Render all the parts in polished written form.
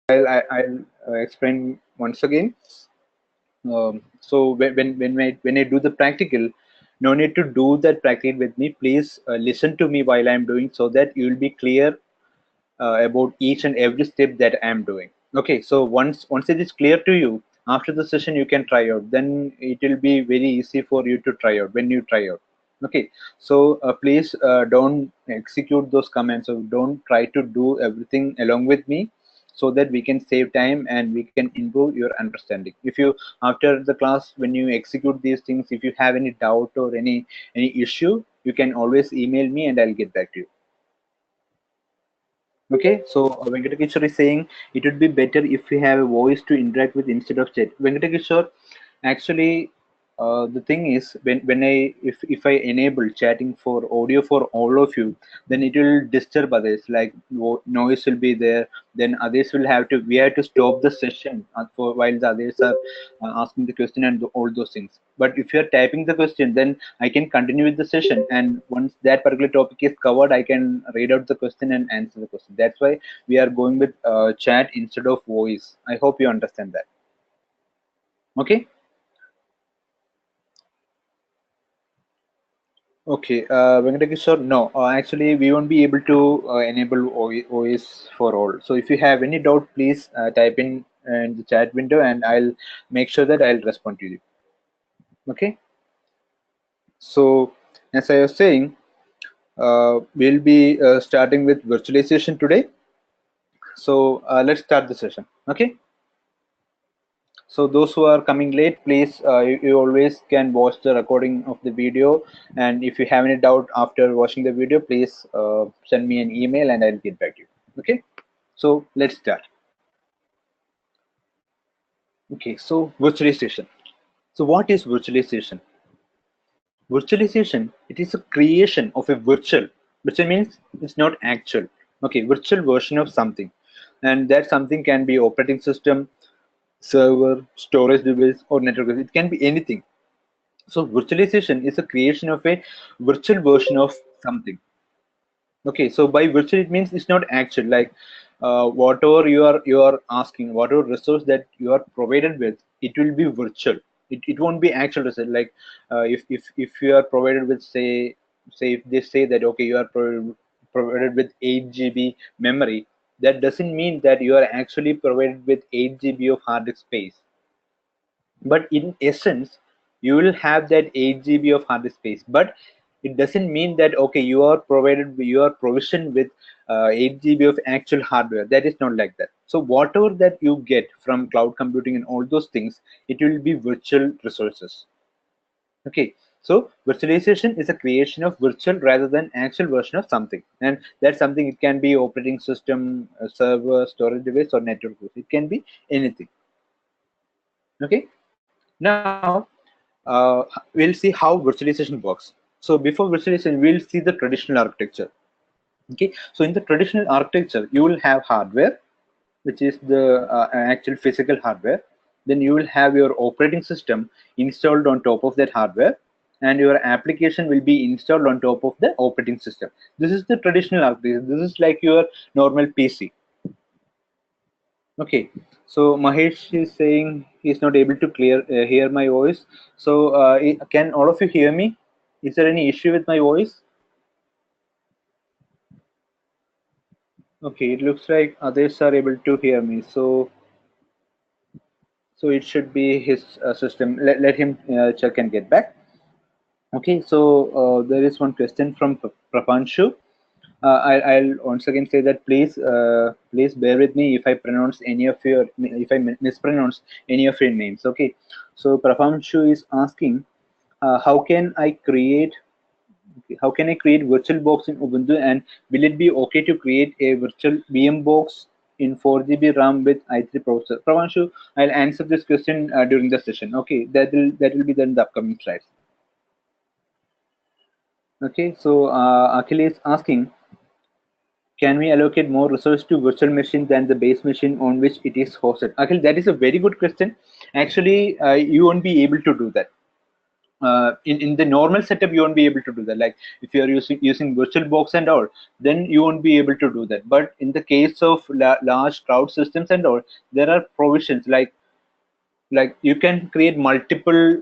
I'll explain once again. So when I do the practical, no need to do that practical with me. Please listen to me while I'm doing, so that you will be clear about each and every step that I'm doing. Okay, so once it is clear to you, after the session you can try out. Then it will be very easy for you to try out when you try out. Okay, so please don't execute those commands. So don't try to do everything along with me, so that we can save time and we can improve your understanding. If you, after the class, when you execute these things, if you have any doubt or any issue, you can always email me and I'll get back to you. Okay, so Venkatakishore is saying it would be better if we have a voice to interact with instead of chat. Venkatakishore, actually, the thing is, when I, if I enable chatting for audio for all of you, then it will disturb others. Like noise will be there. Then others will have to, we have to stop the session for while the others are asking the question and all those things. But if you are typing the question, then I can continue with the session, and once that particular topic is covered, I can read out the question and answer the question. That's why we are going with chat instead of voice. I hope you understand that. Okay. Okay, Venkatakishore, no, actually we won't be able to enable OS for all. So if you have any doubt, please type in the chat window, and I'll make sure that I'll respond to you. Okay. So as I was saying, we'll be starting with virtualization today. So let's start the session. Okay. So those who are coming late, please, you always can watch the recording of the video. And if you have any doubt after watching the video, please send me an email and I'll get back to you. Okay. So let's start. Okay. So virtualization. So what is virtualization? Virtualization, it is a creation of a virtual. Virtual means it's not actual. Okay, virtual version of something. And that something can be operating system, server, storage device, or network. It can be anything. So virtualization is a creation of a virtual version of something. Okay, so by virtual it means it's not actual. Like whatever you are asking, whatever resource that you are provided with, it will be virtual. It won't be actual resource. Like if you are provided with, say if they say that okay, you are provided with 8 GB memory, that doesn't mean that you are actually provided with 8 GB of hard disk space. But in essence, you will have that 8 GB of hard disk space. But it doesn't mean that okay, you are provisioned with 8 GB of actual hardware. That is not like that. So whatever that you get from cloud computing and all those things, it will be virtual resources. Okay, so virtualization is a creation of virtual rather than actual version of something, and that's something, it can be operating system, server, storage device, or network. It can be anything. Okay, now we'll see how virtualization works. So before virtualization, we'll see the traditional architecture. Okay, so in the traditional architecture, you will have hardware, which is the actual physical hardware. Then you will have your operating system installed on top of that hardware, and your application will be installed on top of the operating system. This is the traditional architecture. This is like your normal PC. Okay, so Mahesh is saying he's not able to hear my voice. So can all of you hear me? Is there any issue with my voice? Okay, it looks like others are able to hear me. So it should be his system. Let him check and get back. Okay, so there is one question from Prapanshu. I'll once again say that please bear with me if I pronounce any of your, if I mispronounce any of your names. Okay, so Prapanshu is asking, how can I create, how can I create VirtualBox in Ubuntu, and will it be okay to create a virtual VM box in 4 GB RAM with i3 processor? Pravanshu, I'll answer this question during the session. Okay, that will be then the upcoming slides. Okay, so Akhil is asking, can we allocate more resource to virtual machine than the base machine on which it is hosted? Akhil, that is a very good question. Actually, you won't be able to do that. in the normal setup you won't be able to do that. Like if you are using VirtualBox and all, then you won't be able to do that. But in the case of large cloud systems and all, there are provisions like you can create multiple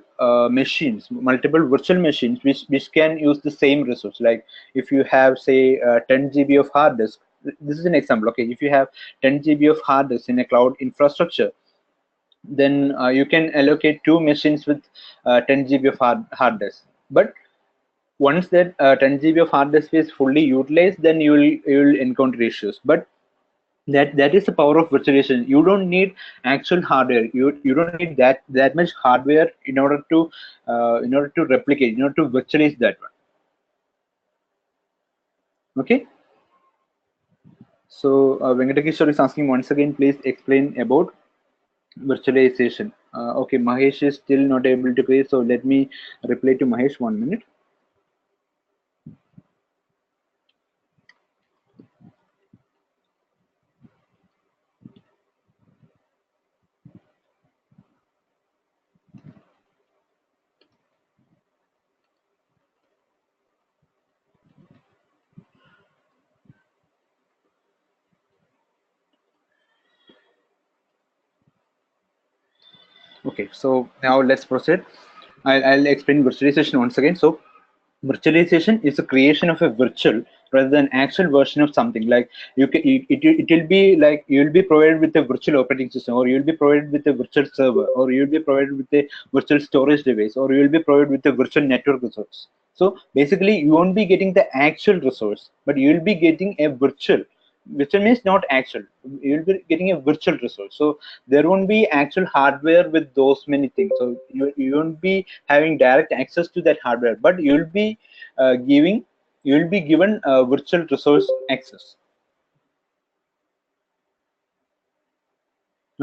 machines, multiple virtual machines which can use the same resource. Like if you have say 10 GB of hard disk, this is an example. Okay, if you have 10 GB of hard disk in a cloud infrastructure, then you can allocate two machines with 10 GB of hard disk. But once that 10 GB of hard disk is fully utilized, then you will encounter issues. But that is the power of virtualization. You don't need actual hardware. You don't need that much hardware in order to replicate, in order to virtualize that one. Okay. So Venkatakishore is asking once again, please explain about virtualization. Okay, Mahesh is still not able to create, so let me reply to Mahesh 1 minute. Okay, so now let's proceed. I'll explain virtualization once again. So virtualization is the creation of a virtual rather than actual version of something. Like it will be like you'll be provided with a virtual operating system, or you'll be provided with a virtual server, or you'll be provided with a virtual storage device, or you'll be provided with a virtual network resource. So basically you won't be getting the actual resource, but you'll be getting a virtual means not actual. You'll be getting a virtual resource. So there won't be actual hardware with those many things. So you won't be having direct access to that hardware, but you'll be given virtual resource access.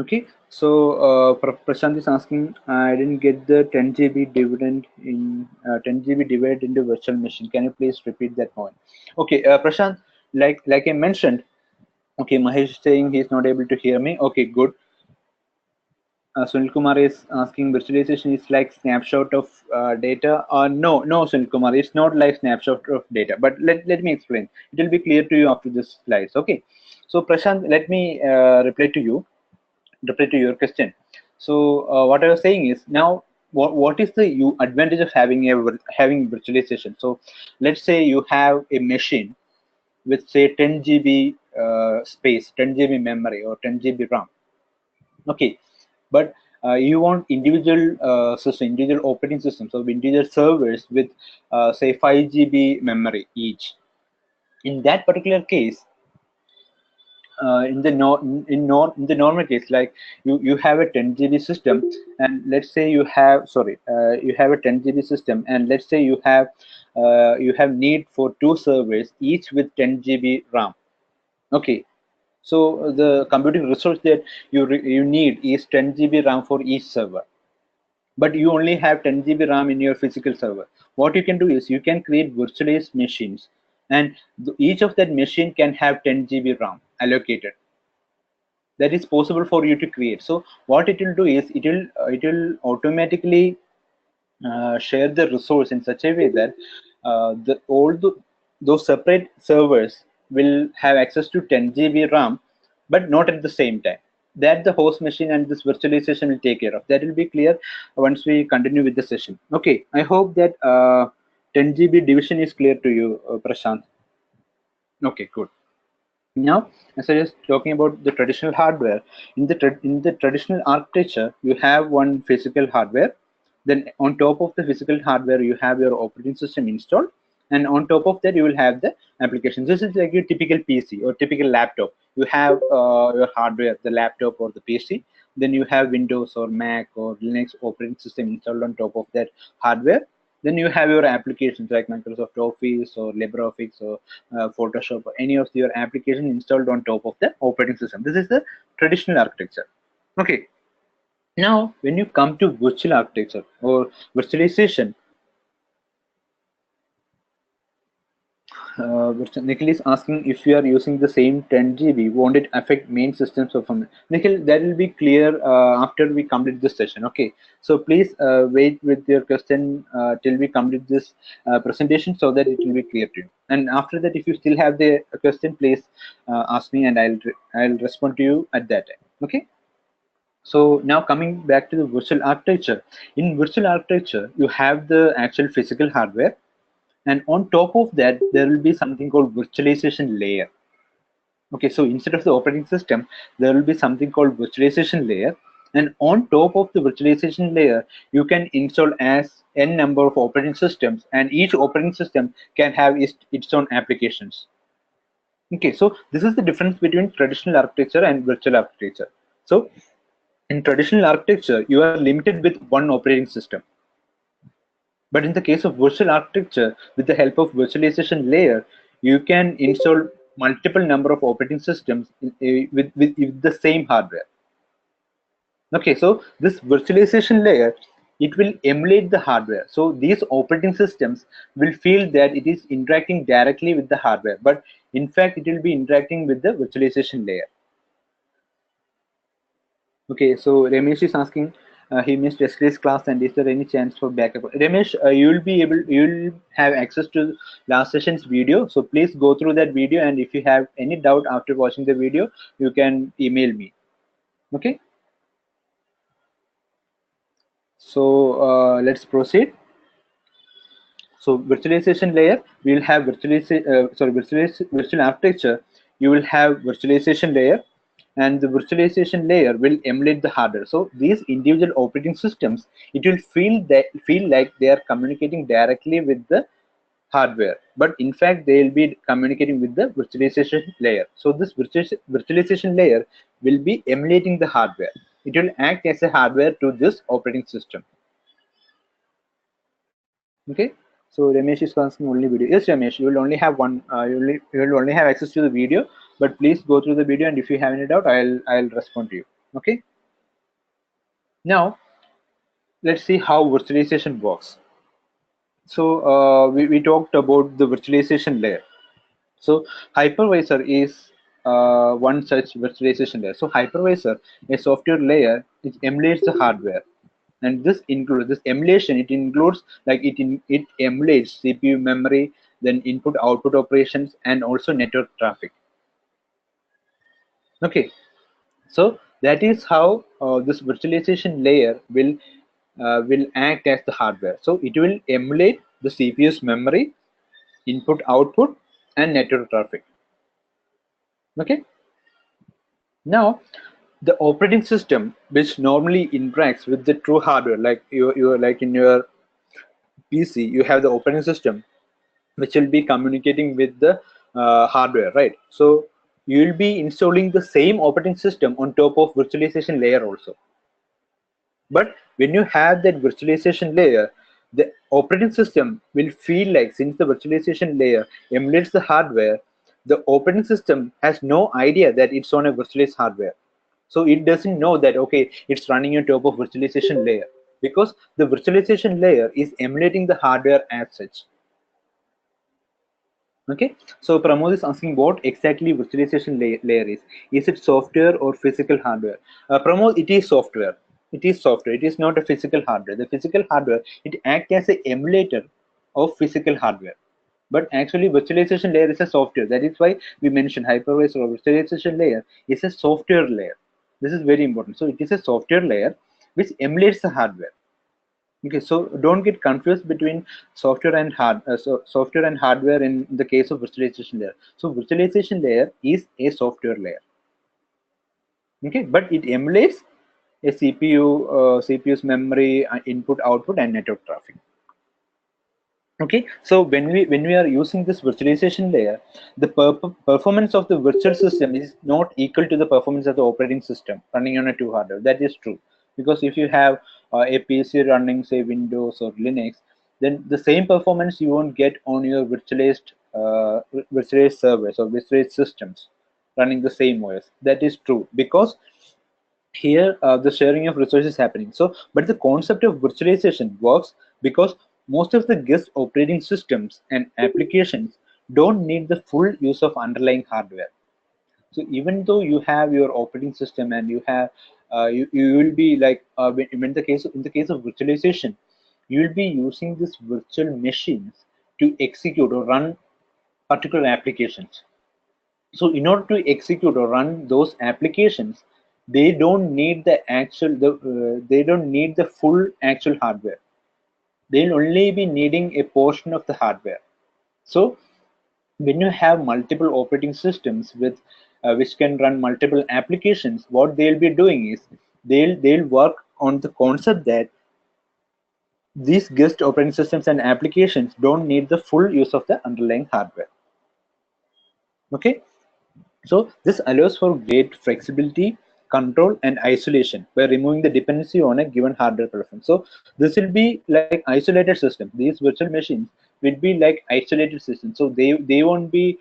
Okay, so Prashant is asking, I didn't get the 10 GB dividend in 10 GB divided into virtual machine. Can you please repeat that point? Okay, Prashant, like I mentioned, okay, Mahesh is saying he's not able to hear me. Okay, good. Sunil Kumar is asking, virtualization is like snapshot of data. No, Sunil Kumar, it's not like snapshot of data. But let me explain. It will be clear to you after this slides. Okay. So Prashant, let me reply to your question. So what I was saying is now what is the advantage of having virtualization? So let's say you have a machine with say 10 GB space, 10 GB memory, or 10 GB RAM. Okay, but you want individual operating systems, so individual servers with say 5 GB memory each. In that particular case, in the normal case, like you have a 10 GB system, and let's say you have a 10 GB system, and let's say you have need for two servers each with 10 GB RAM. Okay, so the computing resource that you need is 10 GB RAM for each server, but you only have 10 GB RAM in your physical server. What you can do is you can create virtualized machines, and each of that machine can have 10 GB RAM allocated. That is possible for you to create. So what it will do is it will automatically share the resource in such a way that those separate servers will have access to 10 GB RAM, but not at the same time. That the host machine and this virtualization will take care of. That will be clear once we continue with the session. Okay, I hope that 10 GB division is clear to you, Prashant. Okay, good. Now, as I was talking about the traditional hardware, in the traditional architecture, you have one physical hardware. Then on top of the physical hardware, you have your operating system installed, and on top of that, you will have the applications. This is like your typical PC or typical laptop. You have your hardware, the laptop or the PC. Then you have Windows or Mac or Linux operating system installed on top of that hardware. Then you have your applications like Microsoft Office or LibreOffice or Photoshop, or any of your application installed on top of the operating system. This is the traditional architecture. Okay. Now, when you come to virtual architecture or virtualization, Nikhil is asking if you are using the same 10 GB, won't it affect main system's performance? Nikhil, that will be clear after we complete this session. Okay, so please wait with your question till we complete this presentation so that it will be clear to you. And after that, if you still have the question, please ask me and I'll respond to you at that time. Okay. So now coming back to the virtual architecture. In virtual architecture, you have the actual physical hardware, and on top of that there will be something called virtualization layer. Okay, so instead of the operating system there will be something called virtualization layer, and on top of the virtualization layer you can install as n number of operating systems, and each operating system can have its own applications. Okay, so this is the difference between traditional architecture and virtual architecture. So in traditional architecture you are limited with one operating system. But in the case of virtual architecture, with the help of virtualization layer, you can install multiple number of operating systems with the same hardware. Okay, so this virtualization layer, it will emulate the hardware. So these operating systems will feel that it is interacting directly with the hardware, but in fact, it will be interacting with the virtualization layer. Okay, so Ramesh is asking, he missed yesterday's class, and is there any chance for backup? Ramesh, you'll have access to last session's video, so please go through that video, and if you have any doubt after watching the video, you can email me. Okay. So let's proceed. So virtualization layer, we will have virtual architecture. You will have virtualization layer, and the virtualization layer will emulate the hardware. So these individual operating systems, it will feel like they are communicating directly with the hardware, but in fact they will be communicating with the virtualization layer. So this virtualization layer will be emulating the hardware. It will act as a hardware to this operating system. Okay. So Ramesh is asking only video. Yes, Ramesh, you will only have one. You will only have access to the video. But please go through the video, and if you have any doubt, I'll respond to you. Okay. Now let's see how virtualization works. So we talked about the virtualization layer. So hypervisor is one such virtualization layer. So hypervisor, a software layer, which emulates the hardware, and this emulation. It includes like it emulates CPU memory, then input output operations, and also network traffic. Okay, so that is how this virtualization layer will act as the hardware. So it will emulate the CPU's memory, input output, and network traffic. Okay. Now, the operating system, which normally interacts with the true hardware, like you like in your PC, you have the operating system, which will be communicating with the hardware, right? So you will be installing the same operating system on top of virtualization layer also. But when you have that virtualization layer, the operating system will feel like, since the virtualization layer emulates the hardware, the operating system has no idea that it's on a virtualized hardware. So it doesn't know that, okay, it's running on top of virtualization layer, because the virtualization layer is emulating the hardware as such. Okay, so Pramod is asking what exactly virtualization layer is. Is it software or physical hardware? Pramod, it is software. It is software. It is not a physical hardware. The physical hardware, it acts as an emulator of physical hardware. But actually, virtualization layer is a software. That is why we mentioned hypervisor or virtualization layer is a software layer. This is very important. So it is a software layer which emulates the hardware. Okay, so don't get confused between software and hardware in the case of virtualization layer. So virtualization layer is a software layer. Okay, but it emulates a CPU's memory, input, output, and network traffic. Okay, so when we are using this virtualization layer, the performance of the virtual system is not equal to the performance of the operating system running on a two hardware. That is true, because if you have a PC running, say, Windows or Linux, then the same performance you won't get on your virtualized servers or virtualized systems running the same OS. That is true, because here the sharing of resources is happening. So but the concept of virtualization works because most of the guest operating systems and applications don't need the full use of underlying hardware. So even though you have your operating system and you have you will be like when the case in the case of virtualization, you will be using this virtual machines to execute or run particular applications. So in order to execute or run those applications, they don't need they don't need the full actual hardware. They'll only be needing a portion of the hardware. So when you have multiple operating systems with which can run multiple applications, what they'll be doing is they'll work on the concept that these guest operating systems and applications don't need the full use of the underlying hardware. Okay, so this allows for great flexibility, control, and isolation by removing the dependency on a given hardware platform. So this will be like isolated systems. These virtual machines will be like isolated systems. So they won't be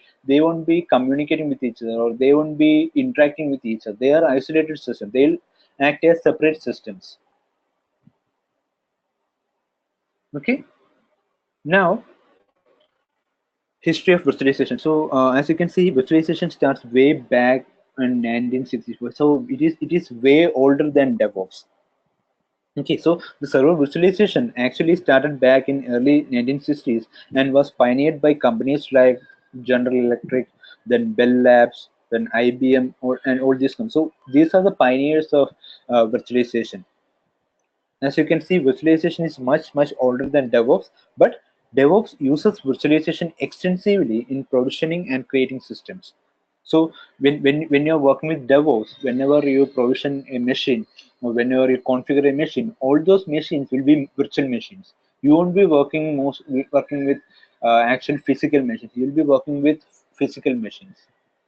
communicating with each other, or they won't be interacting with each other. They are isolated systems. They'll act as separate systems. Okay. Now, history of virtualization. So as you can see, virtualization starts way back in 1964. So it is way older than DevOps. Okay, so the server virtualization actually started back in early 1960s and was pioneered by companies like General Electric, then Bell Labs, then IBM, and all these companies. So these are the pioneers of virtualization. As you can see, virtualization is much older than DevOps, but DevOps uses virtualization extensively in provisioning and creating systems. So when you're working with DevOps, whenever you provision a machine or whenever you configure a machine, all those machines will be virtual machines. You won't be working with actual physical machines. You'll be working with physical machines.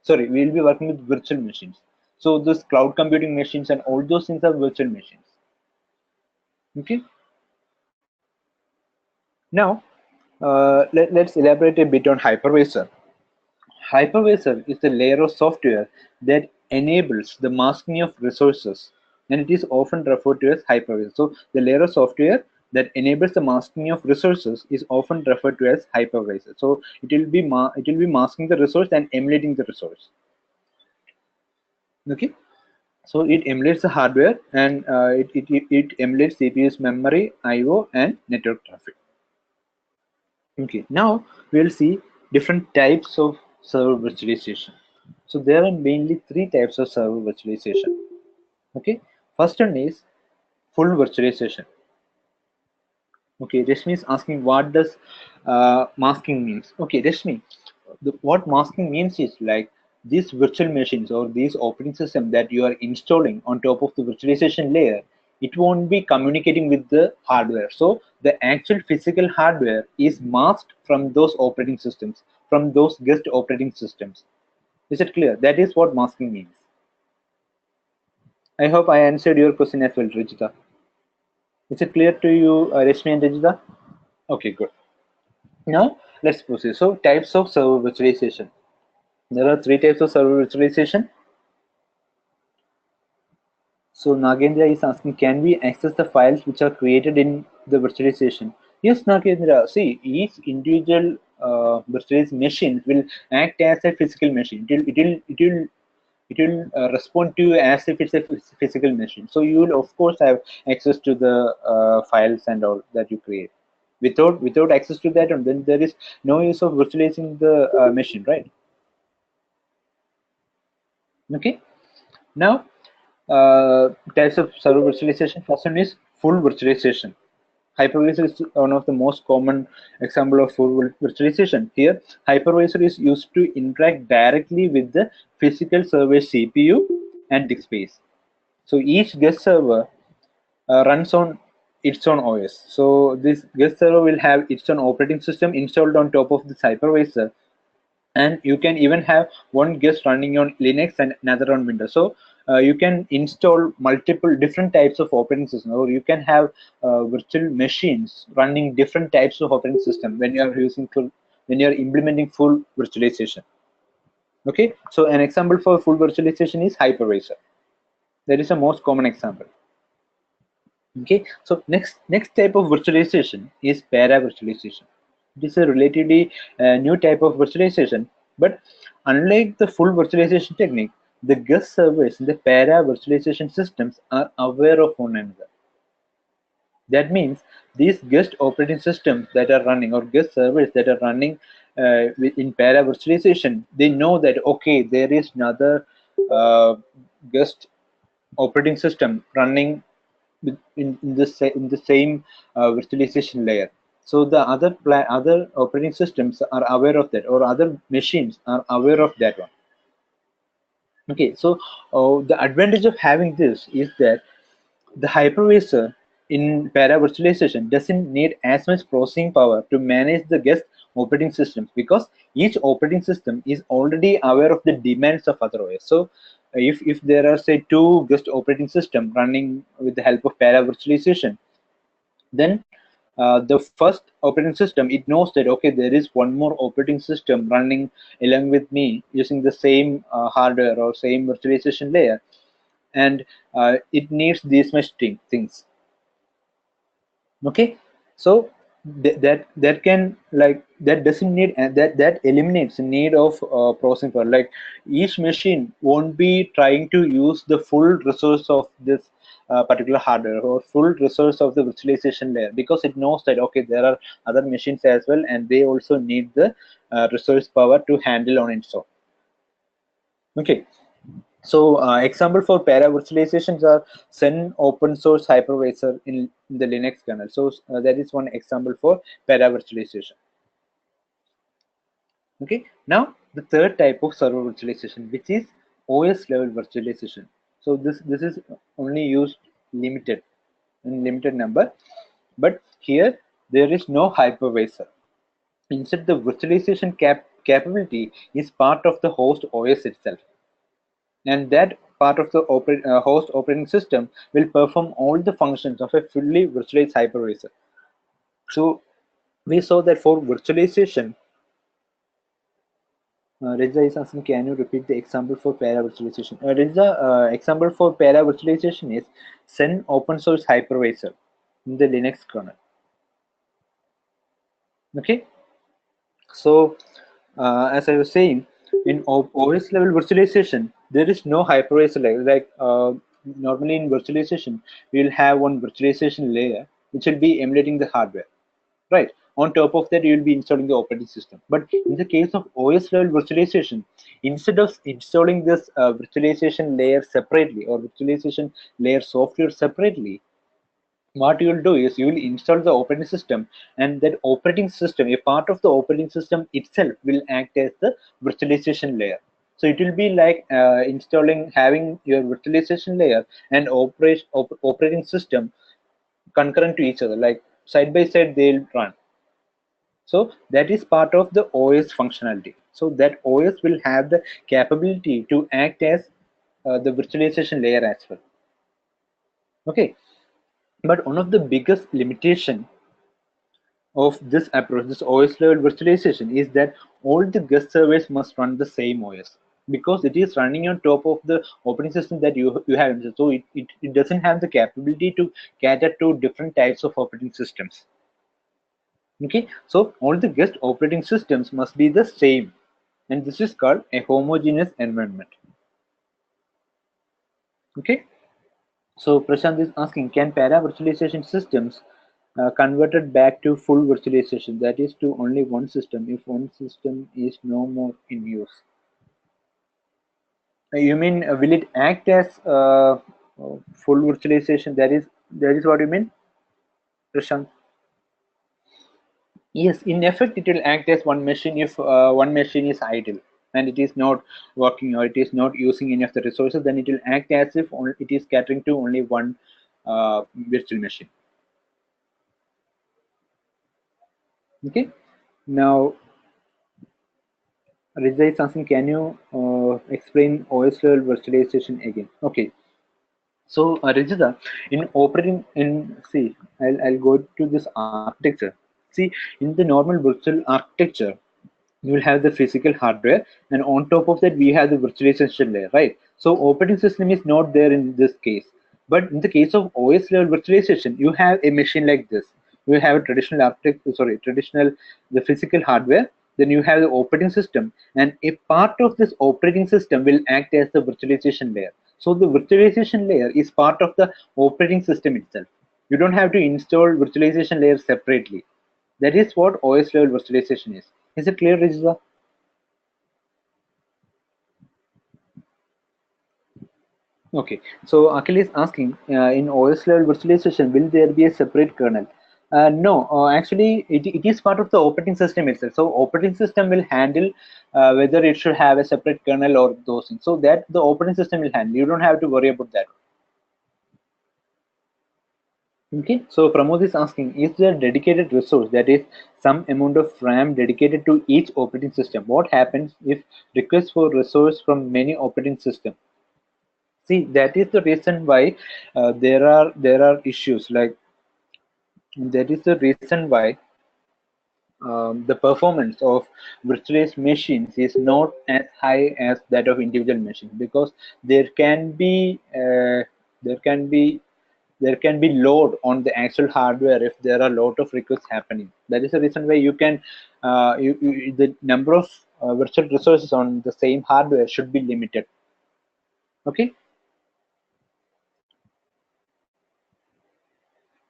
Sorry, we'll be working with virtual machines. So those cloud computing machines and all those things are virtual machines. Okay. Now, let's elaborate a bit on hypervisor. Hypervisor is the layer of software that enables the masking of resources, and it is often referred to as hypervisor. So, the layer of software that enables the masking of resources is often referred to as hypervisor. So, it will be masking the resource and emulating the resource. Okay. So it emulates the hardware, and it emulates CPU's memory, I/O, and network traffic. Okay, now we'll see different types of server virtualization. So there are mainly three types of server virtualization. Okay, first one is full virtualization. Okay, Rashmi is asking what does masking means. Okay, Rashmi, what masking means is like these virtual machines or these operating system that you are installing on top of the virtualization layer, it won't be communicating with the hardware. So the actual physical hardware is masked from those operating systems, from those guest operating systems. Is it clear? That is what masking means. I hope I answered your question as well, Rajita. Is it clear to you, Rashmi and Rajita? Okay, good. Now let's proceed. So types of server virtualization. There are three types of server virtualization. So Nagendra is asking, can we access the files which are created in the virtualization? Yes, Nagendra. See, each individual virtualized machine will act as a physical machine. It will respond to you as if it's a physical machine. So you will of course have access to the files and all that you create. Without access to that, and then there is no use of virtualizing the machine, right? Okay. Now, types of server virtualization. First one is full virtualization. Hypervisor is one of the most common example of full virtualization. Here, hypervisor is used to interact directly with the physical server CPU and disk space. So each guest server runs on its own OS. So this guest server will have its own operating system installed on top of this hypervisor, and you can even have one guest running on Linux and another on Windows. So you can install multiple different types of operating system, or you can have virtual machines running different types of operating system when you are when you are implementing full virtualization. Okay, so an example for full virtualization is hypervisor. That is the most common example. Okay, so next type of virtualization is para virtualization. It is a relatively new type of virtualization, but unlike the full virtualization technique, the guest servers in the para-virtualization systems are aware of one another. That means these guest operating systems that are running, or guest servers that are running in para-virtualization, they know that, okay, there is another guest operating system running in the same virtualization layer. So the other operating systems are aware of that, or other machines are aware of that one. Okay, so the advantage of having this is that the hypervisor in para-virtualization doesn't need as much processing power to manage the guest operating systems, because each operating system is already aware of the demands of other OS. So if there are, say, two guest operating system running with the help of para-virtualization, then the first operating system, it knows that, okay, there is one more operating system running along with me using the same hardware or same virtualization layer, and it needs these much things. Okay, so that can, like, that doesn't need, and that eliminates the need of processing power. Like, each machine won't be trying to use the full resource of this particular hardware or full resource of the virtualization layer, because it knows that, okay, there are other machines as well, and they also need the resource power to handle on its own. Okay, so example for para virtualizations are Sun open source hypervisor in the Linux kernel. So that is one example for para virtualization. Okay, now the third type of server virtualization, which is OS level virtualization. So this is only used limited in limited number, but here there is no hypervisor. Instead, the virtualization capability is part of the host OS itself, and that part of the host operating system will perform all the functions of a fully virtualized hypervisor. So we saw that for virtualization, Reza is asking, can you repeat the example for para virtualization? Reza, example for para virtualization is Sun open source hypervisor in the Linux kernel. Okay, so as I was saying, in OS level virtualization, there is no hypervisor layer. Like normally in virtualization, we'll have one virtualization layer which will be emulating the hardware, right? On top of that, you will be installing the operating system. But in the case of OS level virtualization, instead of installing this virtualization layer separately, or virtualization layer software separately, what you will do is you will install the operating system, and that operating system, a part of the operating system itself, will act as the virtualization layer. So it will be like having your virtualization layer and operating system concurrent to each other, like side by side they'll run. So that is part of the OS functionality. So that OS will have the capability to act as the virtualization layer as well. Okay, but one of the biggest limitation of this approach, this OS level virtualization, is that all the guest servers must run the same OS, because it is running on top of the operating system that you have. So it doesn't have the capability to cater to different types of operating systems. Okay, so all the guest operating systems must be the same, and this is called a homogeneous environment. Okay, so Prashant is asking, can para virtualization systems converted back to full virtualization, that is to only one system, if one system is no more in use? You mean will it act as full virtualization? That is what you mean, Prashant? Yes, in effect, it will act as one machine if one machine is idle and it is not working, or it is not using any of the resources. Then it will act as if it is catering to only one virtual machine. Okay. Now, Riza is asking, can you explain OS level virtualization again? Okay. So, Rijita, in operating in, see, I'll go to this architecture. See, in the normal virtual architecture, you will have the physical hardware, and on top of that we have the virtualization layer, right? So operating system is not there in this case, but in the case of OS level virtualization, you have a machine like this. You have a traditional the physical hardware. Then you have the operating system, and a part of this operating system will act as the virtualization layer. So the virtualization layer is part of the operating system itself. You don't have to install virtualization layer separately. That is what OS level virtualization is. Is it clear, Rizwa? Okay, so Akhil is asking, in OS level virtualization, will there be a separate kernel? No, actually, it is part of the operating system itself. So operating system will handle whether it should have a separate kernel or those things. So that the operating system will handle. You don't have to worry about that. Okay, so Pramod is asking, is there a dedicated resource, that is some amount of RAM dedicated to each operating system? What happens if requests for resource from many operating systems? See, that is the reason why there are issues, like that is the reason why the performance of virtualized machines is not as high as that of individual machines, because there can be there can be there can be load on the actual hardware if there are a lot of requests happening. That is the reason why you can the number of virtual resources on the same hardware should be limited. Okay.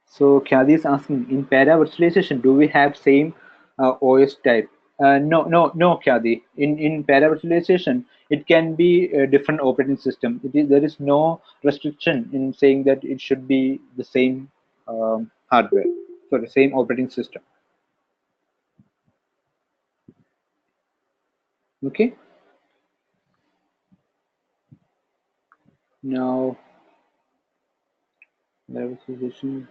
So Khadi is asking, in para virtualization, do we have same OS type? No, Khadi. In para virtualization, it can be a different operating system. There is no restriction in saying that it should be the same hardware, so the same operating system. Okay. Now, para virtualization.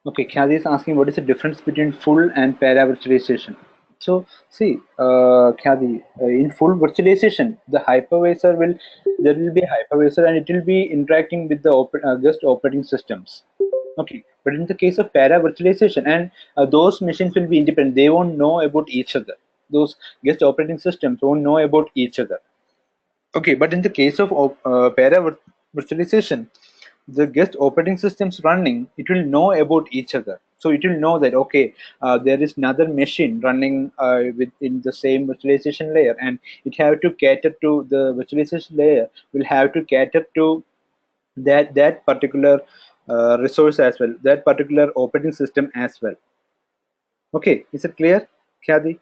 Okay, Khadi is asking, what is the difference between full and para virtualization? So see, Khadi, in full virtualization, the hypervisor will there will be a hypervisor and it will be interacting with the guest operating systems. Okay, but in the case of para virtualization, and those machines will be independent. They won't know about each other. Those guest operating systems won't know about each other. Okay, but in the case of virtualization, the guest operating systems running, it will know about each other. So it will know that, okay, there is another machine running within the same virtualization layer, and it have to cater to the virtualization layer will have to cater to that particular resource as well, that particular operating system as well. Okay, is it clear, Khadi?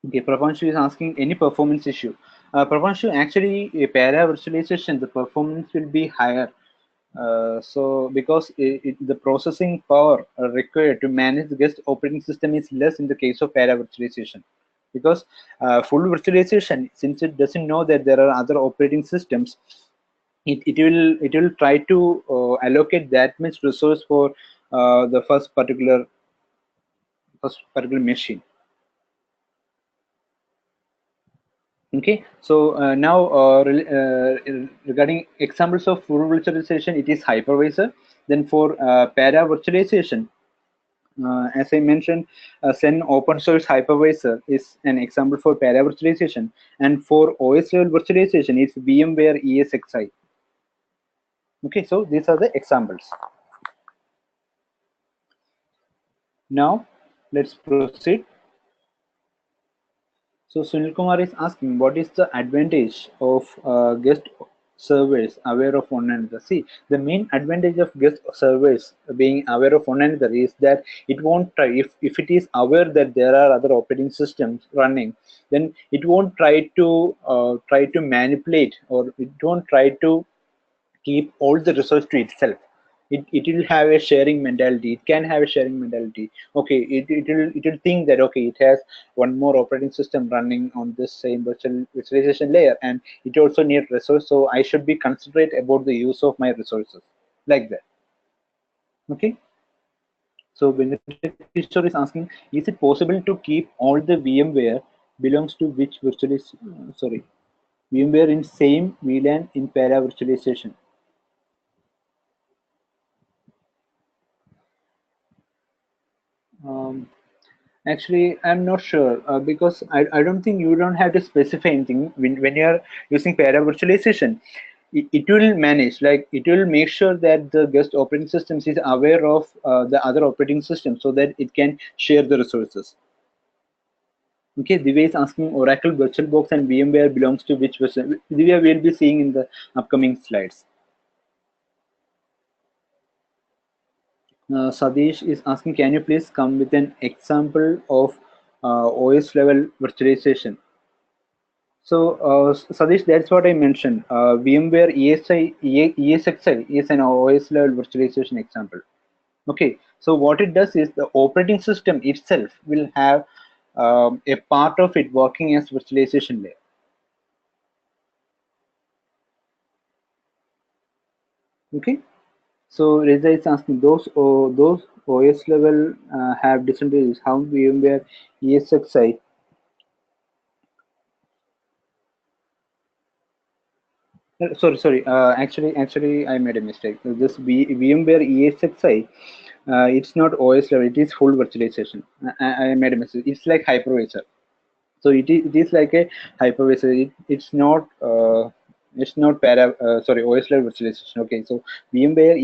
Okay, Prapanshu is asking any performance issue. Prapanshu, actually, a para virtualization, the performance will be higher. So, because the processing power required to manage the guest operating system is less in the case of para virtualization. Because full virtualization, since it doesn't know that there are other operating systems, it will try to allocate that much resource for the first particular machine. Okay, so now regarding examples of full virtualization, it is hypervisor. Then for para virtualization, as I mentioned, Sen open source hypervisor is an example for para virtualization, and for OS level virtualization, it's VMware ESXi. Okay, so these are the examples. Now let's proceed. So Sunil Kumar is asking, what is the advantage of guest servers aware of one another? See, the main advantage of guest servers being aware of one another is that it won't try, if it is aware that there are other operating systems running, then it won't try to manipulate, or it won't try to keep all the resource to itself. It will have a sharing mentality. It can have a sharing mentality. Okay, it will think that, okay, it has one more operating system running on this same virtualization layer, and it also needs resource, so I should be considerate about the use of my resources, like that. Okay, so Venkatesh is asking, is it possible to keep all the VMware belongs to which sorry, VMware in same VLAN in para virtualization? Um, Actually, I'm not sure because I don't think you don't have to specify anything when you're using para virtualization. It will manage, like it will make sure that the guest operating systems is aware of the other operating system so that it can share the resources. Okay, Divya is asking Oracle VirtualBox and VMware belongs to which version? Divya will be seeing in the upcoming slides. Sadish is asking, can you please come with an example of OS level virtualization? So, Sadish, that's what I mentioned. VMware ESXi is an OS level virtualization example. Okay, so what it does is the operating system itself will have a part of it working as virtualization layer. Okay, so Reza is asking those OS level have different values. How VMware ESXi. Sorry. Actually, I made a mistake. This VMware ESXi, it's not OS level. It is full virtualization. I made a mistake. It's like hypervisor. So it is like a hypervisor. It's not sorry, OS level virtualization. Okay, so VMware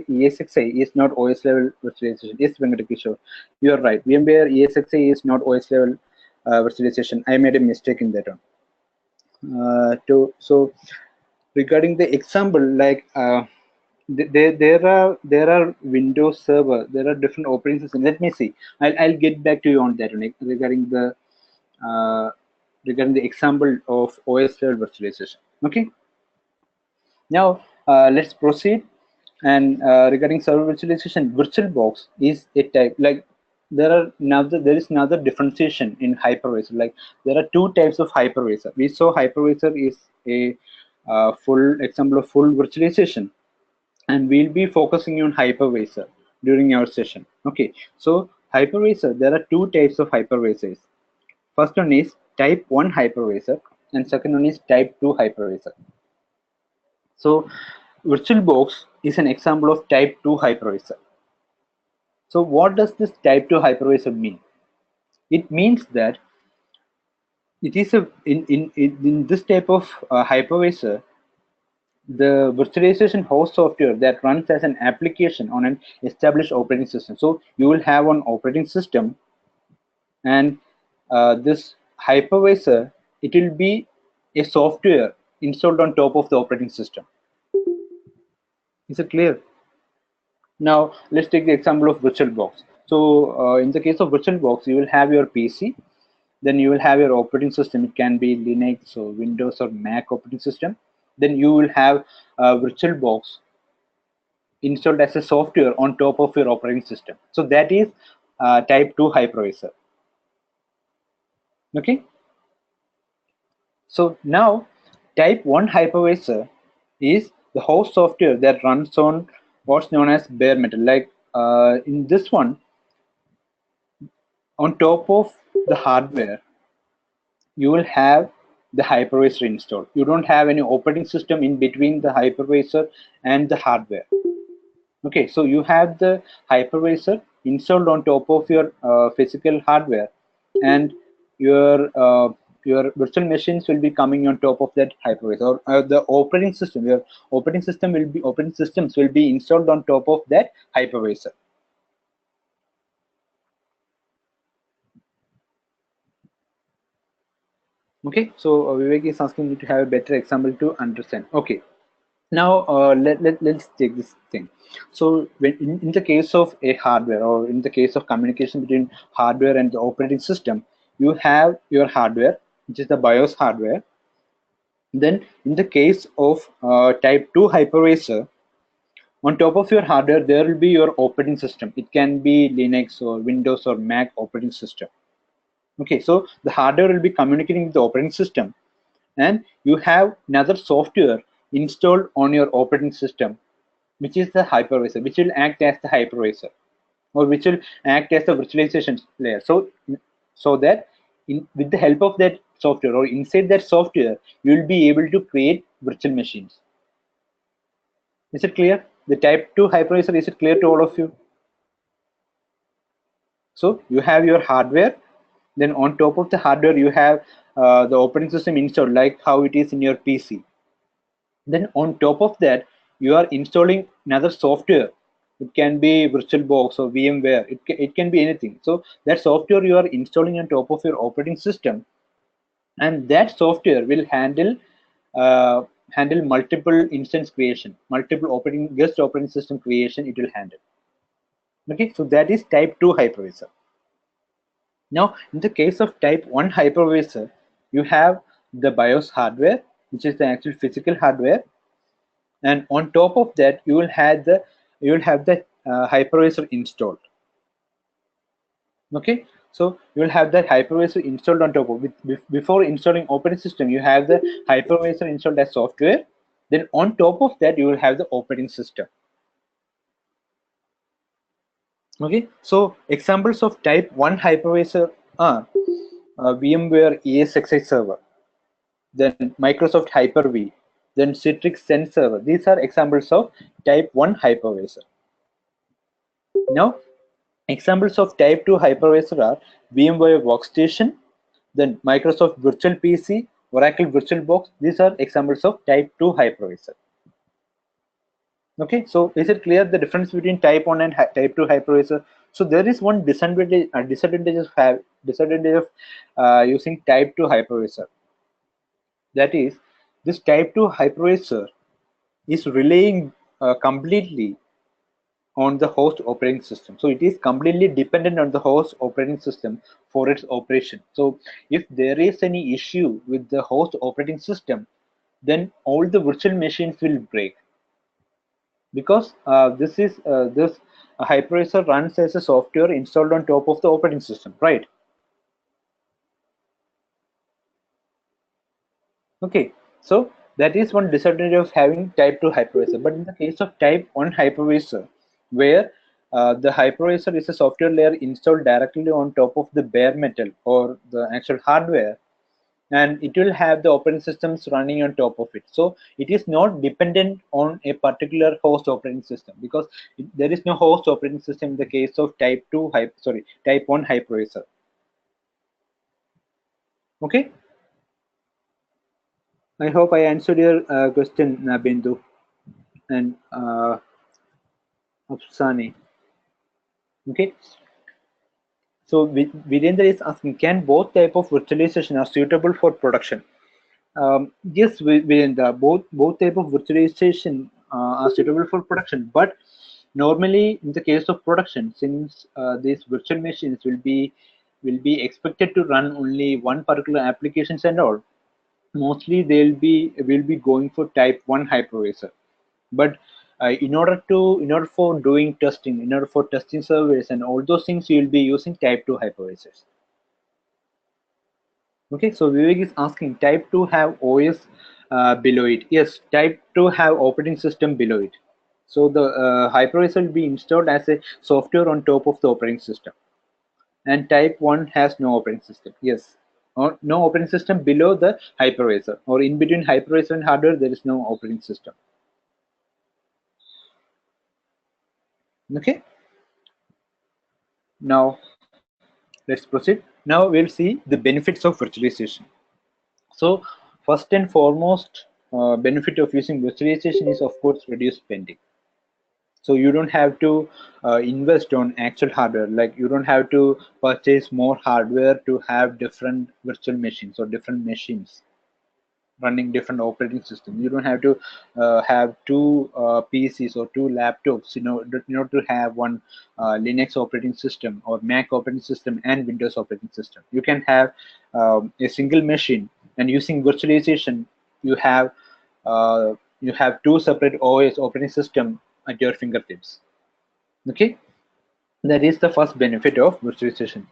ESXi is not OS level virtualization. Yes, Venkateshwar, you are right. VMware ESXi is not OS level virtualization. I made a mistake in that one. So regarding the example, like there are Windows Server, there are different operating systems. Let me see. I'll get back to you on that one, like, uh, regarding the example of OS level virtualization. Okay. Now let's proceed. And regarding server virtualization, VirtualBox is a type, like there is another differentiation in hypervisor. Like there are two types of hypervisor. We saw hypervisor is a full example of full virtualization, and we'll be focusing on hypervisor during our session. Okay, so hypervisor, there are two types of hypervisors. First one is type 1 hypervisor, and second one is type 2 hypervisor. So VirtualBox is an example of type 2 hypervisor. So what does this type 2 hypervisor mean? It means that it is in this type of hypervisor, the virtualization host software that runs as an application on an established operating system. So you will have an operating system, and this hypervisor, it will be a software installed on top of the operating system. Is it clear? Now let's take the example of VirtualBox. So in the case of VirtualBox, you will have your PC, then you will have your operating system. It can be Linux or Windows or Mac operating system. Then you will have VirtualBox installed as a software on top of your operating system. So that is type 2 hypervisor. Okay. So now type 1 hypervisor is the host software that runs on what's known as bare metal. Like in this one, on top of the hardware, you will have the hypervisor installed. You don't have any operating system in between the hypervisor and the hardware. Okay, so you have the hypervisor installed on top of your physical hardware, and your virtual machines will be coming on top of that hypervisor. Or the operating system, your operating systems will be installed on top of that hypervisor. Okay, so Vivek is asking me to have a better example to understand. Okay, now let's take this thing. So when in the case of a hardware, or in the case of communication between hardware and the operating system, you have your hardware, which is the BIOS hardware. Then in the case of type 2 hypervisor, on top of your hardware there will be your operating system. It can be Linux or Windows or Mac operating system. Okay, so the hardware will be communicating with the operating system, and you have another software installed on your operating system, which is the hypervisor, which will act as the hypervisor, or which will act as the virtualization layer. So that with the help of that software, or inside that software, you will be able to create virtual machines. Is it clear? The type 2 hypervisor, is it clear to all of you? So you have your hardware, then on top of the hardware you have the operating system installed, like how it is in your PC. Then on top of that you are installing another software. It can be VirtualBox or VMware. It can be anything. So that software you are installing on top of your operating system, and that software will uh, handle multiple instance creation, multiple operating guest operating system creation. It will handle. Okay, so that is type 2 hypervisor. Now, in the case of type 1 hypervisor, you have the BIOS hardware, which is the actual physical hardware, and on top of that, you will have the hypervisor installed. Okay, so you will have that hypervisor installed on top of it. Before installing operating system, you have the hypervisor installed as software. Then on top of that, you will have the operating system. Okay, so examples of type 1 hypervisor are VMware ESXi server, then Microsoft Hyper-V, then Citrix Xen server. These are examples of type 1 hypervisor. Now, examples of type 2 hypervisor are VMware Workstation, then Microsoft Virtual PC, Oracle VirtualBox. These are examples of type 2 hypervisor. Okay, so is it clear the difference between type 1 and type 2 hypervisor? So there is one disadvantage of using type 2 hypervisor. That is, this type 2 hypervisor is relying completely on the host operating system. So it is completely dependent on the host operating system for its operation. So if there is any issue with the host operating system, then all the virtual machines will break, because this hypervisor runs as a software installed on top of the operating system, right? Okay, so that is one disadvantage of having type 2 hypervisor. But in the case of type 1 hypervisor, where the hypervisor is a software layer installed directly on top of the bare metal or the actual hardware, and it will have the operating systems running on top of it. So it is not dependent on a particular host operating system, because there is no host operating system in the case of type 1 hypervisor. Okay, I hope I answered your question, Bindu and Afsani. Okay, so Virendra is asking, can both type of virtualization are suitable for production? Yes, Virendra, both type of virtualization are suitable for production, but normally in the case of production, since these virtual machines will be expected to run only one particular applications and all, mostly will be going for type 1 hypervisor. But in order for doing testing, in order for testing surveys and all those things, you will be using type 2 hypervisors. Okay, so Vivek is asking, type 2 have OS below it? Yes, type 2 have operating system below it. So the hypervisor will be installed as a software on top of the operating system, and type 1 has no operating system. Yes, or no operating system below the hypervisor, or in between hypervisor and hardware there is no operating system. Okay, now let's proceed. Now we'll see the benefits of virtualization. So first and foremost benefit of using virtualization is, of course, reduce spending. So you don't have to invest on actual hardware, like you don't have to purchase more hardware to have different virtual machines or different machines running different operating systems. You don't have to have two PCs or two laptops, in order to have one Linux operating system or Mac operating system and Windows operating system. You can have a single machine, and using virtualization, you have you have two separate OS operating system at your fingertips. Okay, that is the first benefit of virtualization.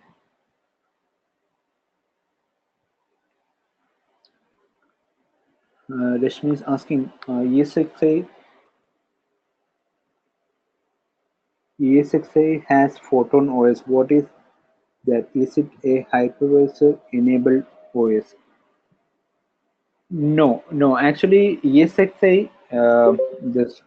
Rashmi is asking, ESXi has Photon OS. What is that? Is it a hypervisor enabled OS? No, no. Actually, ESXi, this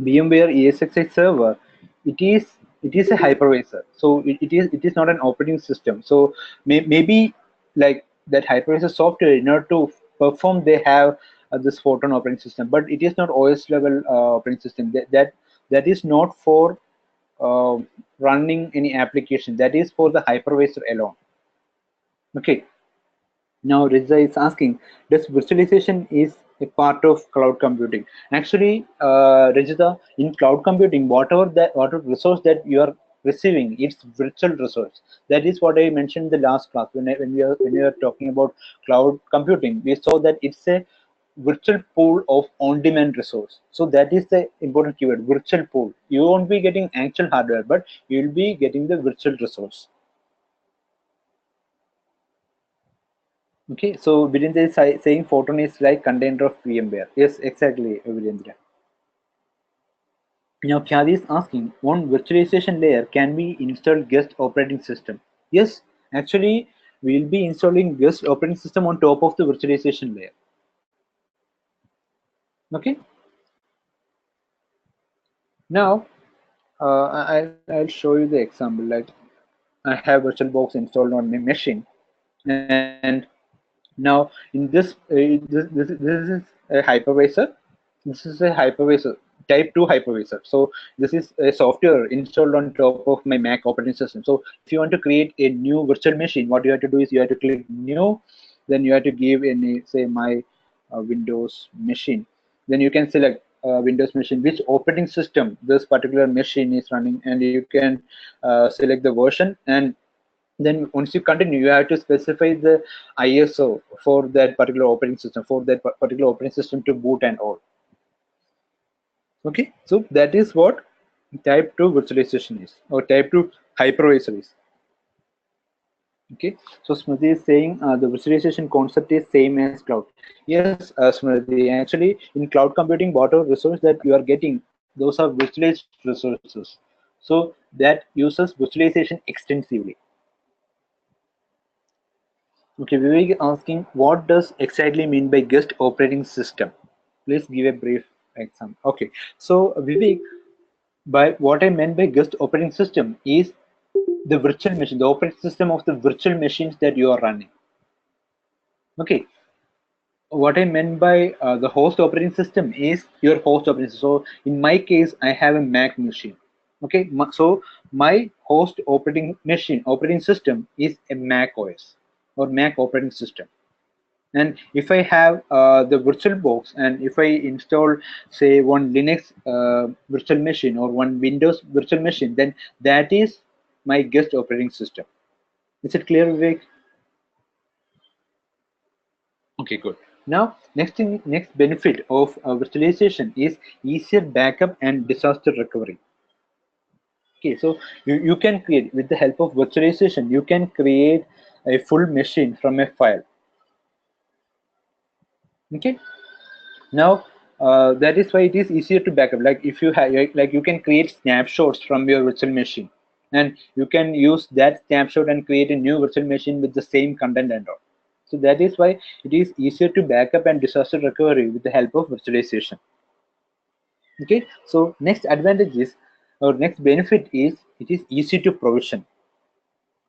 VMware ESXi server, it is it is a hypervisor, so it is not an operating system. So maybe like that hypervisor software, in order to perform, they have this Photon operating system, but it is not OS level operating system. That is not for uh, running any application. That is for the hypervisor alone. Okay. Now Riza is asking, does virtualization is a part of cloud computing? Actually, Rijita, in cloud computing, whatever resource that you are receiving, it's virtual resource. That is what I mentioned in the last class when we are talking about cloud computing. We saw that it's a virtual pool of on-demand resource. So that is the important keyword, virtual pool. You won't be getting actual hardware, but you'll be getting the virtual resource. Okay, so Virendra is saying Photon is like container of VMware. Yes, exactly, Virendra. Now Khyadi is asking, on virtualization layer can we install guest operating system? Yes, actually we'll be installing guest operating system on top of the virtualization layer. Okay. Now I'll show you the example. Like I have VirtualBox installed on my machine, and now in this is a hypervisor. This is a hypervisor, type 2 hypervisor. So this is a software installed on top of my Mac operating system. So if you want to create a new virtual machine, what you have to do is you have to click new, then you have to give any, say, my Windows machine. Then you can select Windows machine, which operating system this particular machine is running, and you can select the version. And then once you continue, you have to specify the ISO for that particular operating system, for that particular operating system to boot and all. Okay, so that is what type 2 virtualization is, or type 2 hypervisor is. Okay, so Smriti is saying the virtualization concept is same as cloud. Yes, Smriti, actually in cloud computing, whatever resource that you are getting, those are virtualized resources. So that uses virtualization extensively. Okay, Vivek asking, what does exactly mean by guest operating system? Please give a brief example. Okay, so Vivek, by what I meant by guest operating system is the virtual machine, the operating system of the virtual machines that you are running. Okay, what I meant by the host operating system is your host operating system. So in my case, I have a Mac machine. Okay, so my host operating system is a Mac OS or Mac operating system. And if I have the VirtualBox, and if I install, say, one Linux virtual machine or one Windows virtual machine, then that is my guest operating system. Is it clear, Vivek? Okay, good. Now, next benefit of virtualization is easier backup and disaster recovery. Okay, so you can create, with the help of virtualization, you can create a full machine from a file. Okay, now that is why it is easier to backup. Like if you have, like you can create snapshots from your virtual machine, and you can use that snapshot and create a new virtual machine with the same content and all. So that is why it is easier to backup and disaster recovery with the help of virtualization. Okay, so next advantage is, or next benefit is, it is easy to provision.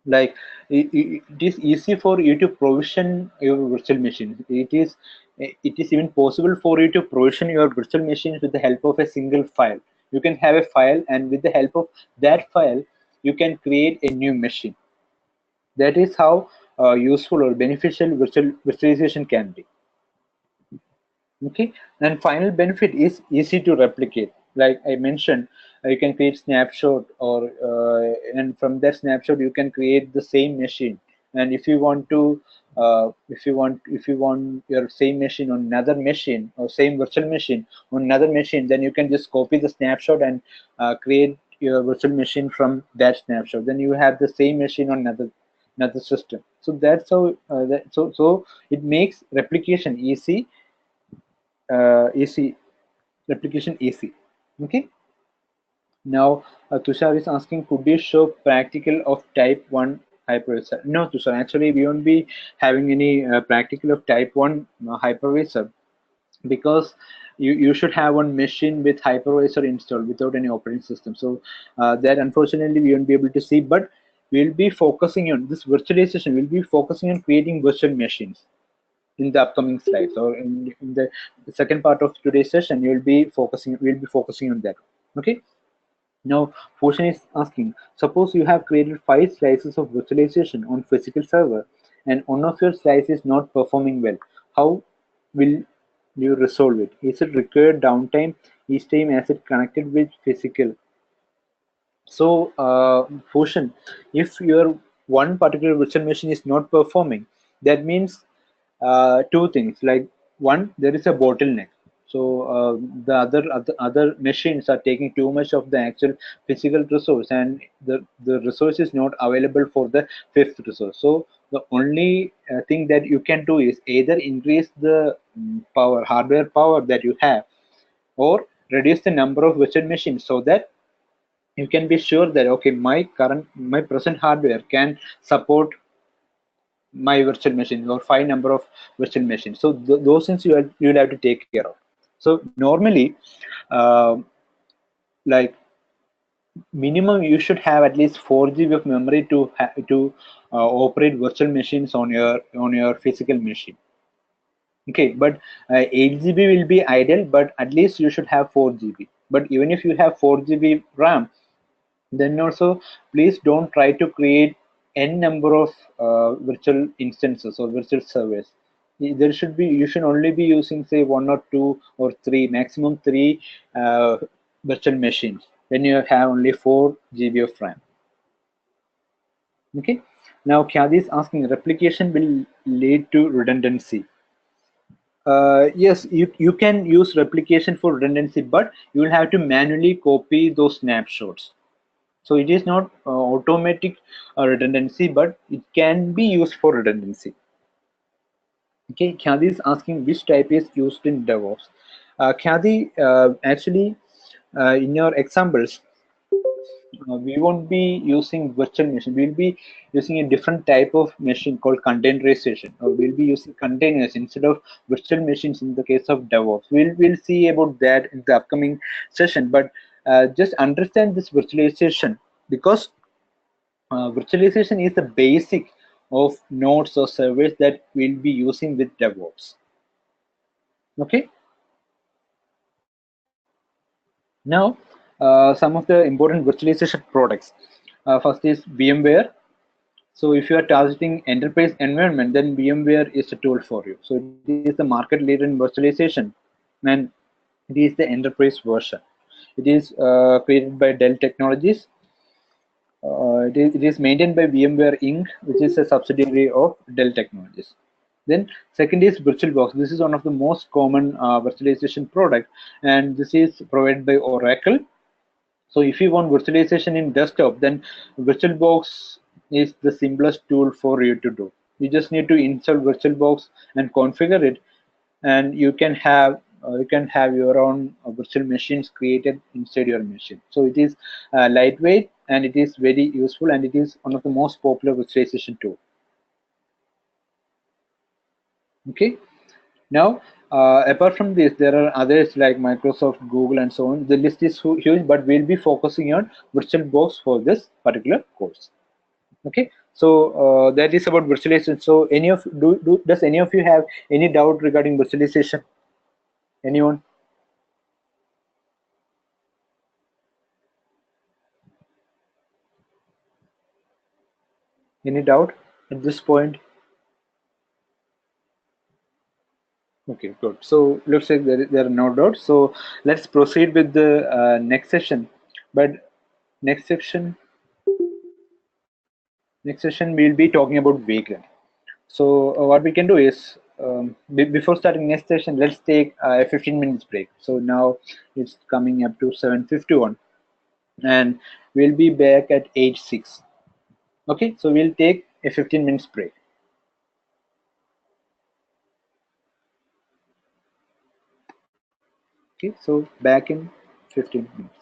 Like it is easy for you to provision your virtual machine. It is even possible for you to provision your virtual machines with the help of a single file. You can have a file, and with the help of that file you can create a new machine. That is how useful or beneficial virtualization can be. Okay, and final benefit is easy to replicate. Like I mentioned, you can create snapshot, or and from that snapshot you can create the same machine. And if you want to if you want your same machine on another machine, or same virtual machine on another machine, then you can just copy the snapshot and create your virtual machine from that snapshot. Then you have the same machine on another system. So that's how so it makes replication easy, replication easy. Okay. Now Tushar is asking, could you show practical of type 1 hypervisor? No, Tushar, actually we won't be having any practical of type 1 hypervisor, because you should have one machine with hypervisor installed without any operating system. So that unfortunately we won't be able to see, but we'll be focusing on this virtualization. We'll be focusing on creating virtual machines in the upcoming slides, or in the second part of today's session. We'll be focusing on that. Okay. Now, Foshan is asking, suppose you have created 5 slices of virtualization on physical server and one of your slices is not performing well. How will you resolve it? Is it required downtime each time as it connected with physical? So, Foshan, if your one particular virtual machine is not performing, that means two things. Like one, there is a bottleneck. So the other machines are taking too much of the actual physical resource, and the resource is not available for the fifth resource. So the only thing that you can do is either increase the hardware power that you have, or reduce the number of virtual machines, so that you can be sure that okay, my present hardware can support my virtual machine or 5 number of virtual machines. So those things you'll have to take care of. So normally, uh, like minimum you should have at least 4 GB of memory to operate virtual machines on your physical machine. Okay, but 8 GB will be ideal, but at least you should have 4 GB. But even if you have 4 GB RAM, then also please don't try to create n number of virtual instances or virtual servers. There should be, you should only be using say one or two or three, maximum three virtual machines when you have only 4 GB of RAM. Okay. Now Kyadi is asking, replication will lead to redundancy. Yes, you can use replication for redundancy, but you will have to manually copy those snapshots. So it is not automatic redundancy, but it can be used for redundancy. Okay, Khyadi is asking which type is used in DevOps. Khyadi, actually, in your examples, we won't be using virtual machine. We'll be using a different type of machine called containerization, or we'll be using containers instead of virtual machines in the case of DevOps. We'll see about that in the upcoming session. But just understand this virtualization, because virtualization is the basic of nodes or servers that we'll be using with DevOps. Okay. Now, some of the important virtualization products. First is VMware. So if you are targeting enterprise environment, then VMware is a tool for you. So it is the market leader in virtualization, and it is the enterprise version. It is created by Dell Technologies. It is maintained by VMware Inc., which is a subsidiary of Dell Technologies. Then second is VirtualBox. This is one of the most common virtualization product, and this is provided by Oracle. So if you want virtualization in desktop, then VirtualBox is the simplest tool for you to do. You just need to install VirtualBox and configure it, and you can have your own virtual machines created inside your machine. So it is lightweight, and it is very useful, and it is one of the most popular virtualization tool. Okay. Now, apart from this, there are others like Microsoft, Google, and so on. The list is huge, but we'll be focusing on VirtualBox for this particular course. Okay, so that is about virtualization. So, does any of you have any doubt regarding virtualization? Anyone? Any doubt at this point? Okay, good. So looks like there are no doubts. So let's proceed with the next session. But next section, next session we'll be talking about Vagrant. So what we can do is, before starting next session, let's take a 15 minutes break. So now it's coming up to 7:51, and we'll be back at 8:06. Okay, so we'll take a 15 minutes break. Okay, so back in 15 minutes.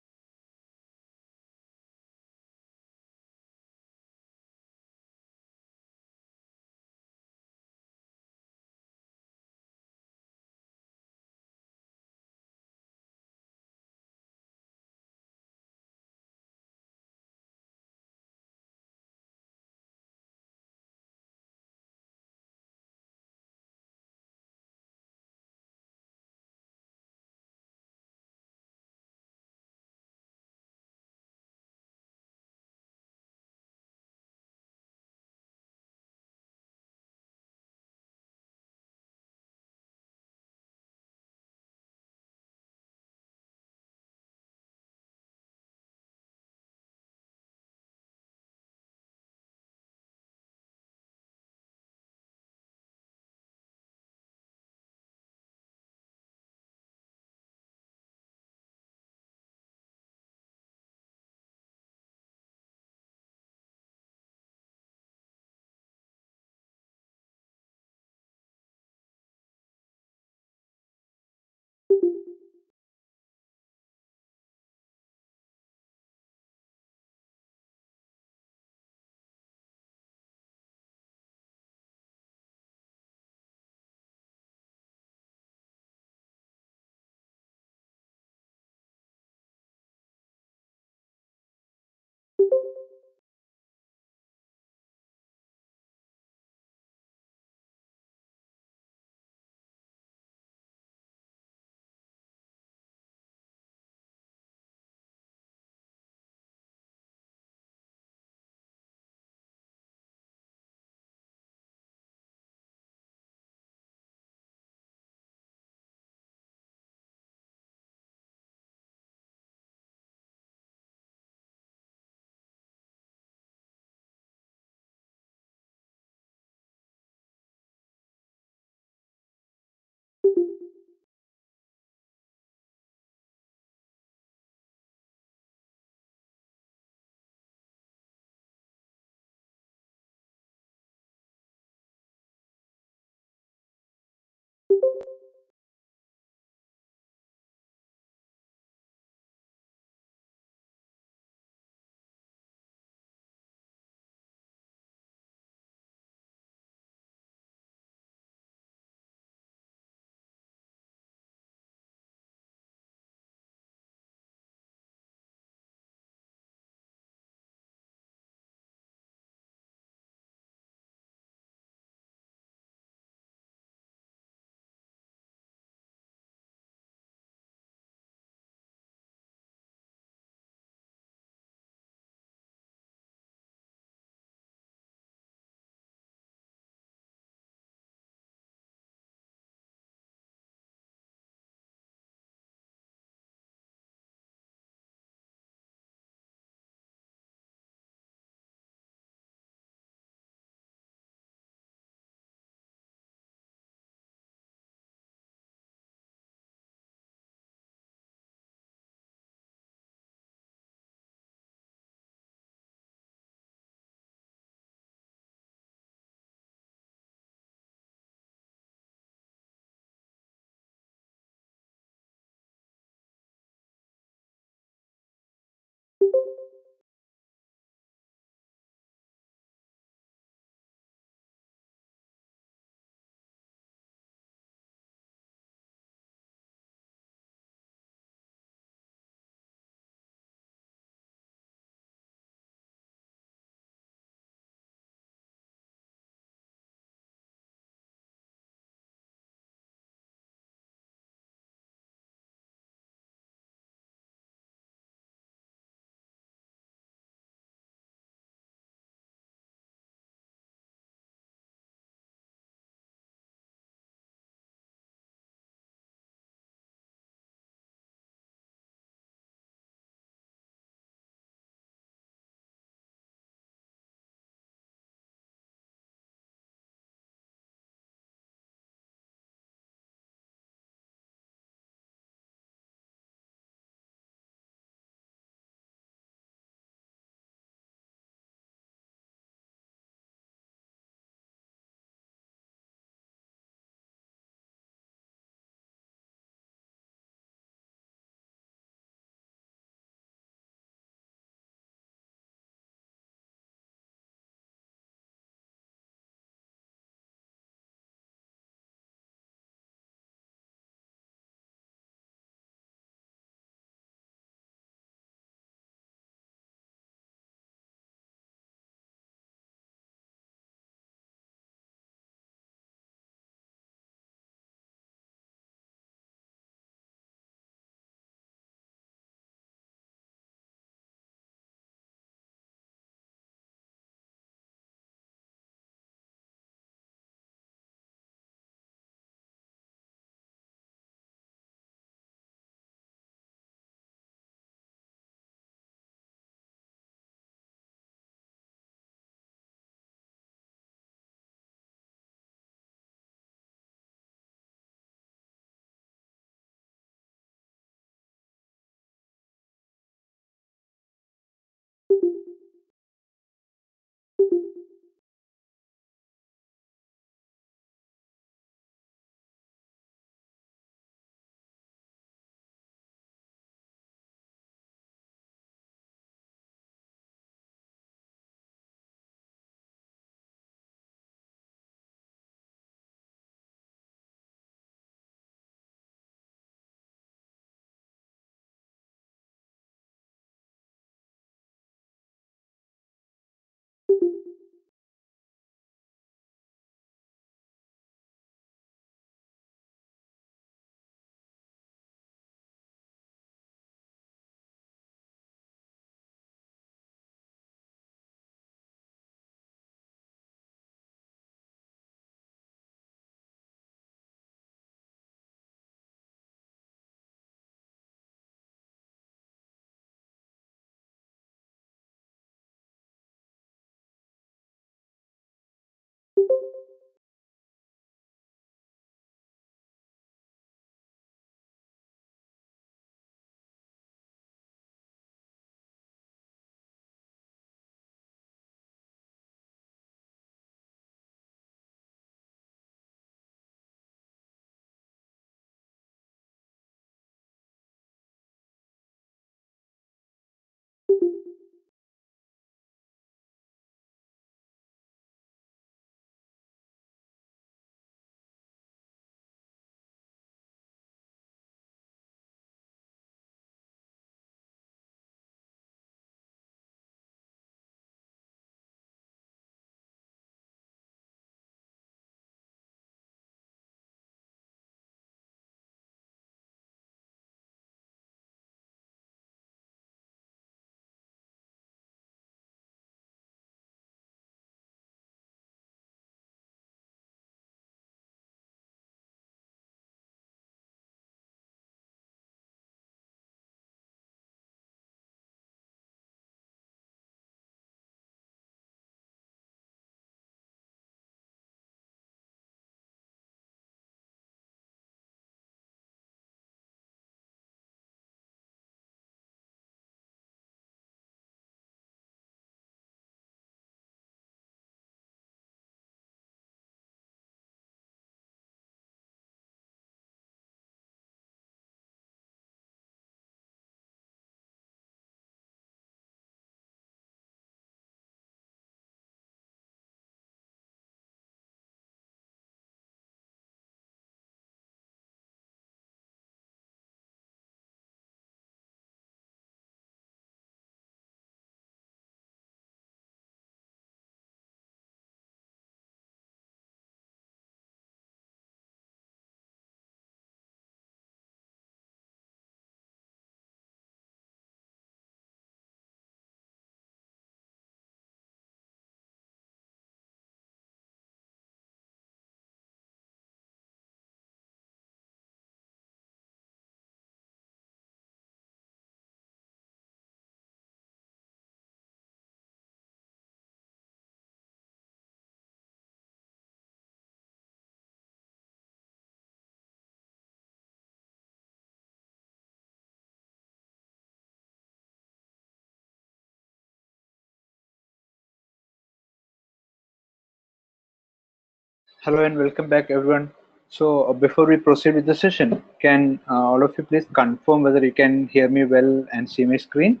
Hello and welcome back, everyone. So, before we proceed with the session, can all of you please confirm whether you can hear me well and see my screen?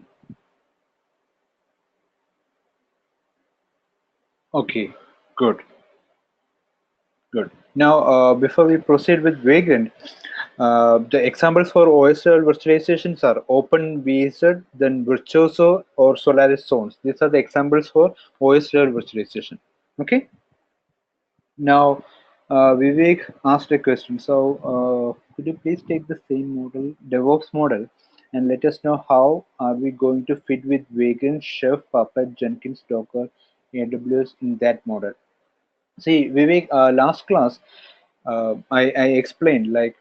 Okay, good, good. Now, before we proceed with Vagrant, the examples for OSL virtualizations are OpenVZ, then Virtuoso or Solaris Zones. These are the examples for OSL virtualization. Okay. Now, Vivek asked a question. So, could you please take the same model, DevOps model, and let us know how are we going to fit with Vagrant, Chef, Puppet, Jenkins, Docker, AWS in that model? See, Vivek, last class, I explained like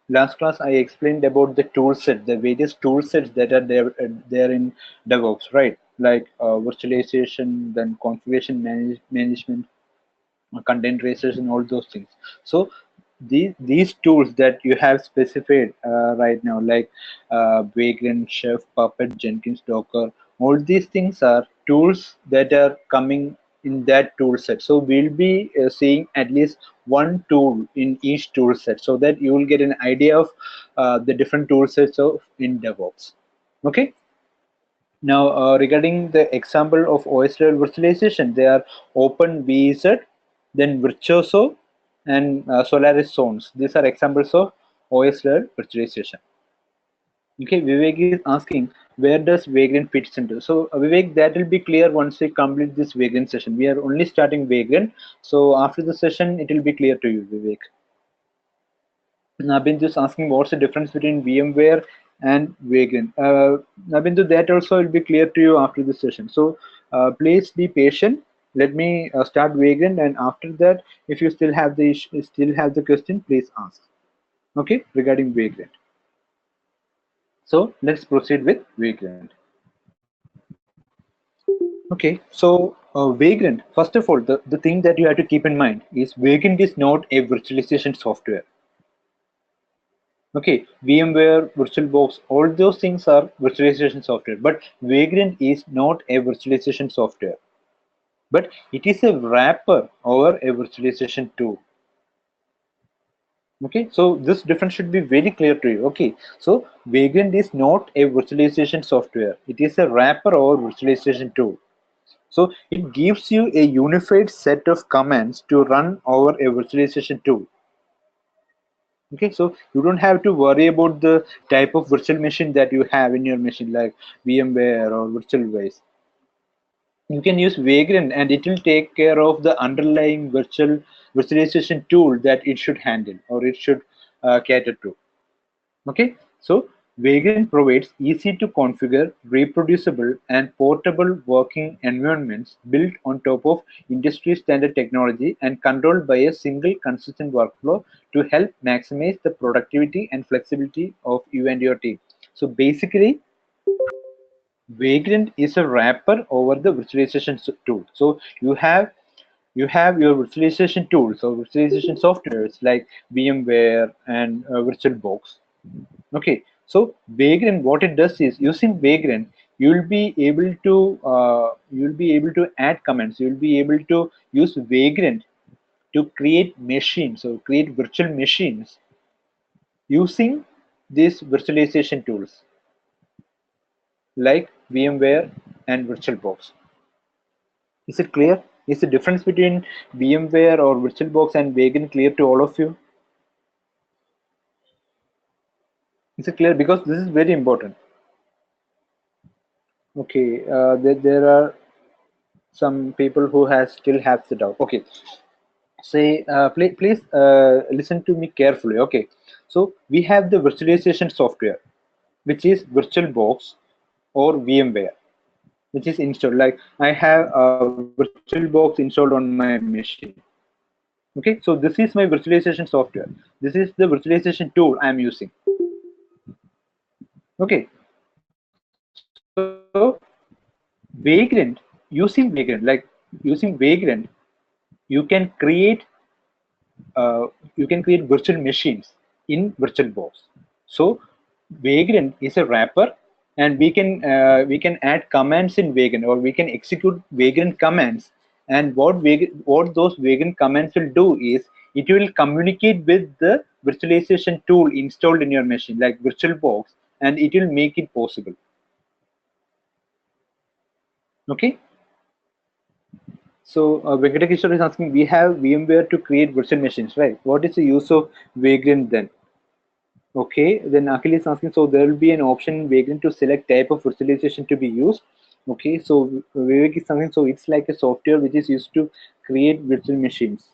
last class I explained about the tool set, the various tool sets that are there in DevOps, right? Like virtualization, then configuration management, content traces and all those things. So these tools that you have specified right now, like Vagrant, Chef, Puppet, Jenkins, Docker, all these things are tools that are coming in that tool set. So we'll be seeing at least one tool in each tool set, so that you will get an idea of the different tool sets of in DevOps. Okay. Now, regarding the example of OSL virtualization, they are OpenVZ, then Virtuoso, and Solaris Zones. These are examples of OSL virtualization. Okay, Vivek is asking, where does Vagrant fits into? So, Vivek, that will be clear once we complete this Vagrant session. We are only starting Vagrant, so after the session, it will be clear to you, Vivek. Nabindu is asking what's the difference between VMware and Vagrant. Nabindu, that also will be clear to you after this session. So please be patient. Let me start Vagrant, and after that, if you still have the question, please ask. Okay, regarding Vagrant. So let's proceed with Vagrant. Okay, so Vagrant. First of all, the thing that you have to keep in mind is Vagrant is not a virtualization software. Okay, VMware, VirtualBox, all those things are virtualization software, but Vagrant is not a virtualization software, but it is a wrapper over a virtualization tool. Okay, so this difference should be very clear to you. Okay, so Vagrant is not a virtualization software, it is a wrapper over virtualization tool. So it gives you a unified set of commands to run over a virtualization tool. Okay, so you don't have to worry about the type of virtual machine that you have in your machine, like VMware or virtualbase. You can use Vagrant and it will take care of the underlying virtualization tool that it should handle or it should cater to. Okay, so Vagrant provides easy to configure, reproducible, and portable working environments built on top of industry standard technology and controlled by a single consistent workflow to help maximize the productivity and flexibility of you and your team. So basically, Vagrant is a wrapper over the virtualization tool. So you have your virtualization tools or virtualization softwares like VMware and VirtualBox. Okay, so Vagrant, what it does is using Vagrant, you'll be able to add comments. You'll be able to use Vagrant to create machines or create virtual machines using these virtualization tools like VMware and VirtualBox. Is it clear? Is the difference between VMware or VirtualBox and Vagrant clear to all of you? Is it clear? Because this is very important. Okay, there are some people who has still have the doubt. Okay, say please listen to me carefully. Okay, so we have the virtualization software, which is VirtualBox or VMware, which is installed. Like I have VirtualBox installed on my machine. Okay, so this is my virtualization software. This is the virtualization tool I am using. Okay, so Vagrant, using Vagrant, you can create virtual machines in VirtualBox. So Vagrant is a wrapper, and we can add commands in Vagrant, or we can execute Vagrant commands And what those Vagrant commands will do is it will communicate with the virtualization tool installed in your machine, like VirtualBox, and it will make it possible. Okay. So Venkata is asking, we have VMware to create virtual machines, right? What is the use of Vagrant then? Okay, then Akhil is asking, so there will be an option in Vagrant to select type of virtualization to be used. Okay, so Vivek is something, so it's like a software which is used to create virtual machines.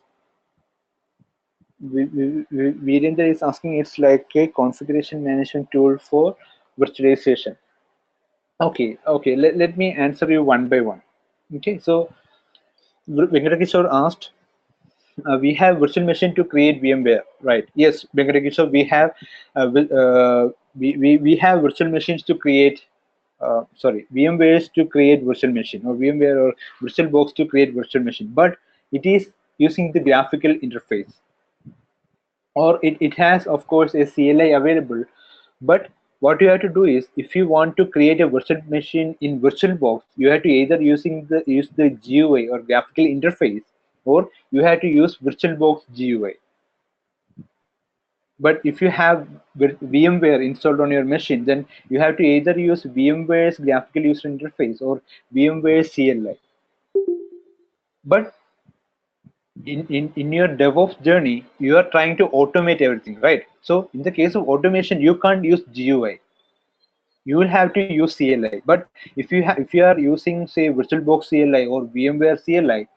Virendra is asking, it's like a configuration management tool for virtualization. Okay, okay, let me answer you one by one. Okay, so Venkata asked, we have virtual machine to create VMware, right? Yes, Venkata, we have we have virtual machines to create VMwares to create virtual machine, or VMware or VirtualBox to create virtual machine, but it is using the graphical interface, or it has of course a CLI available. But what you have to do is, if you want to create a virtual machine in VirtualBox, you have to either use the GUI or graphical interface, or you have to use VirtualBox GUI. But if you have VMware installed on your machine, then you have to either use VMware's graphical user interface or VMware CLI. But in your DevOps journey, you are trying to automate everything, right? So in the case of automation, you can't use GUI. You will have to use CLI. But if you are using, say, VirtualBox CLI or VMware CLI,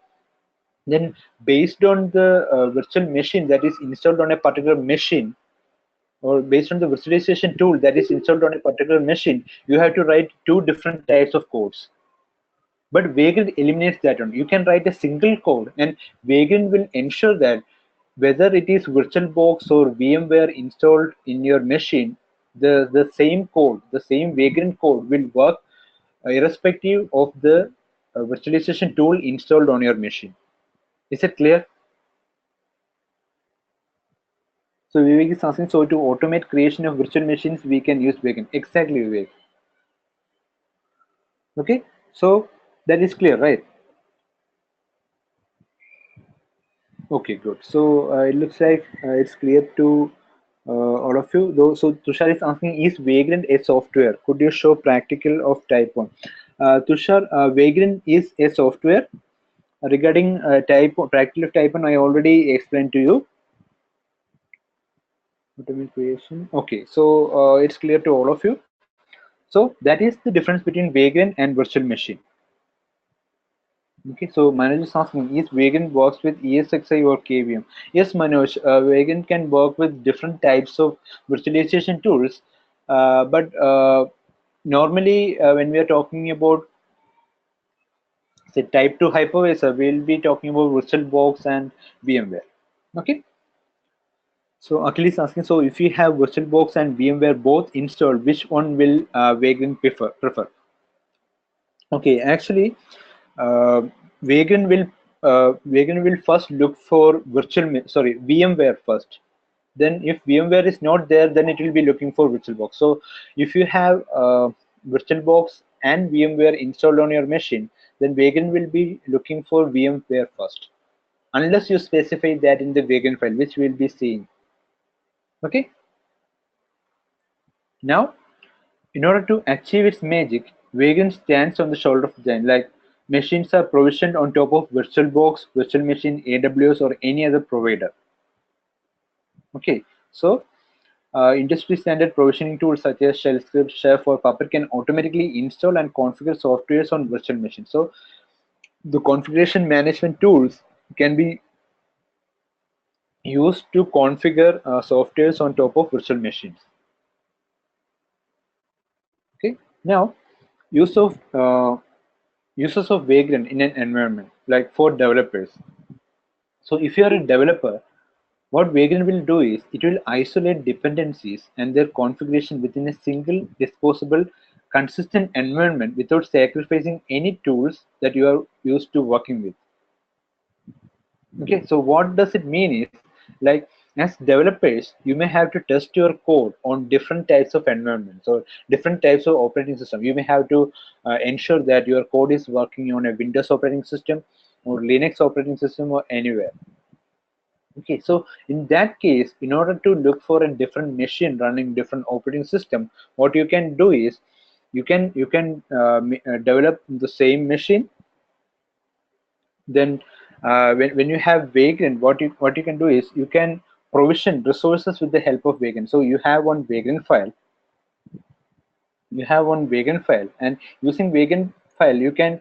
then based on the virtual machine that is installed on a particular machine, or based on the virtualization tool that is installed on a particular machine, you have to write two different types of codes. But Vagrant eliminates that one. You can write a single code, and Vagrant will ensure that whether it is VirtualBox or VMware installed in your machine, the same code, the same Vagrant code will work irrespective of the virtualization tool installed on your machine. Is it clear? So Vivek is asking, so to automate creation of virtual machines, we can use Vagrant. Exactly, Vivek. Okay, so that is clear, right? Okay, good. So it looks like it's clear to all of you. Though, so Tushar is asking, is Vagrant a software? Could you show practical of type 1? Tushar, Vagrant is a software. Regarding practical of type 1, I already explained to you. Automate creation. Okay, so it's clear to all of you. So that is the difference between Vagrant and virtual machine. Okay, so Manoj is asking, is Vagrant works with ESXi or KVM? Yes, Manoj, Vagrant can work with different types of virtualization tools, but normally when we are talking about, say, type 2 hypervisor, we'll be talking about VirtualBox and VMware. Okay, so Akhil is asking, so if you have VirtualBox and VMware both installed, which one will Vagrant prefer? Okay, actually, uh, Vagrant will first look for VMware first. Then if VMware is not there, then it will be looking for VirtualBox. So if you have VirtualBox and VMware installed on your machine, then Vagrant will be looking for VMware first, unless you specify that in the Vagrant file, which we'll be seeing. Okay. Now, in order to achieve its magic, Vagrant stands on the shoulder of giant. Like, machines are provisioned on top of VirtualBox, virtual machine, AWS, or any other provider. Okay, so industry standard provisioning tools such as Shell Script, Chef, or Puppet can automatically install and configure softwares on virtual machines. So the configuration management tools can be used to configure softwares on top of virtual machines. Okay, now use of uses of Vagrant in an environment, like for developers. So if you are a developer, what Vagrant will do is it will isolate dependencies and their configuration within a single disposable consistent environment without sacrificing any tools that you are used to working with. Okay, so what does it mean is, like, as developers, you may have to test your code on different types of environments or different types of operating system. You may have to ensure that your code is working on a Windows operating system, or Linux operating system or anywhere. Okay, so in that case, in order to look for a different machine running different operating system, what you can do is you can develop the same machine. Then when you have Vagrant, what you can do is you can provision resources with the help of Vagrant. So you have one Vagrant file, and using Vagrant file you can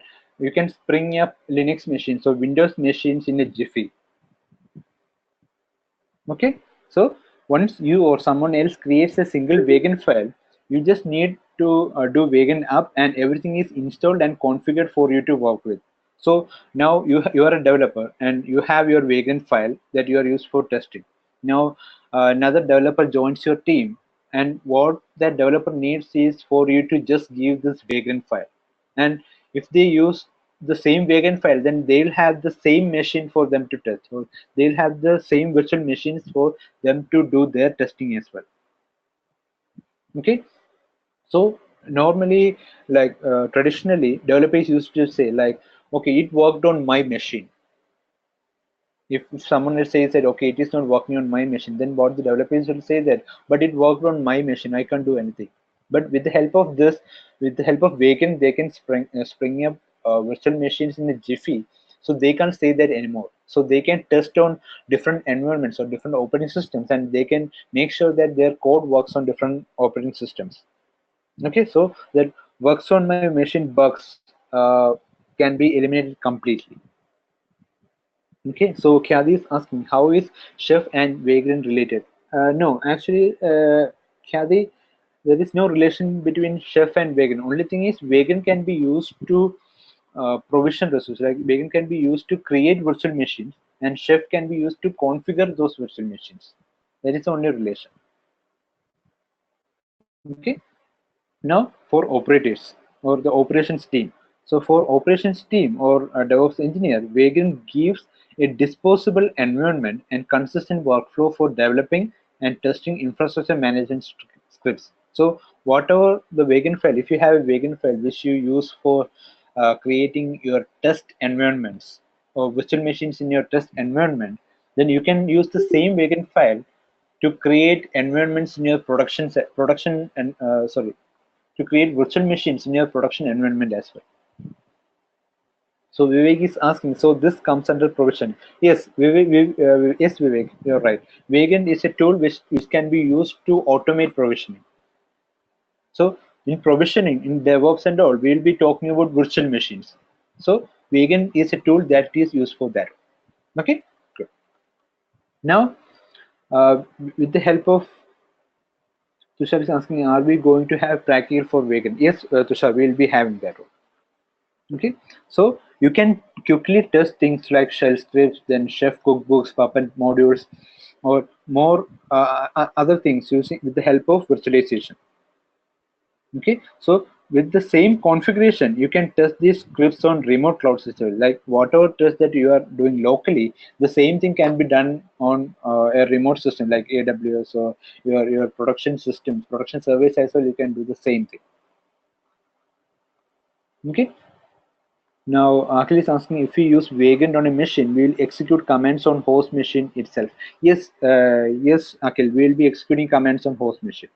spring up Linux machines or Windows machines in a jiffy. Okay, so once you or someone else creates a single Vagrant file, you just need to do Vagrant up, and everything is installed and configured for you to work with. So now you are a developer and you have your Vagrant file that you are used for testing. Now another developer joins your team, and what that developer needs is for you to just give this Vagrant file. And if they use the same Vagrant file, then they'll have the same machine for them to test, or they'll have the same virtual machines for them to do their testing as well. Okay, so normally, like traditionally, developers used to say like, okay, it worked on my machine. If someone says that, okay, it is not working on my machine, then what the developers will say that, but it worked on my machine, I can't do anything. But with the help of this, with the help of Vagrant, they can spring up virtual machines in a jiffy. So they can't say that anymore. So they can test on different environments or different operating systems, and they can make sure that their code works on different operating systems. Okay, so that works on my machine bugs can be eliminated completely. Okay, so Khadi is asking, how is Chef and Vagrant related? No, actually, Khadi, there is no relation between Chef and Vagrant. Only thing is, Vagrant can be used to provision resources. Like Vagrant can be used to create virtual machines, and Chef can be used to configure those virtual machines. That is the only relation. Okay. Now for operators or the operations team. So for operations team or a DevOps engineer, Vagrant gives a disposable environment and consistent workflow for developing and testing infrastructure management scripts. So whatever the Vagrant file, if you have a Vagrant file which you use for creating your test environments or virtual machines in your test environment, then you can use the same Vagrant file to create environments in your production and sorry, to create virtual machines in your production environment as well. So Vivek is asking, so this comes under provision. Yes, yes, Vivek, you're right. Vagrant is a tool which can be used to automate provisioning. So in provisioning, in DevOps and all, we'll be talking about virtual machines. So Vagrant is a tool that is used for that. Okay, good. Now, with the help of Tushar is asking, are we going to have practical for Vagrant? Yes, Tushar, we'll be having that one. Okay, so you can quickly test things like shell scripts, then chef cookbooks, puppet modules, or more other things using with the help of virtualization. Okay, so with the same configuration, you can test these scripts on remote cloud systems. Like whatever test that you are doing locally, the same thing can be done on a remote system like AWS or your production systems, production service as well. You can do the same thing. Okay. Now, Akhil is asking, if we use Vagrant on a machine, we will execute commands on host machine itself. Yes, yes, Akhil, we will be executing commands on host machine.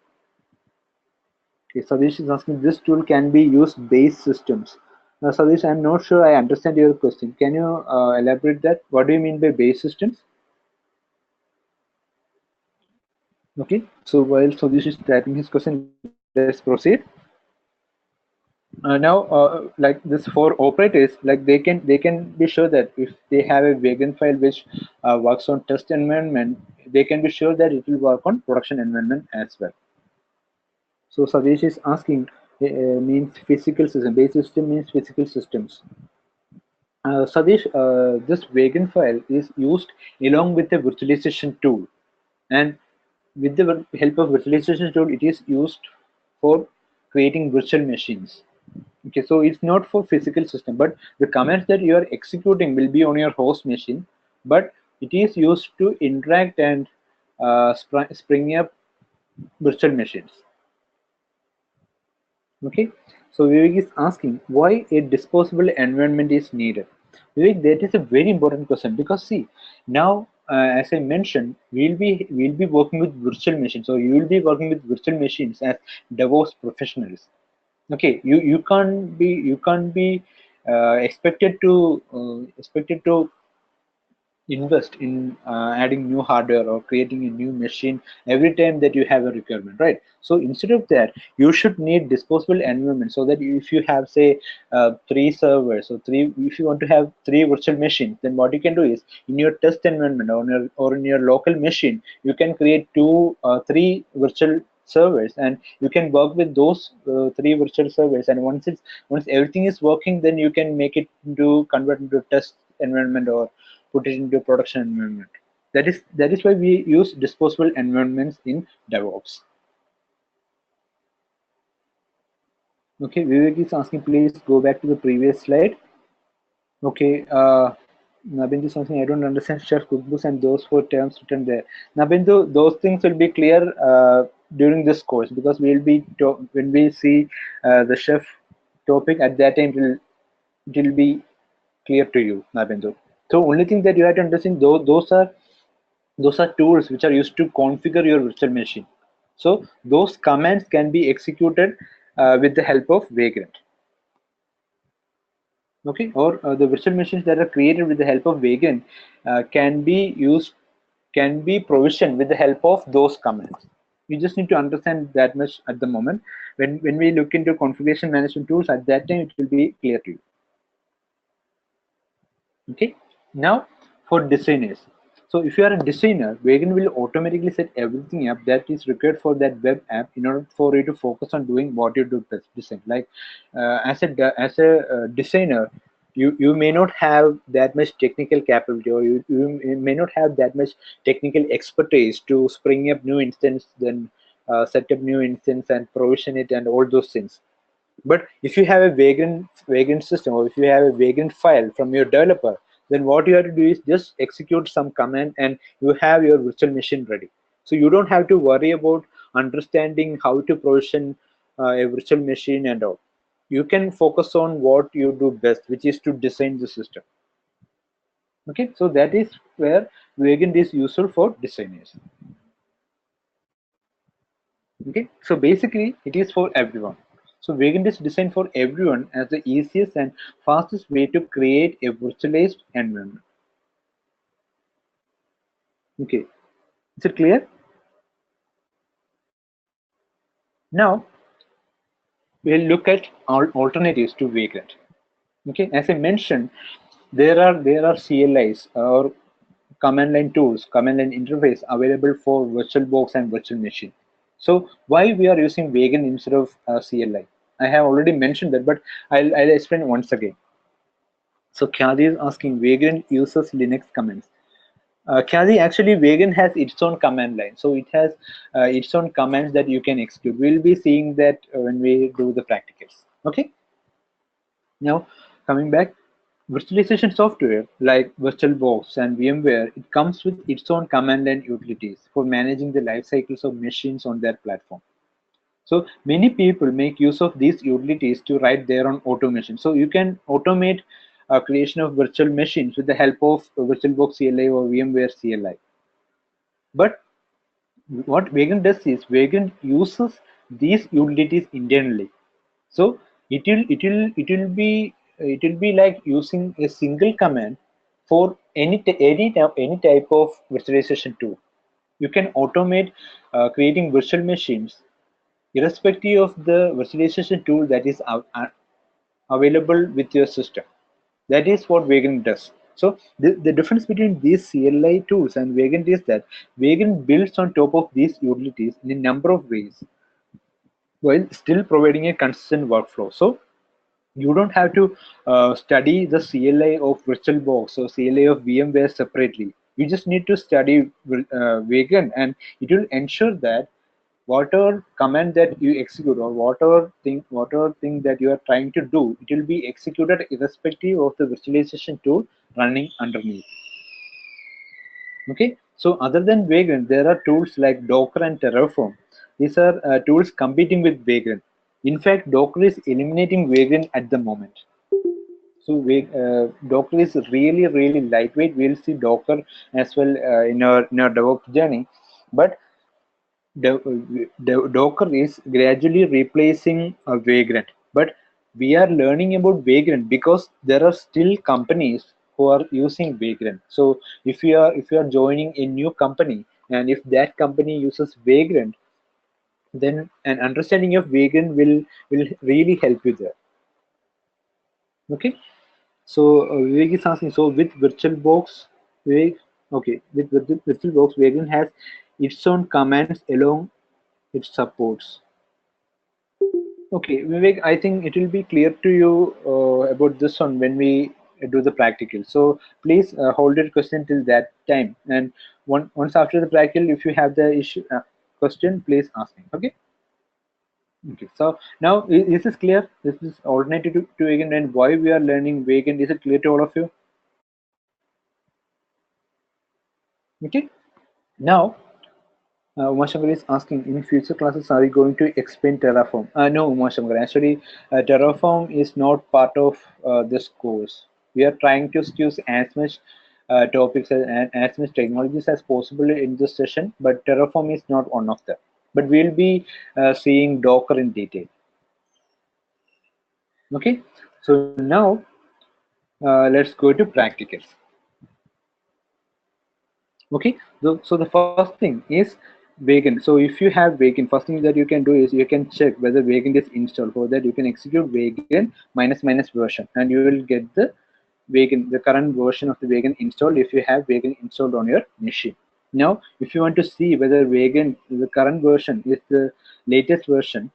Okay, Sadish is asking, this tool can be used base systems. Now, Sadish, I'm not sure I understand your question. Can you elaborate that? What do you mean by base systems? Okay, so while Sadish is typing his question, let's proceed. Now like this for operators, like they can be sure that if they have a Vagrant file which works on test environment, they can be sure that it will work on production environment as well. So Sadesh is asking, means physical system, base system means physical systems. Sadesh, this Vagrant file is used along with the virtualization tool, and with the help of virtualization tool, it is used for creating virtual machines. Okay, so it's not for physical system, but the commands that you are executing will be on your host machine, but it is used to interact and spring up virtual machines. Okay, so Vivek is asking why a disposable environment is needed. Vivek, that is a very important question because see, now as I mentioned, we'll be working with virtual machines, or you will be working with virtual machines as DevOps professionals. Okay, you can't be expected to invest in adding new hardware or creating a new machine every time that you have a requirement, right? So instead of that, you should need disposable environment, so that if you have, say, three servers or three, if you want to have three virtual machines, then what you can do is in your test environment, or in your local machine, you can create three virtual servers, and you can work with those three virtual servers, and once everything is working, then you can make it into convert into test environment, or put it into a production environment. That is why we use disposable environments in DevOps. Okay, Vivek is asking, please go back to the previous slide. Okay, Nabindu, something I don't understand. Chef cookbooks and those four terms written there. Nabindu, those things will be clear during this course, because when we see the chef topic at that time, it will be clear to you, Nabindu. So only thing that you have to understand, those are tools which are used to configure your virtual machine. So those commands can be executed with the help of Vagrant. Okay, or the virtual machines that are created with the help of Vagrant can be provisioned with the help of those commands. You just need to understand that much at the moment. When we look into configuration management tools, at that time it will be clear to you. Okay, now for designers. So if you are a designer, Vagrant will automatically set everything up that is required for that web app in order for you to focus on doing what you do best, design. Like as a designer, you may not have that much technical capability, or you may not have that much technical expertise to spring up new instance, then set up new instance and provision it and all those things. But if you have a Vagrant system, or if you have a Vagrant file from your developer, then what you have to do is just execute some command, and you have your virtual machine ready. So you don't have to worry about understanding how to provision a virtual machine and all. You can focus on what you do best, which is to design the system. Okay, so that is where Vagrant is useful for designers. Okay, so basically it is for everyone. So Vagrant is designed for everyone as the easiest and fastest way to create a virtualized environment. Okay, is it clear? Now we'll look at alternatives to Vagrant. Okay, as I mentioned, there are CLIs, or command line tools, command line interface, available for VirtualBox and virtual machine. So why we are using Vagrant instead of CLI? I have already mentioned that, but I'll explain once again. So Kadi is asking, Vagrant uses Linux commands. Kadi, actually Vagrant has its own command line. So it has its own commands that you can execute. We'll be seeing that when we do the practicals. Okay. Now coming back, virtualization software like VirtualBox and VMware, it comes with its own command line utilities for managing the life cycles of machines on their platform. So many people make use of these utilities to write their own automation. So you can automate creation of virtual machines with the help of VirtualBox CLI or VMware CLI. But what Vagrant does is Vagrant uses these utilities internally. So it will be like using a single command for any type of virtualization tool. You can automate creating virtual machines irrespective of the virtualization tool that is available with your system. That is what Vagrant does. So the difference between these CLI tools and Vagrant is that Vagrant builds on top of these utilities in a number of ways while still providing a consistent workflow. So you don't have to study the CLI of VirtualBox or CLI of VMware separately. You just need to study Vagrant, and it will ensure that whatever command that you execute, or whatever thing that you are trying to do, it will be executed irrespective of the virtualization tool running underneath. Okay, so other than Vagrant, there are tools like Docker and Terraform. These are tools competing with Vagrant. In fact, Docker is eliminating Vagrant at the moment. So Docker is really lightweight. We'll see Docker as well in our DevOps journey, but Docker is gradually replacing Vagrant. But we are learning about Vagrant because there are still companies who are using Vagrant. So if you are joining a new company, and if that company uses Vagrant, then an understanding of Vagrant will really help you there. Okay. So Vivek is asking, so with VirtualBox, Vivek, okay, with VirtualBox, Vagrant has its own commands along its supports. Okay, Vivek, I think it will be clear to you about this one when we do the practical. So please hold your question till that time, and once after the practical, if you have the issue question, please ask me. Okay. Okay. So now is this clear? This is alternative to Vagrant, and why we are learning Vagrant. Is it clear to all of you? Okay. Now, Umashankar is asking, in future classes, are we going to explain Terraform? No, Umashankar. Actually, Terraform is not part of this course. We are trying to use as much topics and as much technologies as possible in this session, but Terraform is not one of them. But we'll be seeing Docker in detail. Okay. So now, let's go to practicals. Okay, so the first thing is Vagrant. So if you have Vagrant, first thing that you can do is you can check whether Vagrant is installed. For that, you can execute Vagrant minus version, and you will get the Vagrant, the current version of the Vagrant installed if you have Vagrant installed on your machine. Now if you want to see whether Vagrant, the current version, is the latest version,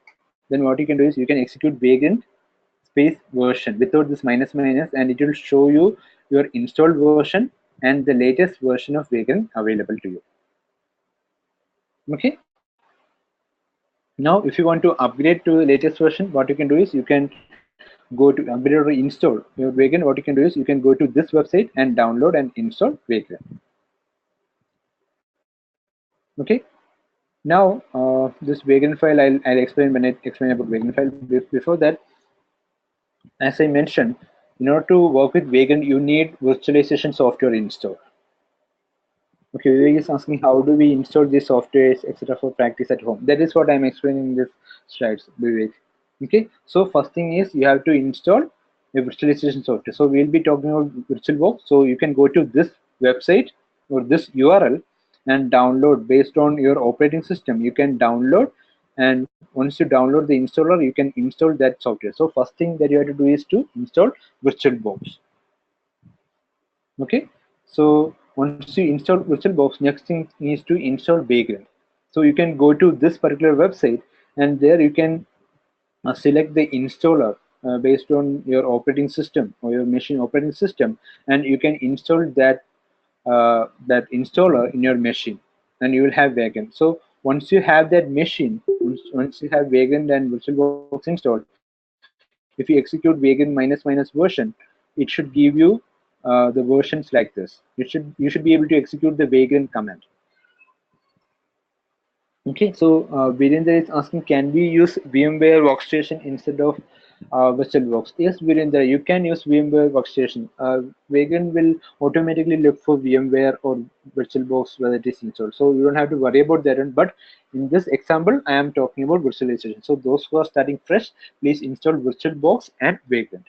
then what you can do is you can execute Vagrant space version without this minus, and it will show you your installed version and the latest version of Vagrant available to you. Okay. Now if you want to upgrade to the latest version, what you can do is you can go to upgrade or install your Vagrant. What you can do is you can go to this website and download and install Vagrant. Okay. Now this Vagrant file, I'll explain when I explain about Vagrant file. Before that, as I mentioned, in order to work with Vagrant, you need virtualization software installed. Okay, Vivek is asking, how do we install these softwares, etc., for practice at home? That is what I'm explaining in this slides, Vivek. Okay, so first thing is you have to install a virtualization software. So we'll be talking about VirtualBox. So you can go to this website or this URL and download based on your operating system. You can download, and once you download the installer, you can install that software. So first thing that you have to do is to install VirtualBox. Okay, so once you install VirtualBox, next thing is to install Vagrant. So you can go to this particular website, and there you can select the installer based on your operating system or your machine operating system, and you can install that installer in your machine, and you will have Vagrant. So once you have that machine, once you have Vagrant and VirtualBox installed, if you execute Vagrant minus version, it should give you the versions like this. You should be able to execute the Vagrant command. Okay, so Virendra is asking, can we use VMware Workstation instead of VirtualBox? Yes, Virendra, you can use VMware Workstation. Vagrant will automatically look for VMware or VirtualBox whether it is installed. So you don't have to worry about that one. But in this example, I am talking about virtualization. So those who are starting fresh, please install VirtualBox and Vagrant.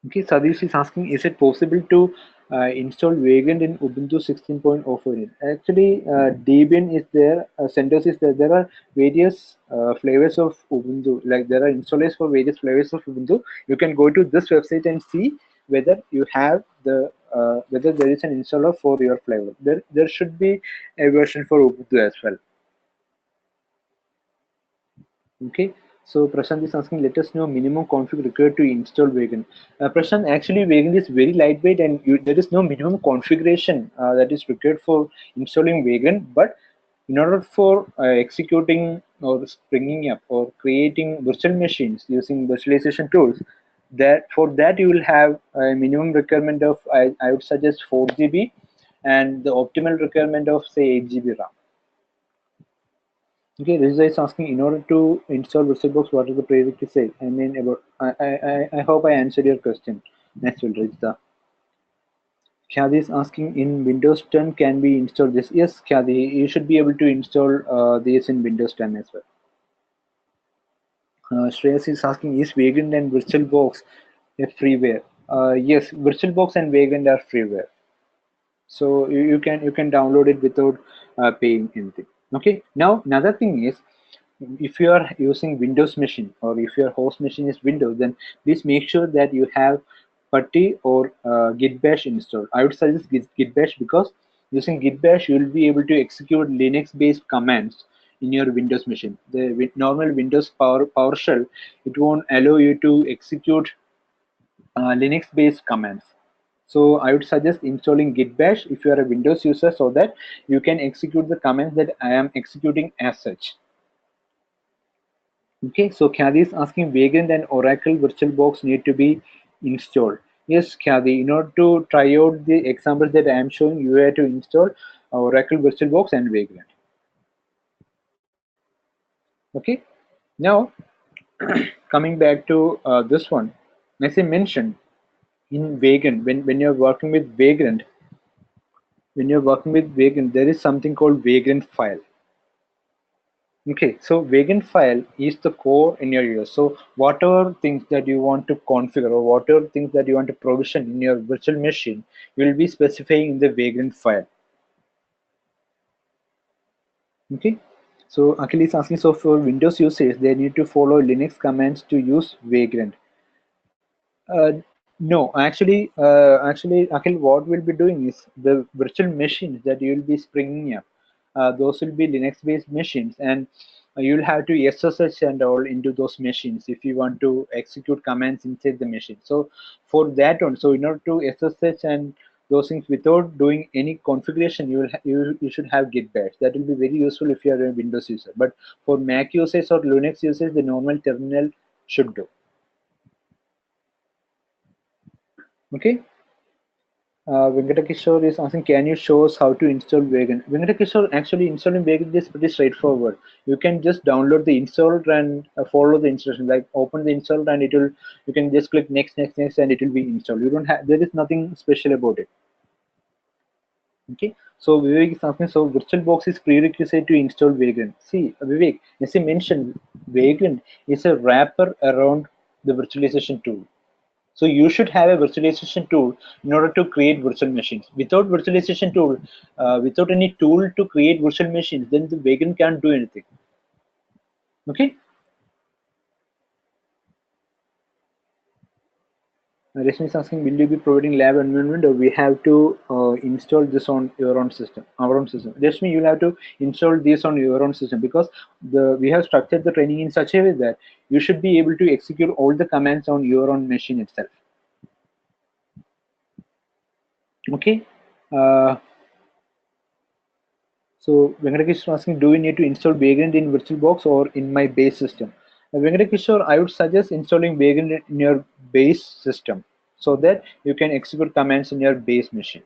Okay, Sadish is asking, is it possible to install Vagrant in Ubuntu 16.04? Actually, Debian is there, CentOS is there. There are various flavors of Ubuntu. Like there are installers for various flavors of Ubuntu. You can go to this website and see whether you have whether there is an installer for your flavor. There should be a version for Ubuntu as well. Okay, so Prashant is asking, let us know minimum config required to install Vagrant. Prashant, actually Vagrant is very lightweight, and there is no minimum configuration that is required for installing Vagrant. But in order for executing or springing up or creating virtual machines using virtualization tools, that for that you will have a minimum requirement of, I would suggest 4 GB, and the optimal requirement of say 8 GB RAM. Okay, Rizza is asking, in order to install VirtualBox, what are the prerequisites? I mean, about I hope I answered your question. Next will Rizza. Khadi is asking, in Windows 10 can we install this? Yes, Khadi, you should be able to install this in Windows 10 as well. Shreyas is asking, is Vagrant and VirtualBox a freeware? Yes, VirtualBox and Vagrant are freeware. So you can download it without paying anything. Okay. Now another thing is, if you are using Windows machine or if your host machine is Windows, then please make sure that you have Putty or Git Bash installed. I would suggest Git Bash, because using Git Bash you will be able to execute Linux-based commands in your Windows machine. The normal Windows PowerShell, it won't allow you to execute Linux-based commands. So I would suggest installing Git Bash if you are a Windows user, so that you can execute the commands that I am executing as such. Okay, so Kathy is asking, Vagrant and Oracle VirtualBox need to be installed. Yes, Kathy, in order to try out the examples that I am showing, you have to install Oracle VirtualBox and Vagrant. Okay, now coming back to this one, as I mentioned, in Vagrant, when you're working with Vagrant, there is something called Vagrant file. Okay, so Vagrant file is the core in your use. So whatever things that you want to configure or whatever things that you want to provision in your virtual machine, you will be specifying in the Vagrant file. Okay, so Akhil is asking, so for Windows users, they need to follow Linux commands to use Vagrant. No, actually, Akhil, what we'll be doing is the virtual machines that you will be springing up. Those will be Linux-based machines, and you'll have to SSH and all into those machines if you want to execute commands inside the machine. So for that one, so in order to SSH and those things without doing any configuration, you should have Git Bash. That will be very useful if you are a Windows user. But for Mac users or Linux users, the normal terminal should do. Okay. Venkatakishore is asking, can you show us how to install Vagrant? Venkatakishore, actually installing Vagrant is pretty straightforward. You can just download the installer and follow the instructions. Like open the installer and it will. You can just click next, next, next, and it will be installed. You don't have. There is nothing special about it. Okay. So Vivek is asking, so VirtualBox is prerequisite to install Vagrant. See, Vivek, as I mentioned, Vagrant is a wrapper around the virtualization tool. So you should have a virtualization tool in order to create virtual machines. Without virtualization tool, without any tool to create virtual machines, then the Vagrant can't do anything. Okay. Rashmi is asking, will you be providing lab environment, or we have to install this on your own system, our own system? Rashmi, you'll have to install this on your own system, because we have structured the training in such a way that you should be able to execute all the commands on your own machine itself. Okay. So Venkatesh is asking, do we need to install Vagrant in VirtualBox or in my base system? Venkateshwar, I would suggest installing Vagrant in your base system, so that you can execute commands in your base machine.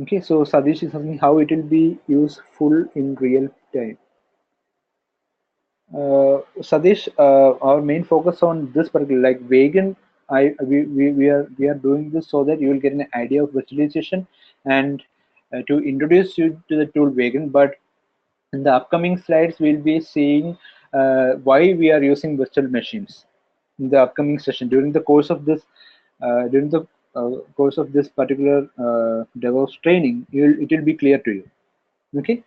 Okay, so Sadish is asking how it will be useful in real time. Sadish, our main focus on this particular, like Vagrant, we are doing this so that you will get an idea of virtualization, and to introduce you to the tool Vagrant. But in the upcoming slides, we'll be seeing why we are using virtual machines in the upcoming session. During the course of this particular DevOps training, it will be clear to you. Okay.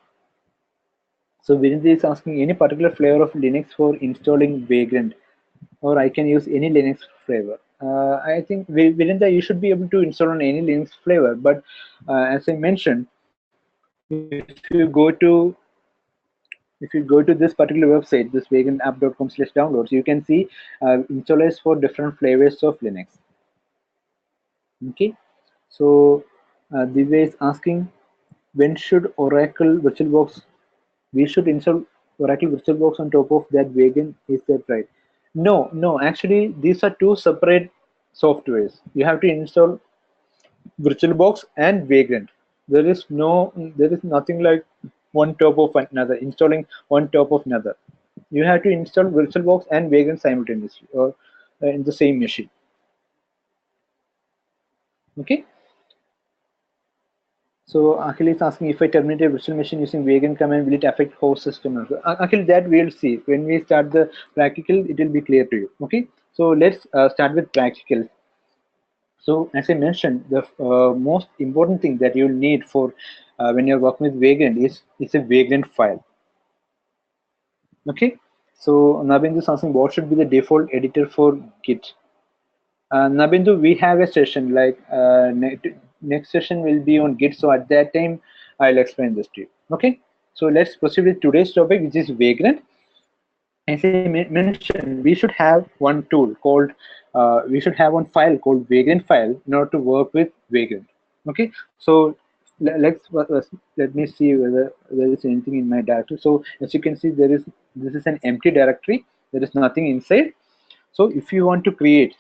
So Virendra is asking, any particular flavor of Linux for installing Vagrant, or I can use any Linux flavor. I think Virendra, you should be able to install on any Linux flavor. But as I mentioned, if you go to this particular website, this vagrantapp.com/downloads, you can see installers for different flavors of Linux. Okay, so Divya is asking, when should Oracle VirtualBox? We should install Oracle VirtualBox on top of that Vagrant. Is that right? No, no. Actually, these are two separate softwares. You have to install VirtualBox and Vagrant. There is nothing like. one top of another, installing one top of another. You have to install VirtualBox and Vagrant simultaneously or in the same machine. Okay. So Akhil is asking, if I terminate a virtual machine using Vagrant command, will it affect host system? Akhil, that we'll see when we start the practical. It will be clear to you. Okay. So let's start with practical. So as I mentioned, the most important thing that you'll need for when you're working with Vagrant is a Vagrant file. Okay. So Nabindu is asking, what should be the default editor for Git? Nabindu, we have a session like next session will be on Git. So at that time, I'll explain this to you. Okay. So let's proceed with today's topic, which is Vagrant. As I mentioned, we should have one tool called, we should have one file called Vagrant file in order to work with Vagrant. Okay. So let me see whether there is anything in my directory. So as you can see, this is an empty directory. There is nothing inside. So if you want to create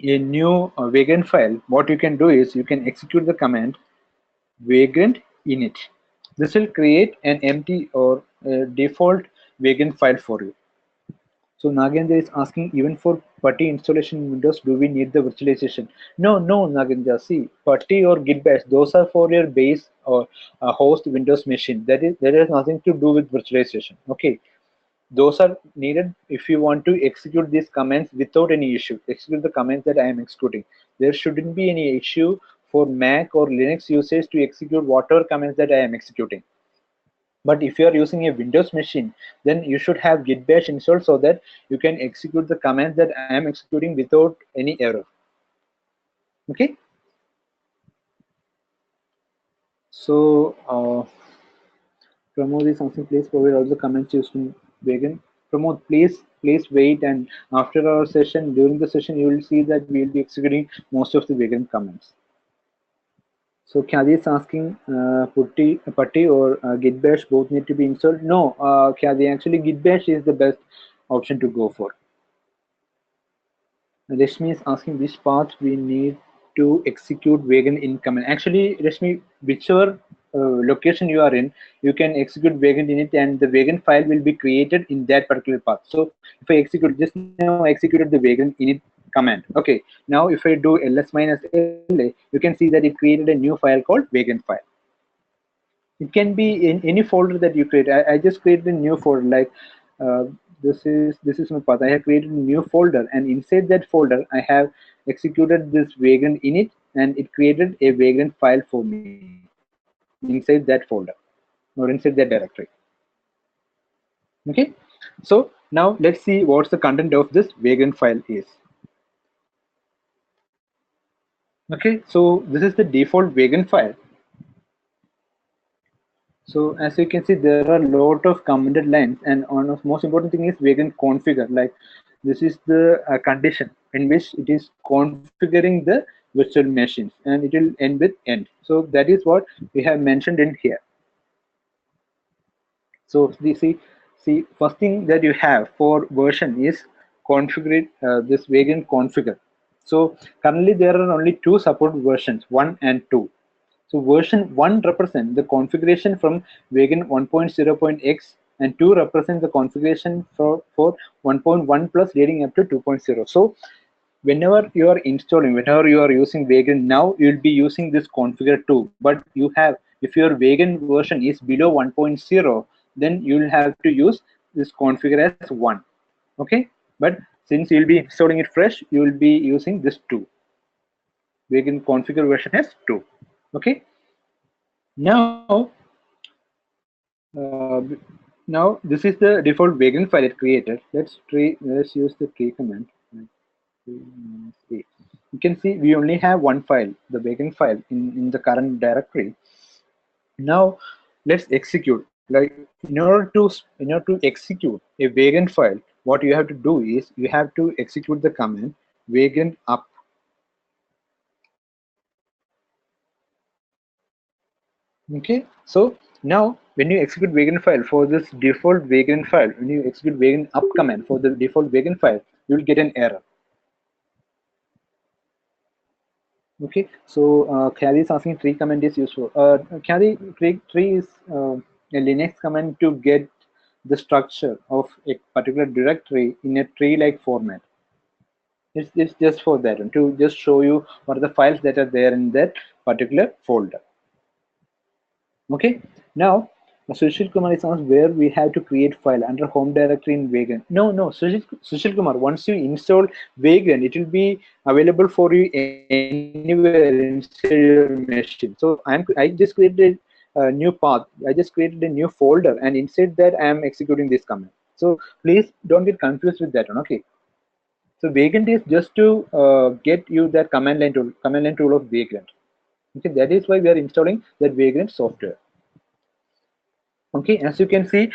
a new Vagrant file, what you can do is you can execute the command Vagrant init. This will create an empty or default Vagrant file for you. So Nagendra is asking, even for PuTTY installation in Windows, do we need the virtualization? No, Nagendra. See, PuTTY or Git Bash, those are for your base or host Windows machine. That has nothing to do with virtualization. Okay, those are needed if you want to execute these commands without any issue. Execute the commands that I am executing. There shouldn't be any issue for Mac or Linux users to execute whatever commands that I am executing. But if you are using a Windows machine, then you should have Git Bash installed so that you can execute the commands that I am executing without any error. Okay. So Pramod is asking, please provide all the comments used in Vagrant. Pramod, please wait, and after our session, during the session, you will see that we will be executing most of the Vagrant comments. So Khadi is asking, PuTTY or Git Bash both need to be installed. No, Khadi, actually Git Bash is the best option to go for. Rashmi is asking which path we need to execute Vagrant in command. Actually, Rashmi, whichever location you are in, you can execute Vagrant in it, and the Vagrant file will be created in that particular path. So if I execute, just now I executed the Vagrant init command. Okay, now if I do ls minus la, you can see that it created a new file called Vagrant file. It can be in any folder that you create. I just created a new folder, like this is my path. I have created a new folder, and inside that folder I have executed this Vagrant init, and it created a Vagrant file for me inside that folder or inside that directory. Okay, so now let's see what's the content of this Vagrant file is. Okay, so this is the default Vagrant file. So as you can see, there are a lot of commented lines, and one of most important thing is Vagrant configure. Like this is the condition in which it is configuring the virtual machines, and it will end with end. So that is what we have mentioned in here. So see, first thing that you have for version is configure this Vagrant configure. So currently there are only two support versions, 1 and 2. So version 1 represents the configuration from Vagrant 1.0.x, and 2 represents the configuration for 1.1 plus leading up to 2.0. So whenever you are installing, whenever you are using Vagrant now, you will be using this configure 2. But you have, if your Vagrant version is below 1.0, then you will have to use this configure as 1. Okay, but since you will be installing it fresh, you will be using this 2. Vagrant configure version as 2. Okay. Now, uh, now this is the default Vagrant file it created. Let's use the tree command. You can see we only have one file, the Vagrant file in the current directory. Now let's execute. Like in order to execute a Vagrant file, what you have to do is you have to execute the command Vagrant up. Okay, so now when you execute Vagrant file for this default Vagrant file, when you execute Vagrant up command for the default Vagrant file, you will get an error. Okay, so Khadi is asking tree command is useful. Khadi, tree is a Linux command to get the structure of a particular directory in a tree-like format. It's just for that, and to just show you what are the files that are there in that particular folder. Okay, now Sushil Kumar is asked where we have to create file under home directory in Vagrant. No, Sushil Kumar, once you install Vagrant, it will be available for you anywhere inside your machine. So I just created a new path. I just created a new folder, and inside that I am executing this command. So please don't get confused with that one. Okay. So Vagrant is just to get you that command line tool of Vagrant. Okay, that is why we are installing that Vagrant software. Okay, as you can see,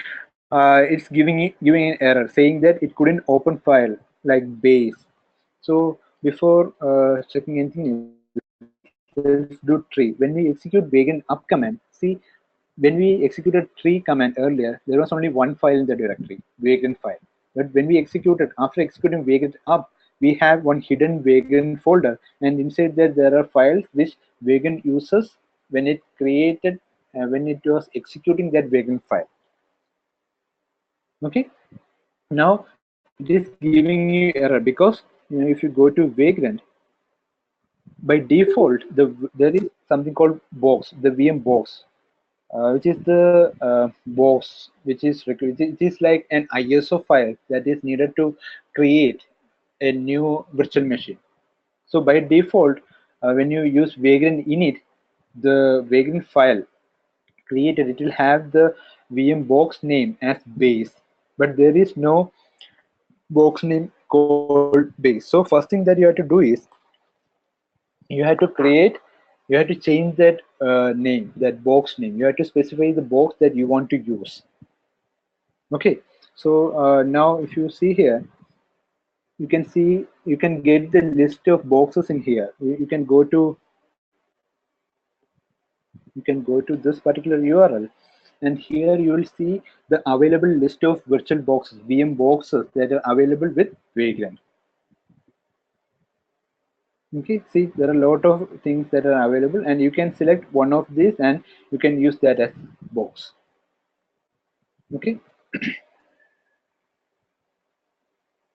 it's giving an error saying that it couldn't open file like base. So before checking anything else, let's do tree. When we execute Vagrant up command, see, when we executed tree command earlier, there was only one file in the directory, Vagrant file. But when we executed, after executing Vagrant up, we have one hidden Vagrant folder, and inside that there are files which Vagrant uses when it created, when it was executing that Vagrant file. Okay, now it is giving you error because if you go to Vagrant, by default there is something called box, the VM box, which is the box which is it is like an ISO file that is needed to create a new virtual machine. So by default, when you use Vagrant init, the Vagrant file created, it will have the VM box name as base, but there is no box name called base. So first thing that you have to do is you have to change that name, that box name. You have to specify the box that you want to use. Okay, so now if you see here, you can get the list of boxes in here. You can go to this particular URL, and here you will see the available list of virtual boxes, VM boxes that are available with Vagrant. Okay, see, there are a lot of things that are available, and you can select one of these and you can use that as box. Okay,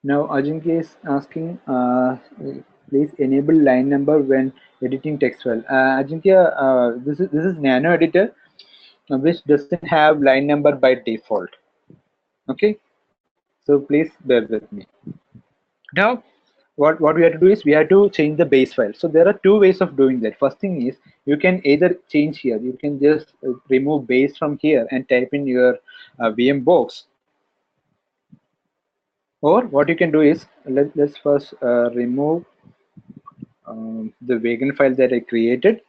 now Ajinkya is asking, please enable line number when editing text file. Ajinkya, this is Nano Editor, which doesn't have line number by default. Okay, so please bear with me. Now, what we have to do is we have to change the base file. So there are two ways of doing that. First thing is you can either change here. You can just remove base from here and type in your VM box. Or what you can do is let's first remove the Vagrant file that I created,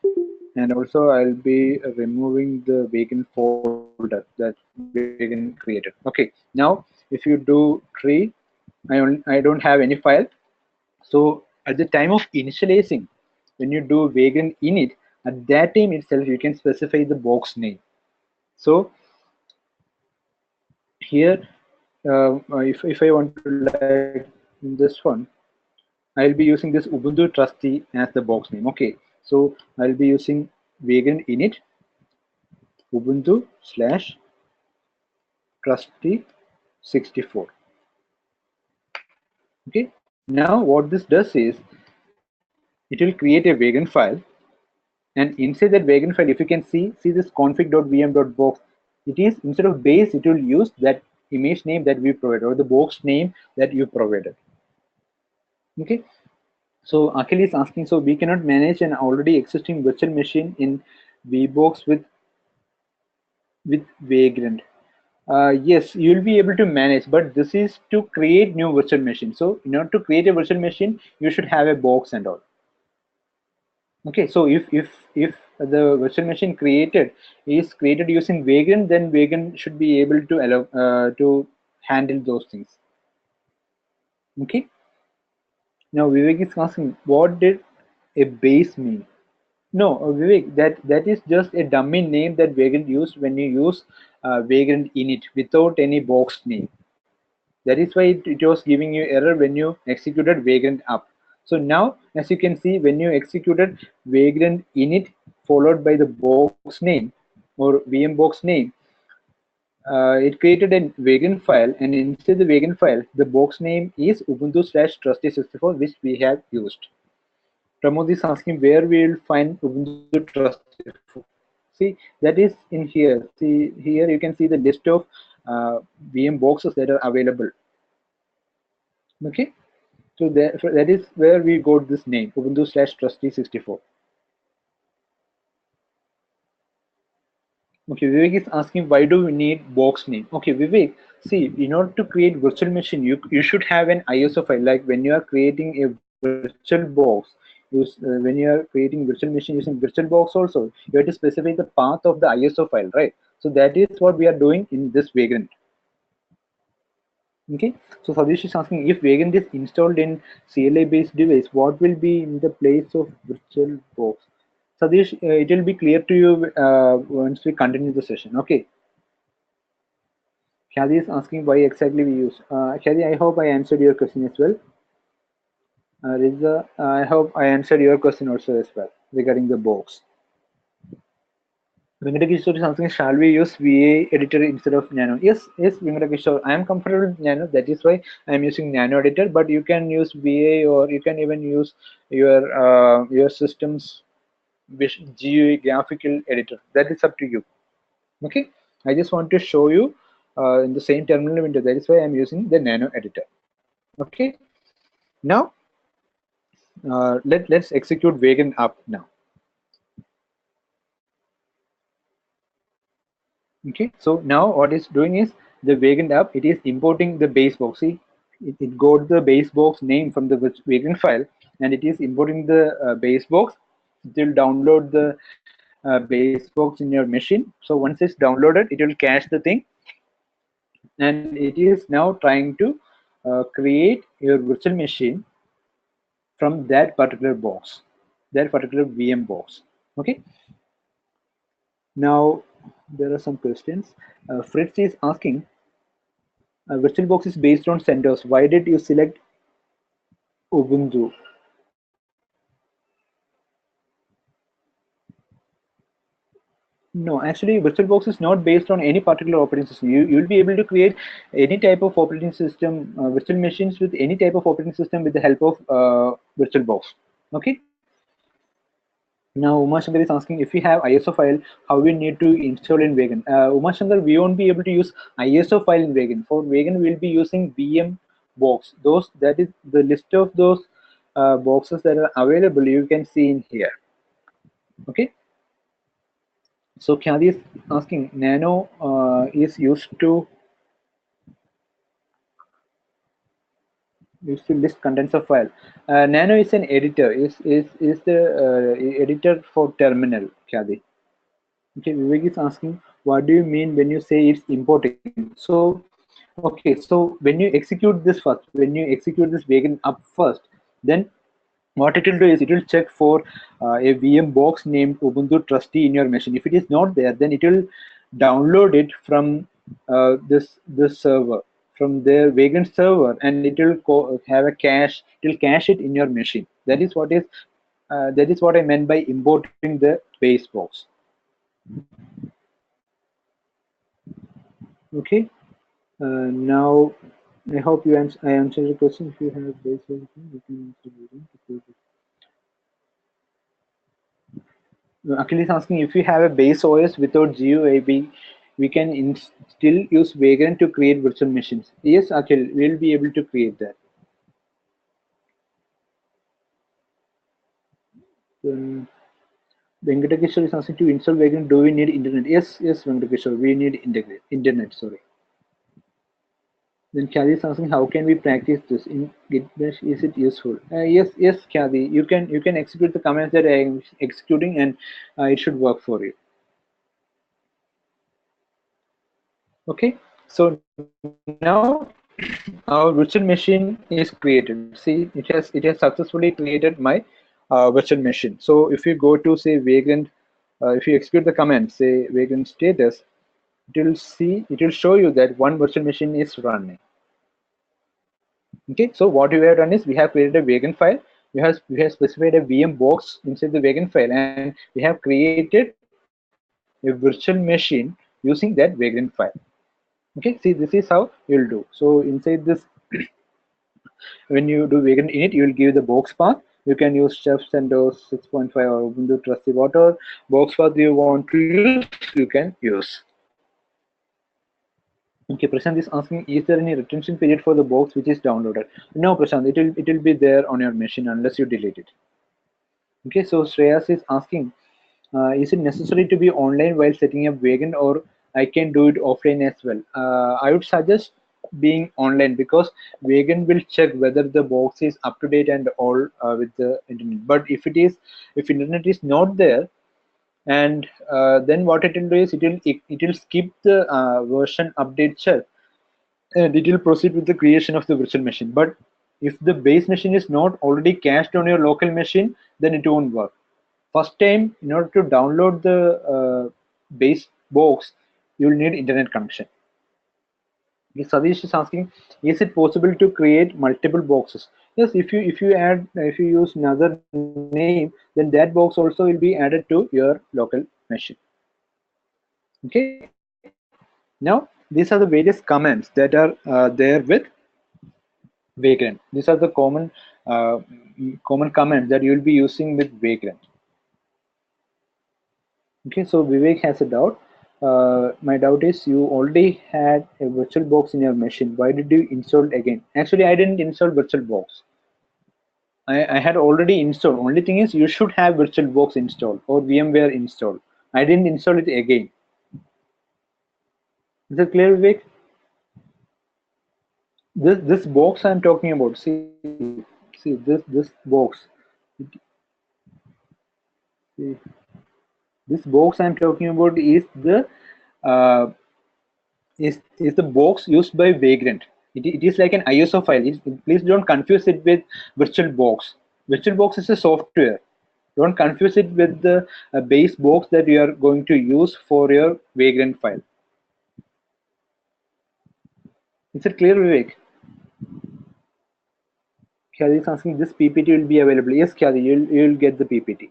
and also I'll be removing the Vagrant folder that Vagrant created. Okay, now if you do tree, I don't have any file. So at the time of initializing, when you do Vagrant init, at that time itself you can specify the box name. So here, if I want to like in this one, I'll be using this Ubuntu Trusty as the box name. Okay, so I'll be using Vagrant init Ubuntu slash Trusty 64. Okay, now what this does is it will create a Vagrant file, and inside that Vagrant file, if you can see this config.vm.box, it is, instead of base, it will use that image name that we provided, or the box name that you provided. Okay, so Akhil is asking, so we cannot manage an already existing virtual machine in VBox with Vagrant. Yes, you'll be able to manage, but this is to create new virtual machine. So in order to create a virtual machine, you should have a box and all. Okay, so if the virtual machine created is created using Vagrant, then Vagrant should be able to allow to handle those things. Okay, now Vivek is asking, what did a base mean? No, Vivek, that is just a dummy name that Vagrant used when you use Vagrant init without any box name. That is why it was giving you error when you executed Vagrant up. So now, as you can see, when you executed vagrant init followed by the box name or VM box name, it created a vagrant file, and inside the vagrant file, the box name is ubuntu/trusty64, which we have used. Pramod is asking where we will find Ubuntu Trust64. See, that is in here. See, here you can see the list of VM boxes that are available. Okay, so that is where we got this name, Ubuntu/trusty64. Okay, Vivek is asking why do we need box name? Okay, Vivek, see, in order to create virtual machine, you should have an ISO file. Like when you are creating a virtual box, when you are creating virtual machine using VirtualBox also, you have to specify the path of the ISO file, right? So that is what we are doing in this Vagrant. Okay, so Sadish is asking if Vagrant is installed in CLI based device, what will be in the place of VirtualBox? Sadish, it will be clear to you once we continue the session. Okay. Khadi is asking why exactly we use. Khadi, I hope I answered your question as well. Riza, I hope I answered your question also as well regarding the box. Venkatakishore is asking, shall we use VA editor instead of Nano? Yes, yes, Venkatakishore. I am comfortable with Nano. That is why I am using Nano editor. But you can use VA, or you can even use your system's GUI graphical editor. That is up to you. Okay. I just want to show you in the same terminal window. That is why I am using the Nano editor. Okay. Now let's execute Vagrant up now. Okay, so now what it's doing is the Vagrant app, it is importing the base box. See, it got the base box name from the Vagrant file, and it is importing the base box. It will download the base box in your machine. So once it's downloaded, it will cache the thing, and it is now trying to create your virtual machine from that particular box, that particular VM box. Okay. Now there are some questions. Fritz is asking, VirtualBox is based on CentOS. Why did you select Ubuntu? No, actually, VirtualBox is not based on any particular operating system. You'll be able to create any type of operating system, virtual machines with any type of operating system with the help of VirtualBox. Okay. Now, Uma Shankar is asking if we have ISO file, how we need to install in Vagrant. Uma Shankar, we won't be able to use ISO file in Vagrant. For Vagrant, we'll be using VM box. That is the list of those boxes that are available. You can see in here. Okay. So Khadi is asking, Nano is used to list contents of file. Nano is an editor. Is the editor for terminal, Khadi. Okay, Vivek is asking, what do you mean when you say it's importing? So, okay, so when you execute this first, when you execute this Vagrant up first, then what it will do is it will check for a VM box named Ubuntu Trusty in your machine. If it is not there, then it will download it from this server, from their Vagrant server, and it will have a cache. It will cache it in your machine. That is what I meant by importing the base box. Okay. Now I hope I answered the question. If you have base box, you can answer. Akhil is asking if we have a base OS without GUI, we can still use Vagrant to create virtual machines. Yes, Akhil, we'll be able to create that. Venkatakishore is asking to install Vagrant. Do we need internet? Yes, Venkatakishore, we need internet. Sorry. Then Khadi is asking how can we practice this in GitBash? Is it useful? Yes, Khadi. You can execute the commands that I am executing, and it should work for you. Okay, so now our virtual machine is created. See, it has successfully created my virtual machine. So if you go to say Vagrant, if you execute the command say Vagrant status, it will show you that one virtual machine is running. Okay, so what we have done is we have created a Vagrant file, we have specified a VM box inside the Vagrant file, and we have created a virtual machine using that Vagrant file. Okay, see, this is how you'll do. So inside this, when you do Vagrant init, you will give the box path. You can use Chef CentOS 6.5 or Ubuntu Trusty, whatever box path you want to use, you can use. Okay, Prashant is asking, is there any retention period for the box which is downloaded? No, Prashant, it will be there on your machine unless you delete it. Okay, so Shreyas is asking, is it necessary to be online while setting up Vagrant, or I can do it offline as well? I would suggest being online, because Vagrant will check whether the box is up to date and all with the internet. But if internet is not there, and then what it will do is it will skip the version update check, and it will proceed with the creation of the virtual machine. But if the base machine is not already cached on your local machine, then it won't work. First time, in order to download the base box, you will need internet connection. Okay, Sadish is asking, is it possible to create multiple boxes? Yes, if you use another name, then that box also will be added to your local machine. Okay. Now these are the various commands that are there with Vagrant. These are the uh, common commands that you will be using with Vagrant. Okay, so Vivek has a doubt. My doubt is, you already had a VirtualBox in your machine. Why did you install it again? Actually, I didn't install VirtualBox. I had already installed. Only thing is, you should have VirtualBox installed or VMware installed. I didn't install it again. Is it clear, Vivek? This box I'm talking about. See this box. See, this box I'm talking about is the uh, is the box used by Vagrant. It is like an ISO file. Please don't confuse it with VirtualBox. VirtualBox is a software. Don't confuse it with the base box that you are going to use for your Vagrant file. Is it clear, Vivek? Kyadi is asking, this PPT will be available. Yes, Kyadi, you'll get the PPT.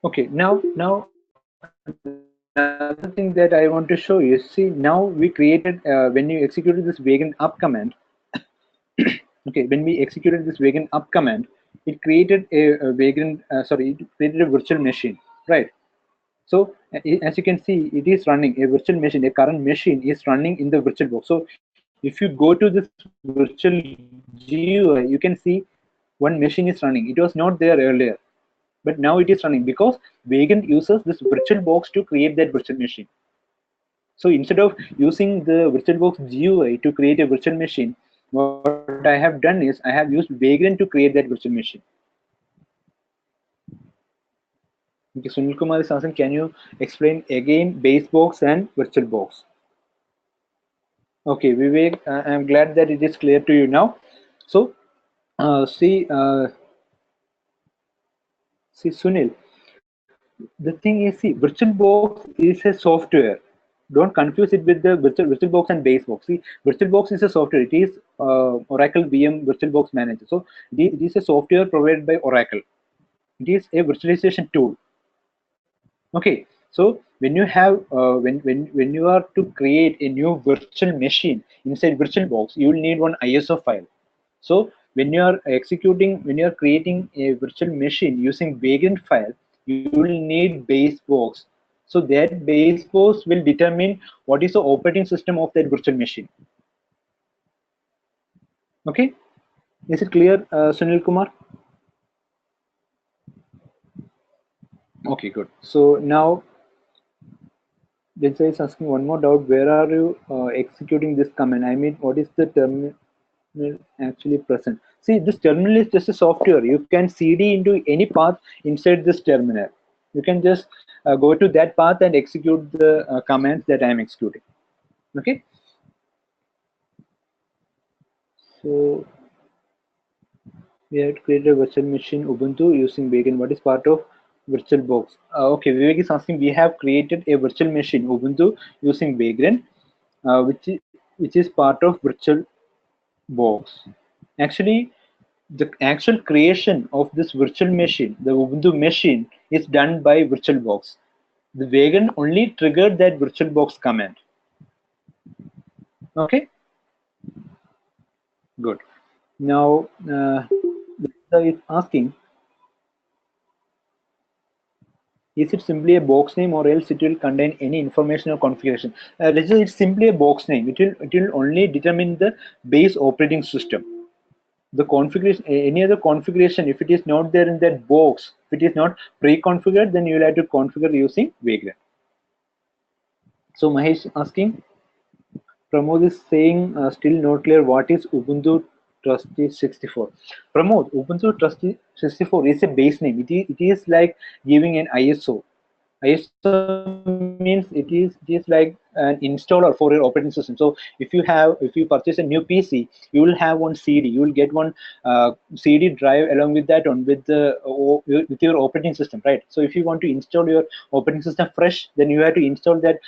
Okay, now another thing that I want to show you. See, now we created when you executed this Vagrant up command. Okay, when we executed this Vagrant up command, it created a Vagrant. It created a virtual machine, right? So as you can see, it is running a virtual machine. A current machine is running in the VirtualBox. So if you go to this virtual GUI, you can see one machine is running. It was not there earlier, but now it is running because Vagrant uses this VirtualBox to create that virtual machine. So instead of using the VirtualBox GUI to create a virtual machine, what I have done is I have used Vagrant to create that virtual machine. Okay, Sunil Kumar is asking, can you explain again Basebox and VirtualBox? Okay, Vivek, I'm glad that it is clear to you now. So, see, Sunil, the thing is, see, VirtualBox is a software. Don't confuse it with the VirtualBox and Basebox. See, VirtualBox is a software. It is Oracle VM VirtualBox Manager. So, it is a software provided by Oracle. It is a virtualization tool. Okay, so when you have when you are to create a new virtual machine inside VirtualBox, you will need one ISO file. So when you are creating a virtual machine using Vagrant file, you will need Basebox. So that Basebox will determine what is the operating system of that virtual machine. Okay, is it clear, Sunil Kumar? Okay, good. So now Vinsa is asking one more doubt. Where are you executing this command? I mean, what is the terminal actually present? See, this terminal is just a software. You can CD into any path inside this terminal. You can just go to that path and execute the commands that I am executing. Okay. So we have created a virtual machine Ubuntu using Vagrant. What is part of VirtualBox? Okay, Vivek is asking, we have created a virtual machine Ubuntu using Vagrant, which is part of virtual. box. Actually, the actual creation of this virtual machine, the Ubuntu machine, is done by VirtualBox. The Wagon only triggered that VirtualBox command. Okay, good. Now, it's asking, is it simply a box name or else it will contain any information or configuration? Let's say it's simply a box name. It will only determine the base operating system. The configuration, any other configuration, if it is not there in that box, if it is not pre-configured, then you will have to configure using Vagrant. So Mahesh asking, Pramod is saying still not clear what is Ubuntu Trustee 64. Pramod, Ubuntu Trustee 64 is a base name. It is like giving an ISO. ISO means it is like an installer for your operating system. So if you purchase a new PC, you will have one CD. You will get one CD drive along with that one with your operating system, right? So if you want to install your operating system fresh, then you have to install that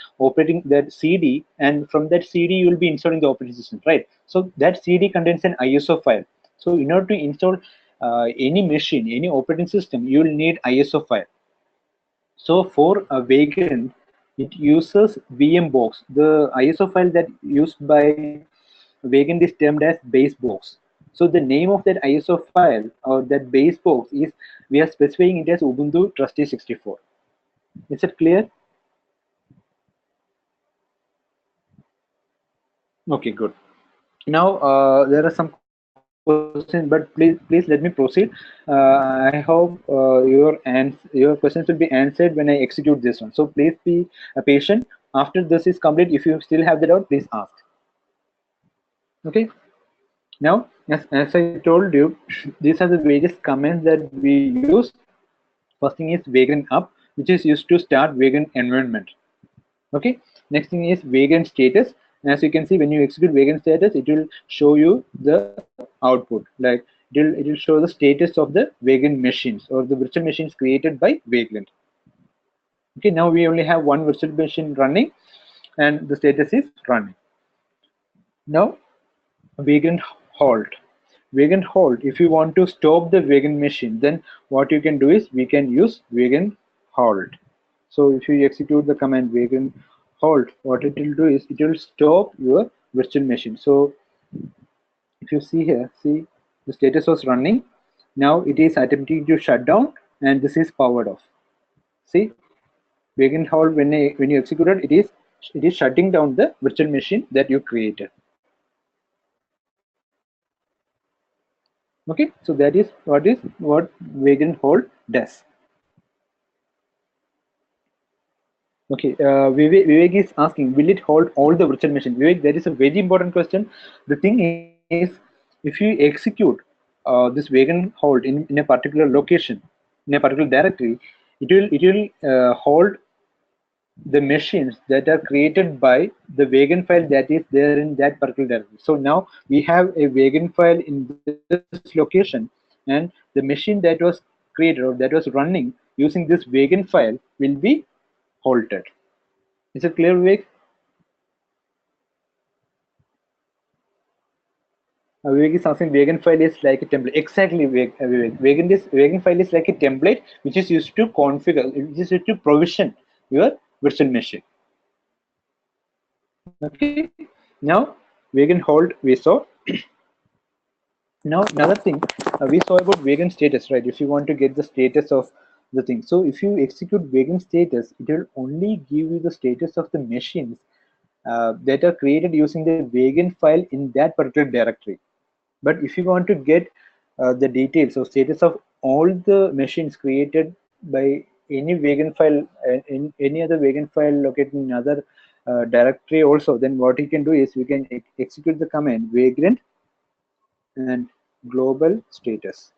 CD, and from that CD you will be installing the operating system, right? So that CD contains an ISO file. So in order to install any machine, any operating system, you will need ISO file. So for a Vagrant, it uses VMBox. The ISO file that used by Vagrant is termed as basebox. So the name of that ISO file or that basebox is, we are specifying it as Ubuntu Trustee 64. Is it clear? Okay, good. Now there are some questions, but please let me proceed. I hope your questions will be answered when I execute this one. So please be patient. After this is complete, if you still have the doubt, please ask. Okay. Now, as I told you, these are the various commands that we use. First thing is Vagrant up, which is used to start Vagrant environment. Okay. Next thing is Vagrant status. As you can see, when you execute Vagrant status, it will show you the output. Like it will show the status of the Vagrant machines or the virtual machines created by Vagrant. Okay. Now we only have one virtual machine running, and the status is running. Now, Vagrant halt. Vagrant halt. If you want to stop the Vagrant machine, then what you can do is we can use Vagrant halt. So if you execute the command Vagrant halt, what it will do is it will stop your virtual machine. So if you see here, see the status was running. Now it is attempting to shut down, and this is powered off. See, Vagrant halt, when you execute it is shutting down the virtual machine that you created. Okay, so that is what Vagrant halt does. Okay, Vivek is asking, will it hold all the virtual machines? Vivek, that is a very important question. The thing is, if you execute this Vagrant hold in a particular location, in a particular directory, it will hold the machines that are created by the Vagrant file that is there in that particular directory. So now we have a Vagrant file in this location, and the machine that was created or that was running using this Vagrant file will be halted. Is it clear, Vivek? Vivek is asking, Vagrant file is like a template. Exactly, Vivek. Vagrant file is like a template which is used to configure, which is used to provision your virtual machine. Okay. Now, Vagrant hold we saw. Now, another thing we saw about Vagrant status, right? If you want to get the status of the thing, so if you execute Vagrant status, it will only give you the status of the machines that are created using the Vagrant file in that particular directory. But if you want to get the details or status of all the machines created by any Vagrant file, in any other Vagrant file located in another directory also, then what you can do is we can execute the command Vagrant and global status.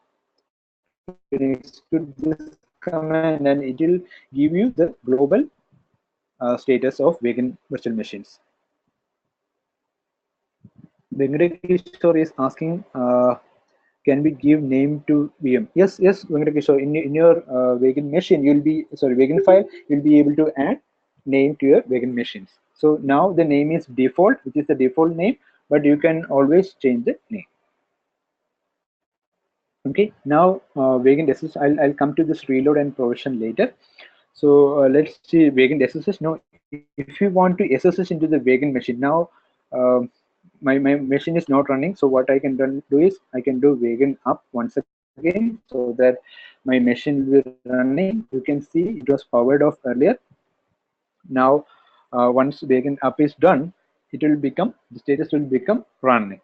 You can execute this command and it will give you the global status of Vagrant virtual machines. Venkateshwar is asking, can we give name to VM? Yes, Venkateshwar. In your Vagrant machine, Vagrant file, you'll be able to add name to your Vagrant machines. So now the name is default, which is the default name. but you can always change the name. Okay, now Vagrant SSH, I'll come to this reload and provision later. So let's see Vagrant SSH. Now, if you want to SSH into the Vagrant machine, now uh, my machine is not running. So what I can do is I can do Vagrant up once again so that my machine will be running. You can see it was powered off earlier. Now, once Vagrant up is done, it will become, the status will become running.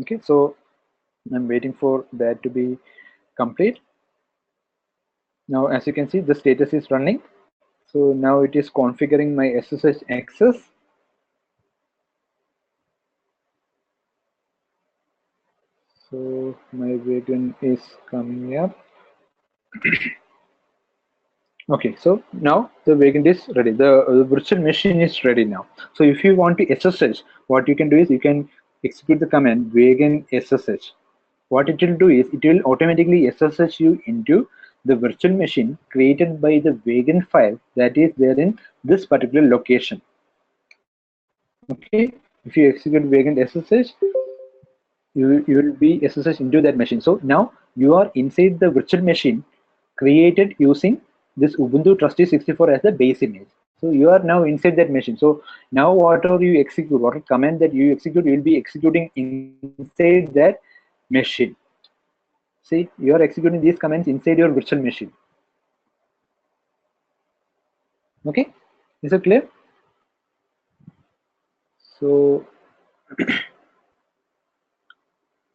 Okay, so I'm waiting for that to be complete. Now, as you can see, the status is running. So now it is configuring my SSH access. So my Vagrant is coming up. Okay, so now the Vagrant is ready. The virtual machine is ready now. So if you want to SSH, what you can do is you can execute the command Vagrant SSH. What it will do is it will automatically SSH you into the virtual machine created by the Vagrant file that is there in this particular location. Okay, if you execute Vagrant SSH, you will be SSH into that machine. So now you are inside the virtual machine created using this Ubuntu Trusty 64 as the base image. So you are now inside that machine. So now whatever you execute, whatever command that you execute, you will be executing inside that machine. See, you are executing these commands inside your virtual machine. Okay, is it clear? So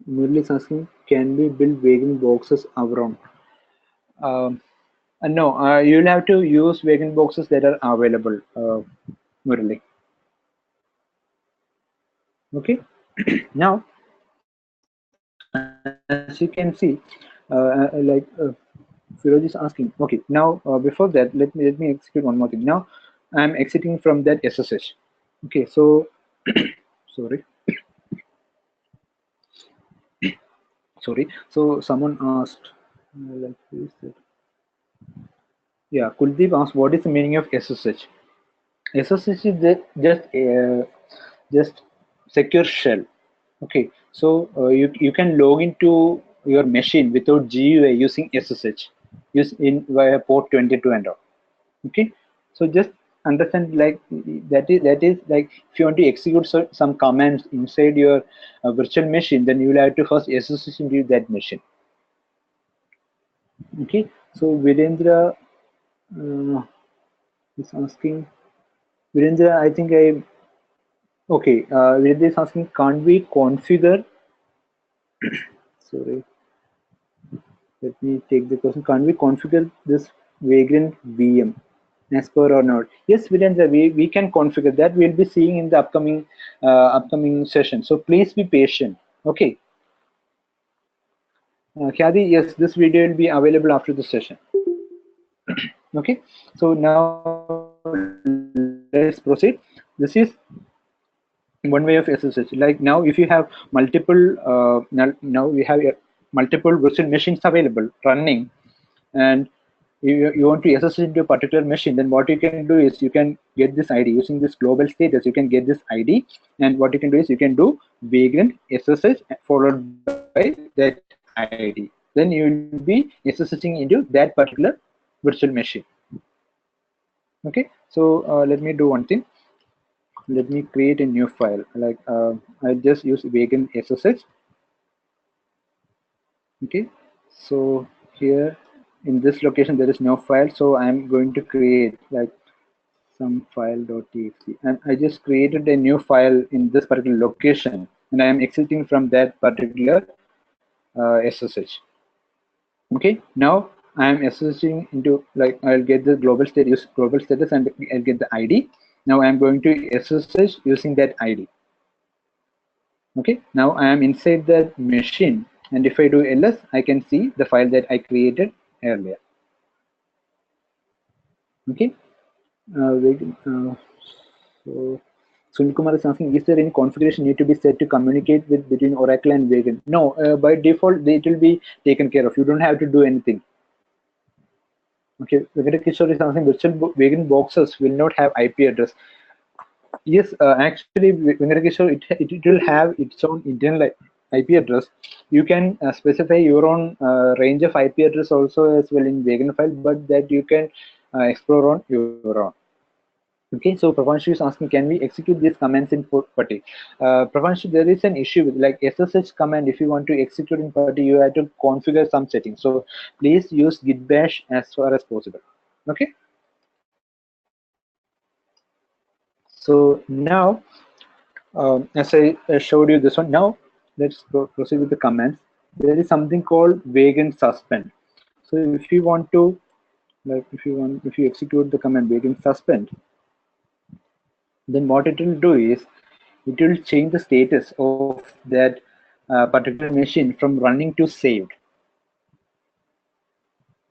Murli is asking, can we build Vagrant boxes around? No, you'll have to use Vagrant boxes that are available, Murli. Okay, now as you can see, Firoz is asking. Okay, now before that, let me execute one more thing. Now I'm exiting from that SSH. Okay, so sorry. Sorry, so someone asked like this. Yeah, Kuldeep asked, what is the meaning of SSH? SSH is just secure shell. Okay, so you can log into your machine without GUI using SSH, use in via port 22 and all. Okay, so just understand, like that is like if you want to execute some commands inside your virtual machine, then you will have to first SSH into that machine. Okay, so Virendra is asking, Virendra, I think okay, Virendra is asking, can't we configure, sorry, let me take the question, can't we configure this Vagrant VM as per or not? Yes, Virendra, we can configure that. We'll be seeing in the upcoming session. So please be patient. Okay. Khadi, yes, this video will be available after the session. Okay, so now let's proceed. This is one way of SSH. Like now, if you have multiple, now we have multiple virtual machines available running, and you want to SSH into a particular machine, then what you can do is you can get this ID using this global status. You can get this ID, and what you can do is you can do Vagrant SSH followed by that ID. Then you will be SSHing into that particular virtual machine. Okay, so let me do one thing. Let me create a new file. Like I just use Vagrant SSH. Okay, so here in this location there is no file, so I'm going to create like some file.txt, and I just created a new file in this particular location, and I am exiting from that particular SSH. Okay, now I am SSHing into, like, I'll get the global status and I'll get the ID. Now I am going to SSH using that ID. Okay, now I am inside that machine, and if I do ls, I can see the file that I created earlier. Okay, so Sunil Kumar is asking, is there any configuration need to be set to communicate with between Oracle and Vagrant? No, by default it will be taken care of. You don't have to do anything. Okay, Venkata Kishore is asking, virtual Vagrant boxes will not have IP address. Yes, actually, Venkateshwar, it will have its own internal IP address. You can specify your own range of IP address also as well in Vegan file, but that you can explore on your own. Okay, so Pravanshi is asking, can we execute these commands in PuTTY? Pravanshi, there is an issue with like SSH command. If you want to execute in PuTTY, you have to configure some settings. So please use git bash as far as possible. Okay. So now, as I showed you this one, now let's proceed with the commands. There is something called Vagrant suspend. So if you want to, like, if you execute the command Vagrant suspend, then what it will do is it will change the status of that particular machine from running to saved.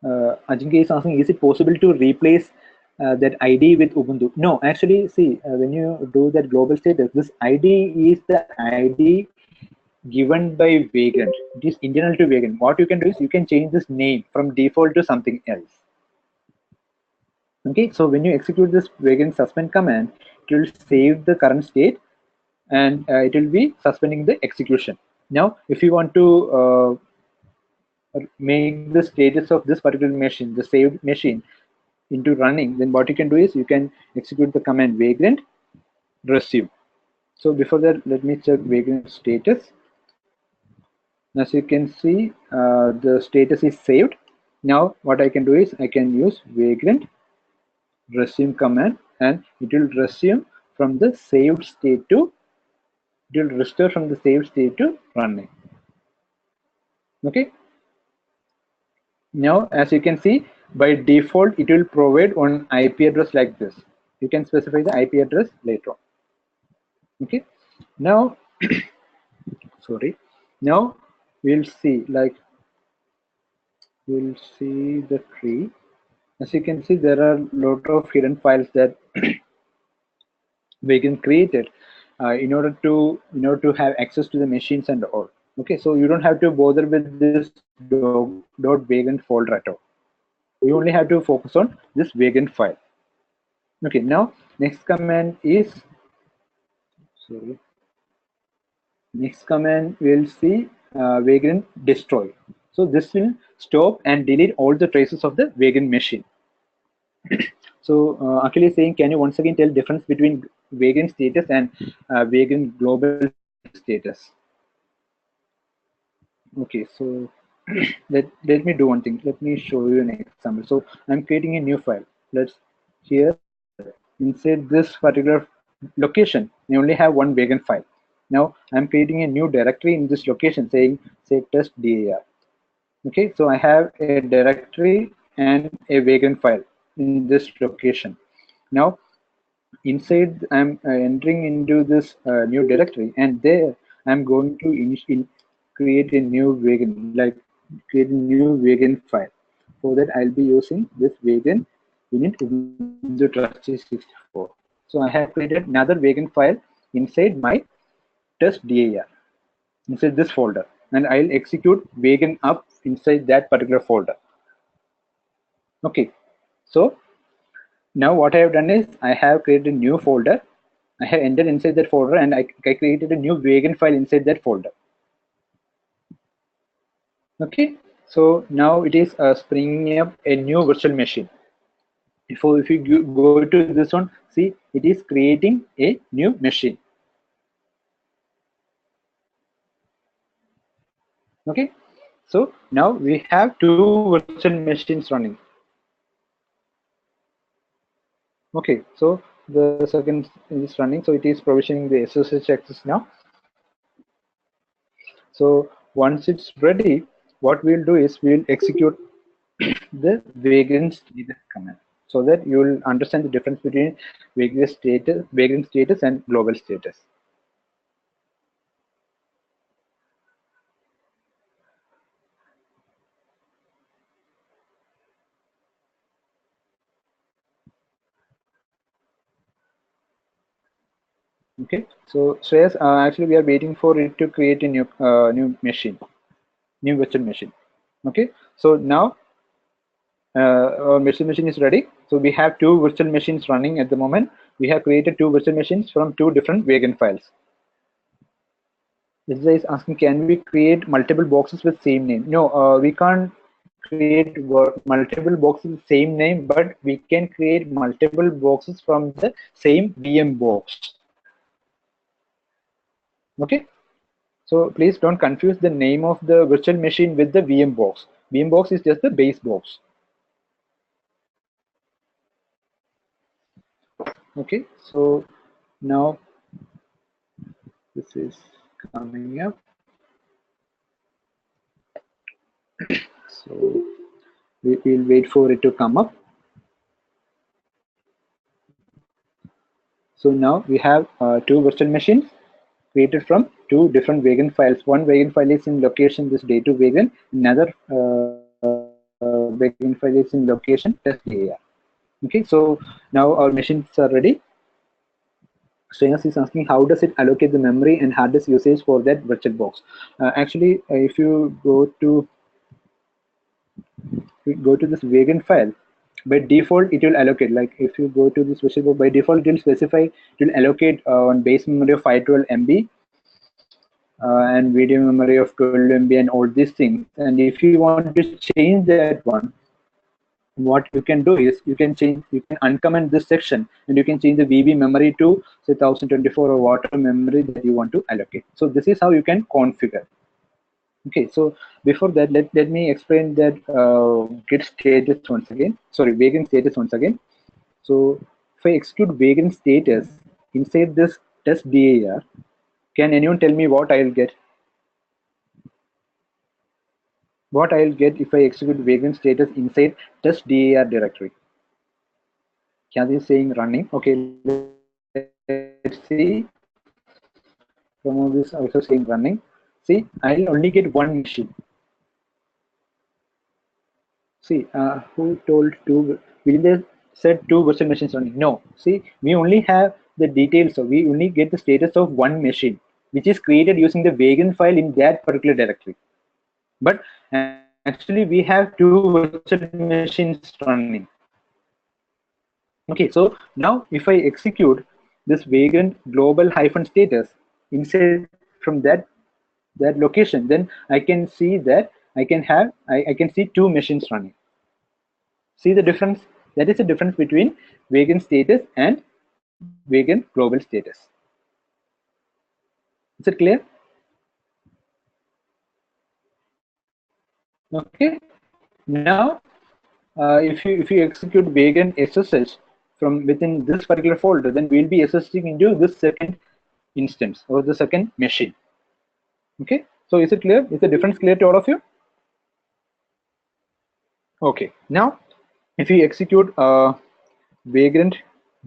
Ajinkya is asking, is it possible to replace that ID with Ubuntu? No, actually, see, when you do that global status, this ID is the ID given by Vagrant. It is internal to Vagrant. What you can do is you can change this name from default to something else. Okay, so when you execute this Vagrant suspend command, it will save the current state and it will be suspending the execution. Now, if you want to make the status of this particular machine, the saved machine, into running, then what you can do is you can execute the command Vagrant resume. So before that, let me check Vagrant status. As you can see, the status is saved. Now what I can do is I can use Vagrant resume command, and it will resume from the saved state to, it will restore from the saved state to running. Okay. Now, as you can see, by default, it will provide one IP address like this. You can specify the IP address later on. Okay. Now, sorry. Now we'll see, like, we'll see the tree. As you can see, there are a lot of hidden files that Vagrant created in order to have access to the machines and all. Okay, so you don't have to bother with this .vagrant folder at all. You only have to focus on this Vagrant file. Okay, now next command is, sorry, next command we'll see Vagrant destroy. So this will stop and delete all the traces of the Vagrant machine. So Akhil is saying, can you once again tell difference between Vagrant status and Vagrant global status? Okay, so let me do one thing. Let me show you an example. So I'm creating a new file. Let's here inside this particular location, we only have one Vagrant file. Now I'm creating a new directory in this location saying say test dir. Okay, so I have a directory and a Vagrant file in this location. Now inside I'm entering into this new directory, and there I'm going to create a new Vagrant, like create a new Vagrant file. For that I'll be using this Vagrant init Ubuntu Trust 64. So I have created another Vagrant file inside my test dir, inside this folder, and I'll execute Vagrant up inside that particular folder. Okay, so now what I have done is I have created a new folder. I have entered inside that folder, and I created a new Vagrant file inside that folder. Okay, so now it is springing up a new virtual machine. If you go to this one, see, it is creating a new machine. Okay, so now we have two virtual machines running. Okay, so the second is running, so it is provisioning the SSH access now. So once it's ready, what we'll do is we'll execute the Vagrant status command, so that you will understand the difference between Vagrant status and global status. Okay, so Shreyas, actually we are waiting for it to create a new machine, new virtual machine. Okay, so now our virtual machine is ready. So we have two virtual machines running at the moment. we have created two virtual machines from two different Vagrant files. This guy is asking, can we create multiple boxes with same name? No, we can't create multiple boxes with same name, but we can create multiple boxes from the same VM box. Okay, so please don't confuse the name of the virtual machine with the VM box. VM box is just the base box. Okay, so now this is coming up. So we will wait for it to come up. So now we have two virtual machines created from two different Vagrant files. One Vagrant file is in location this day2 Vagrant, another Vagrant file is in location test.dar. Okay, so now our machines are ready. Shreyas is asking, how does it allocate the memory and hard disk usage for that virtual box? Actually, if you go to this Vagrant file, by default it will allocate. Like if you go to this virtual box, by default it will specify, it will allocate on base memory of 512 MB and video memory of 12 MB and all these things. And if you want to change that one, what you can do is you can uncomment this section and you can change the VB memory to say 1024 or whatever memory that you want to allocate. So this is how you can configure. Okay, so before that, let me explain that Git status once again. Sorry, Vagrant status once again. So if I execute Vagrant status inside this test.dar, can anyone tell me what I'll get? What I'll get if I execute Vagrant status inside test.dar directory? Kathy is saying running. Okay, let's see. Pramod is also saying running. See, I'll only get one machine. See, who told two? They said two virtual machines running. No, see, we only have the details. So we only get the status of one machine, which is created using the Vagrant file in that particular directory. But actually, we have two virtual machines running. Okay, so now if I execute this Vagrant global -status inside from that location, then I can see that I can see two machines running. See the difference? That is the difference between Vagrant status and Vagrant global status. Is it clear? Okay. Now, if you execute Vagrant SSH from within this particular folder, then we'll be SSHing into this second instance or the second machine. Okay. So is it clear? Is the difference clear to all of you? Okay. Now, if you execute Vagrant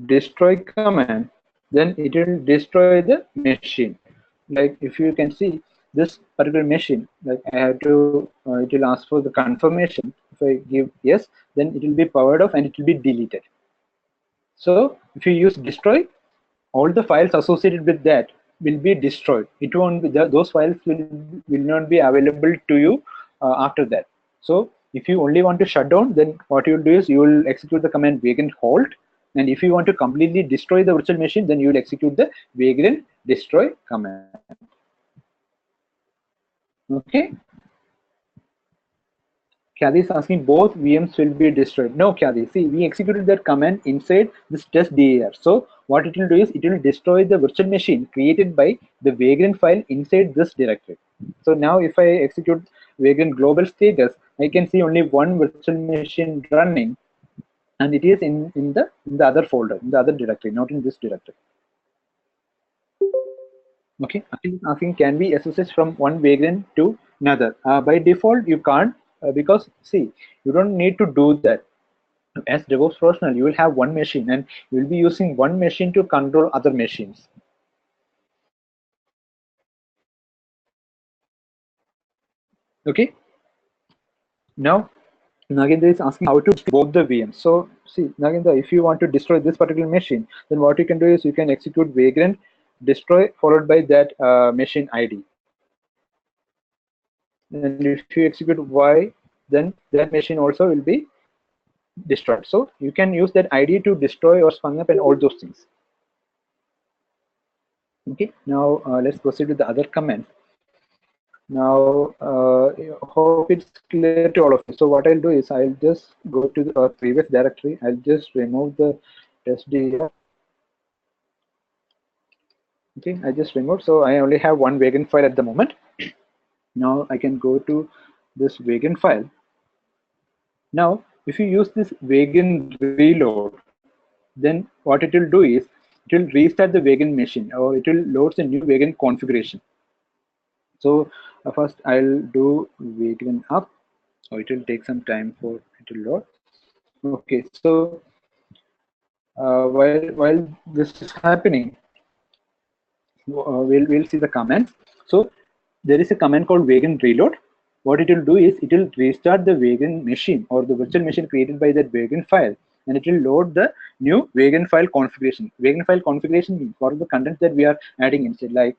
destroy command, then it will destroy the machine. Like if you can see this particular machine, like I have to, it will ask for the confirmation. If I give yes, then it will be powered off and it will be deleted. So if you use destroy, all the files associated with that will be destroyed. It won't be those files will not be available to you after that. So if you only want to shut down, then what you will do is you will execute the command Vagrant halt. And if you want to completely destroy the virtual machine, then you will execute the Vagrant destroy command. Okay. Kathy is asking both VMs will be destroyed. No, Kathy. See, we executed that command inside this test.dar. So what it will do is it will destroy the virtual machine created by the Vagrant file inside this directory. So now if I execute Vagrant global status, I can see only one virtual machine running, and it is in the other folder, in the other directory, not in this directory. Okay, asking can we SSH from one Vagrant to another? By default, you can't because see, you don't need to do that. As DevOps professional, you will have one machine and you will be using one machine to control other machines. Okay. Now, Nagendra is asking how to both the VMs. So see, Nagendra, if you want to destroy this particular machine, then what you can do is you can execute Vagrant destroy followed by that machine ID. And if you execute Y, then that machine also will be destroyed. So you can use that ID to destroy or spun up and all those things. Okay, now let's proceed with the other comment. Now, hope it's clear to all of you. So what I'll do is I'll just go to the previous directory. I'll just remove the testdir. Okay, I just removed. So I only have one Wagon file at the moment. Now I can go to this Wagon file. Now, if you use this Wagon reload, then what it will do is it will restart the Wagon machine, or it will load the new Wagon configuration. So first I'll do Wagon up. So it will take some time for it to load. Okay, so while this is happening, we'll see the commands. So there is a command called Wagon reload. What it will do is it will restart the Wagon machine or the virtual machine created by that Wagon file, and it will load the new Wagon file configuration. Wagon file configuration means what are the contents that we are adding inside, like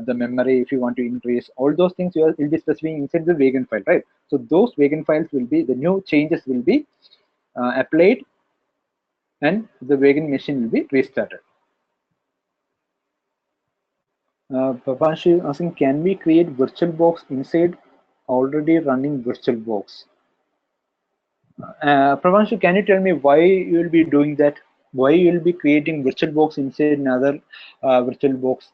the memory, if you want to increase, all those things you will be specifying inside the Wagon file, right? So those Wagon files will be, the new changes will be applied, and the Wagon machine will be restarted. Papanshi asking, can we create VirtualBox inside already running VirtualBox? Pravanshi, can you tell me why you will be doing that? Why you will be creating VirtualBox inside another VirtualBox?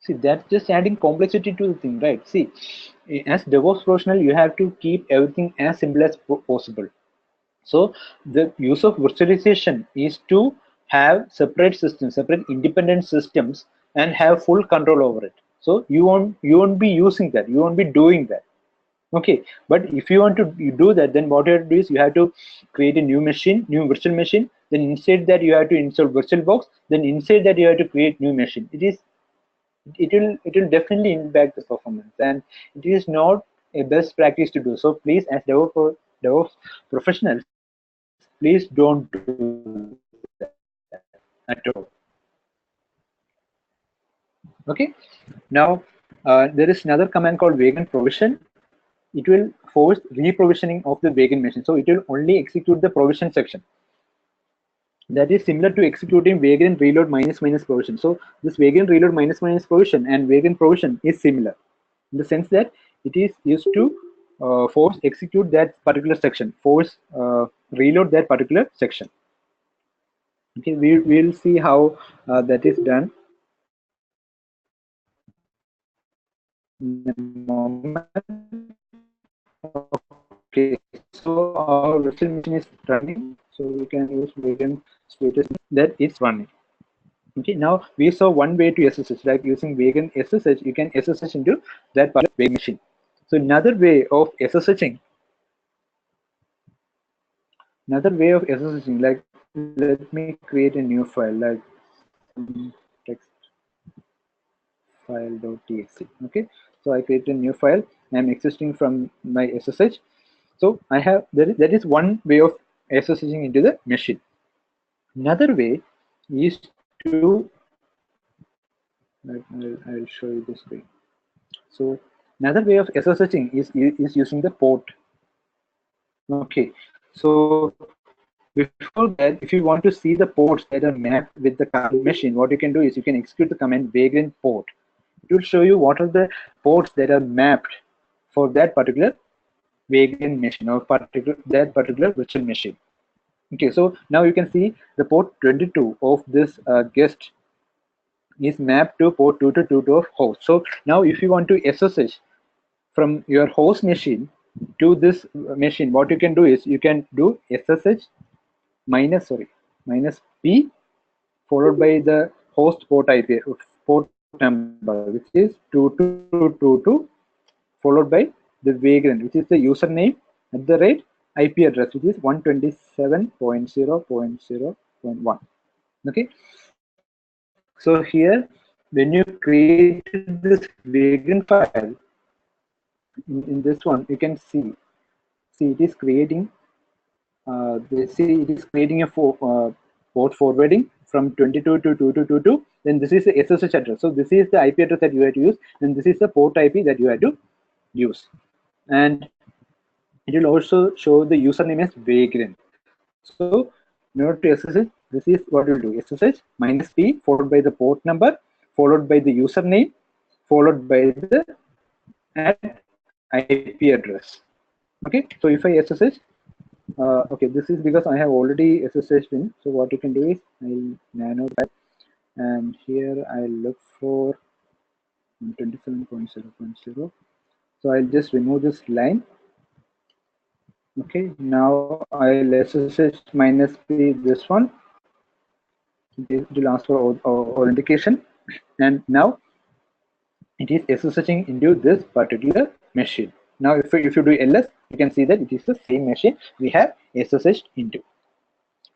See, that's just adding complexity to the thing, right? See, as DevOps professional, you have to keep everything as simple as possible. So the use of virtualization is to have separate systems, separate independent systems, and have full control over it. So you won't be using that. You won't be doing that. Okay, but if you want to do that, then what you have to do is you have to create a new machine, new virtual machine. Then inside that you have to install VirtualBox. Then inside that you have to create new machine. It will definitely impact the performance, and it is not a best practice to do. So please, as DevOps professionals, please don't do that at all. Okay. Now there is another command called Wagon provision. It will force reprovisioning of the Wagon machine. So it will only execute the provision section. That is similar to executing Wagon reload minus minus provision. So this Wagon reload minus minus provision and Wagon provision is similar in the sense that it is used to force execute that particular section, force reload that particular section. Okay, we'll see how that is done in a moment. Okay, so our virtual machine is running, so we can use Wagon status that it's running. Okay, now we saw one way to SSH, like using Wagon SSH, you can SSH into that particular Wagon machine. So another way of SSHing, like let me create a new file, like text file.txt. Okay, so I create a new file. I'm existing from my SSH. So I have that is one way of SSHing into the machine. Another way is to I'll show you the screen. So another way of SSHing is using the port. Okay, so before that, if you want to see the ports that are mapped with the current machine, what you can do is you can execute the command vagrant port. It will show you what are the ports that are mapped for that particular vagrant machine or that particular virtual machine. Okay, so now you can see the port 22 of this guest is mapped to port 2222 of host. So now if you want to SSH from your host machine to this machine, what you can do is you can do SSH minus P followed by the host port IP port number, which is 2222, followed by the vagrant, which is the username at the rate IP address, which is 127.0.0.1. Okay, so here when you create this vagrant file in this one, you can see it is creating it is creating a port forwarding from 22 to 2222. Then this is the SSH address. So this is the IP address that you have to use, and this is the port IP that you have to use. And it will also show the username as vagrant. So In order to SSH, this is what we'll do: SSH minus P followed by the port number, followed by the username, followed by the IP address. Okay, so if I SSH, okay, this is because I have already SSHed in. So what you can do is I'll nano that, and here I'll look for 27.0.0. So I'll just remove this line. Okay, now I'll SSH minus P this one. It will ask for authentication, and now it is SSHing into this particular machine. Now if you do ls, you can see that it is the same machine we have SSHed into.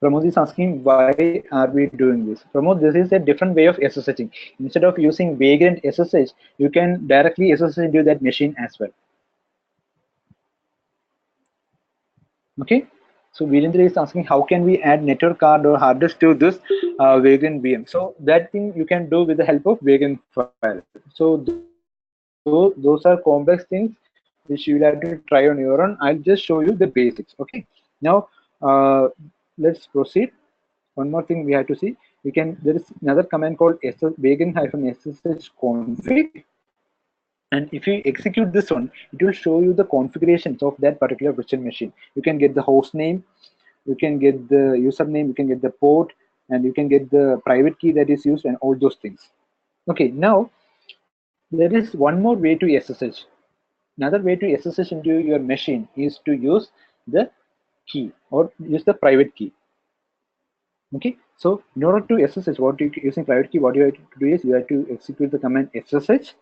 Pramod is asking, why are we doing this? Pramod, this is a different way of SSHing. Instead of using Vagrant SSH, you can directly SSH into that machine as well. Okay, so Virendra is asking, how can we add network card or hard disk to this Vagrant VM? So that thing you can do with the help of Vagrant file. So those are complex things which you will have to try on your own. I'll just show you the basics. Okay, now let's proceed. One more thing we have to see. There is another command called vagrant-ssh config, and if you execute this one, it will show you the configurations of that particular virtual machine. You can get the host name, you can get the username, you can get the port, and you can get the private key that is used, and all those things. Okay, now there is one more way to SSH. Another way to SSH into your machine is to use the key or use the private key. Okay, so in order to SSH, using private key, what you have to do is you have to execute the command SSH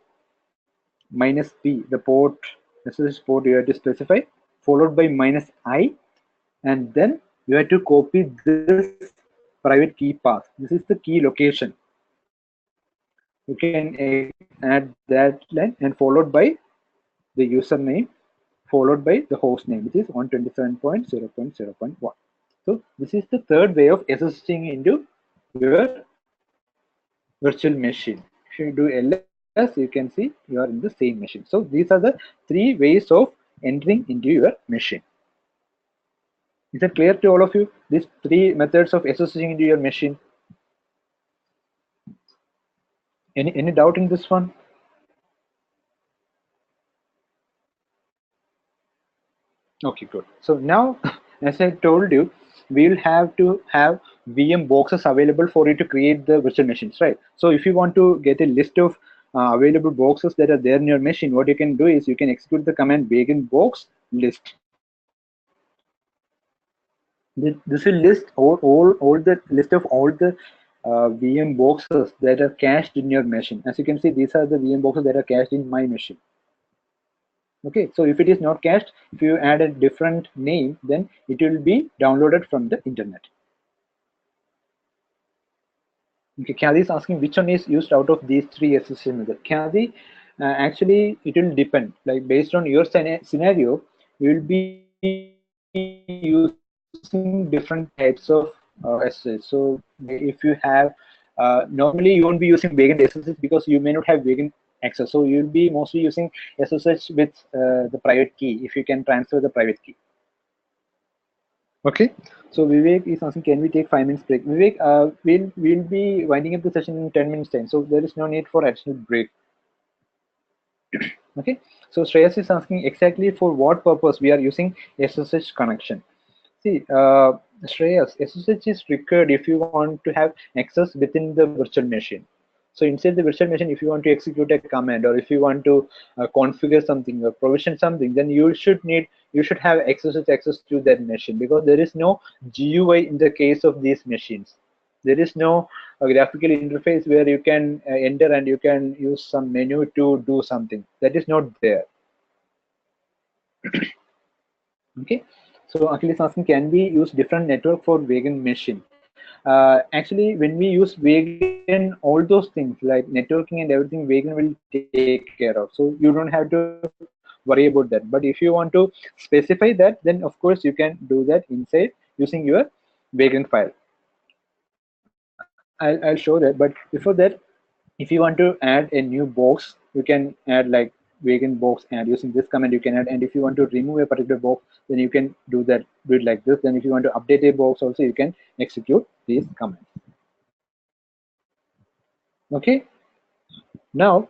minus P, the port, SSH port you have to specify, followed by minus I, and then you have to copy this private key path. This is the key location. You can add that line and followed by the username, followed by the host name, which is 127.0.0.1. So this is the third way of SSHing into your virtual machine. If you do ls, you can see you are in the same machine. So these are the three ways of entering into your machine. Is it clear to all of you? These three methods of SSHing into your machine. Any doubt in this one? Okay, good. So now, as I told you, we'll have to have VM boxes available for you to create the virtual machines, right? So if you want to get a list of available boxes that are there in your machine, what you can do is you can execute the command vagrant box list. This will list all the list of all the VM boxes that are cached in your machine. As you can see, these are the VM boxes that are cached in my machine. Okay, so if it is not cached, if you add a different name, then it will be downloaded from the internet. Okay, Kathy is asking which one is used out of these three SSH methods. Kathy, actually it will depend. Like based on your scenario, you will be using different types of SSH. So if you have normally you won't be using Vagrant SSH because you may not have Vagrant access. So you'll be mostly using SSH with the private key if you can transfer the private key. Okay, so Vivek is asking, can we take 5 minutes break? Vivek, we'll be winding up the session in 10 minutes time, so there is no need for additional break. Okay, so Shreyas is asking exactly for what purpose we are using SSH connection. See, Shreyas, SSH is required if you want to have access within the virtual machine. So inside the virtual machine, if you want to execute a command or if you want to configure something or provision something, then you should have access to that machine, because there is no GUI in the case of these machines. There is no graphical interface where you can enter and you can use some menu to do something. That is not there. Okay, so Akhil is asking, can we use different network for Vagrant machine? Actually, when we use Vagrant, all those things like networking and everything, Vagrant will take care of. So you don't have to worry about that. But if you want to specify that, then of course you can do that inside using your Vagrant file. I'll show that. But before that, if you want to add a new box, you can add like Vagrant box add. Using this command you can add, and if you want to remove a particular box, then you can do it like this. Then if you want to update a box also, you can execute these commands. Okay, now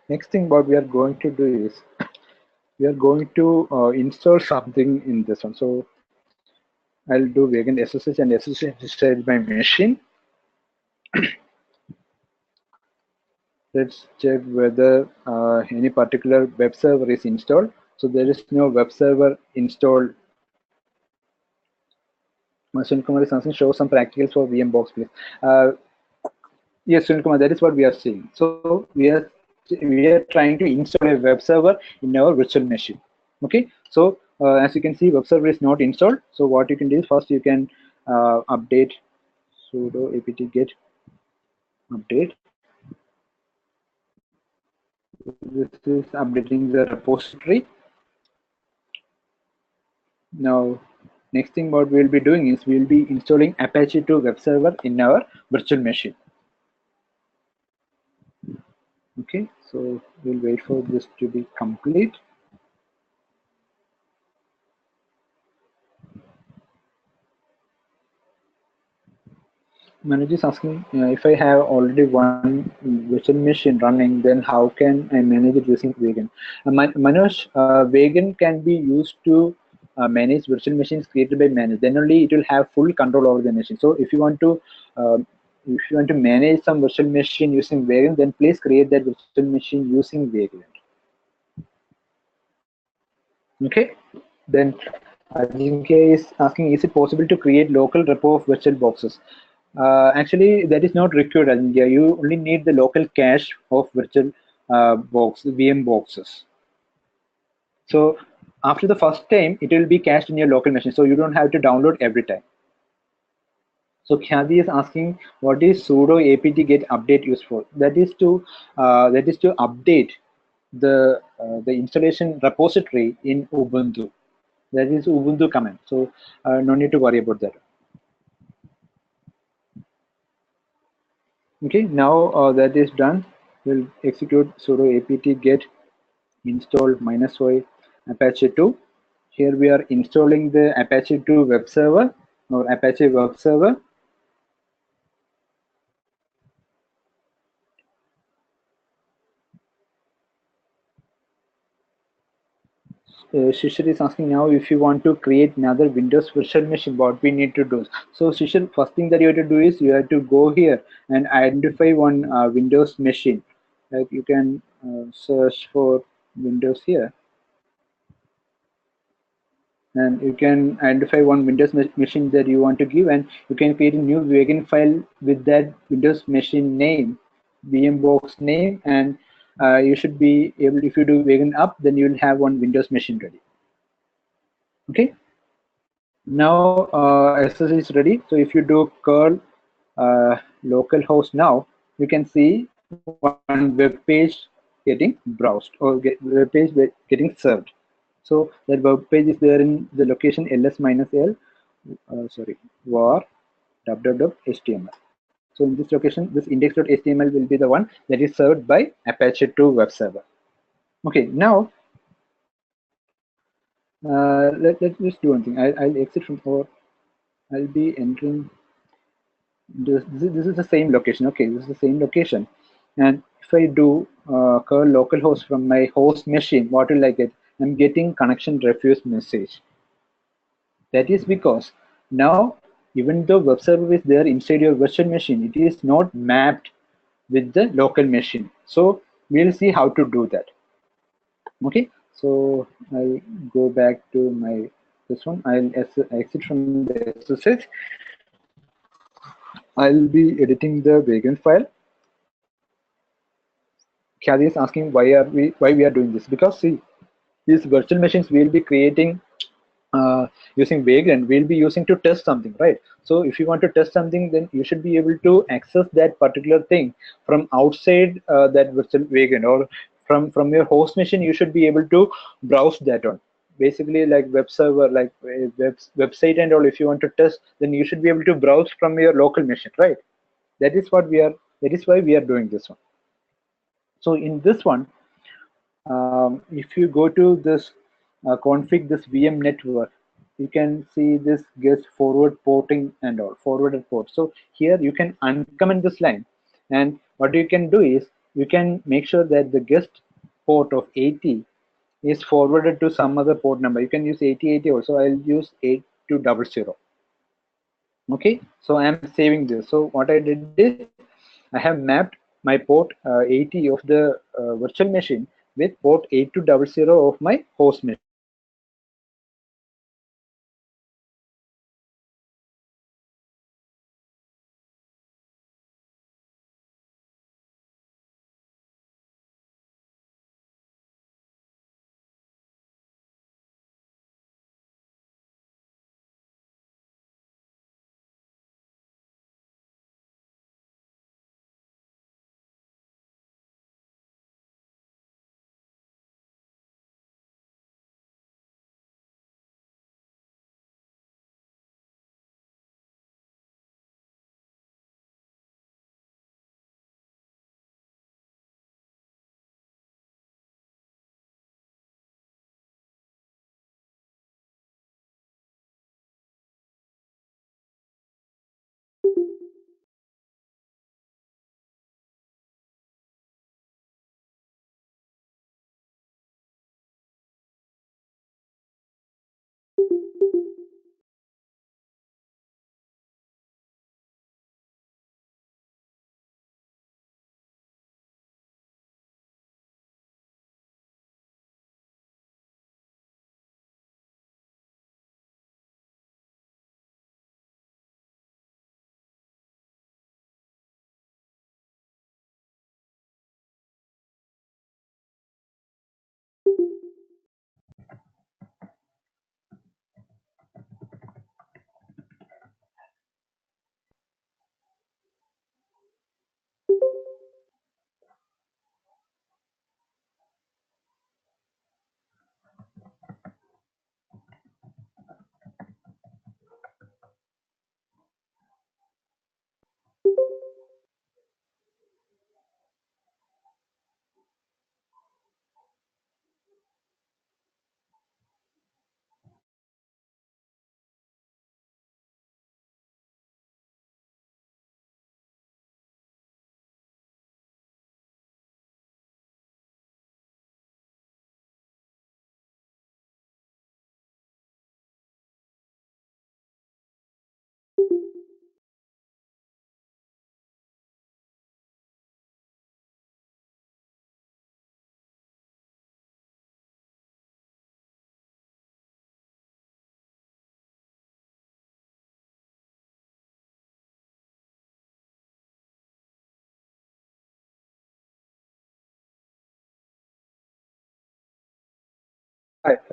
next thing what we are going to do is we are going to install something in this one. So I'll do Vagrant SSH, and SSH inside my machine. Let's check whether any particular web server is installed. So there is no web server installed. Sunil Kumar is asking, show some practicals for VMbox, please. Yes, Sunil Kumar, that is what we are seeing. So we are trying to install a web server in our virtual machine. Okay, so as you can see, web server is not installed. So what you can do is first you can update sudo apt get update. This is updating the repository. Now, next thing what we'll be doing is we'll be installing Apache 2 web server in our virtual machine. Okay, so we'll wait for this to be complete. Manoj is asking if I have already one virtual machine running, then how can I manage it using Vagrant? Manoj, Vagrant can be used to manage virtual machines created by manage. Then only it will have full control over the machine. So if you want to manage some virtual machine using Vagrant, then please create that virtual machine using Vagrant. Okay, then Ajinkya is asking, is it possible to create local repo of virtual boxes? Actually, that is not required, Ajinkya. You only need the local cache of virtual VM boxes. So after the first time, it will be cached in your local machine, so you don't have to download every time. So Khyadi is asking, what is sudo apt get update used for? That is to update the installation repository in Ubuntu. That is Ubuntu command. So no need to worry about that. Okay, now that is done. We'll execute sudo apt get install -y Apache 2. Here we are installing the Apache 2 web server or Apache web server. Shishir is asking now if you want to create another Windows virtual machine, what we need to do. So Shishir, first thing that you have to do is you have to go here and identify one Windows machine. Like you can search for Windows here, and you can identify one Windows machine that you want to give, and you can create a new Vagrant file with that Windows machine name, VMbox name, and you should be able, if you do Vagrant up, then you will have one Windows machine ready. Okay. Now SSH is ready. So if you do curl localhost now, you can see one web page getting browsed or web page getting served. So that web page is there in the location ls-l var www.html. So in this location, this index.html will be the one that is served by Apache 2 web server. Okay, now let's just do one thing. I'll exit from, or I'll be entering this is the same location. Okay, this is the same location, and if I do curl localhost from my host machine, what will I get? I'm getting connection refused message. That is because now, even though web server is there inside your virtual machine, it is not mapped with the local machine. So we'll see how to do that. Okay, so I'll go back to my this one. I'll exit from the SSH. I'll be editing the Vagrant file. Khadi is asking why we are doing this, because see, these virtual machines we'll be creating using Vagrant, we'll be using to test something, right? So if you want to test something, then you should be able to access that particular thing from outside that virtual Vagrant, or from your host machine. You should be able to browse that on, basically like web server, like website and all. If you want to test, then you should be able to browse from your local machine, right? That is what we are, that is why we are doing this one. So in this one, if you go to this config this VM network, you can see this guest forward porting and all forwarded port. So here you can uncomment this line, and what you can do is you can make sure that the guest port of 80 is forwarded to some other port number. You can use 8080 also. I'll use 8200. Okay, so I am saving this. So what I did is I have mapped my port 80 of the virtual machine with port 8200 of my host machine.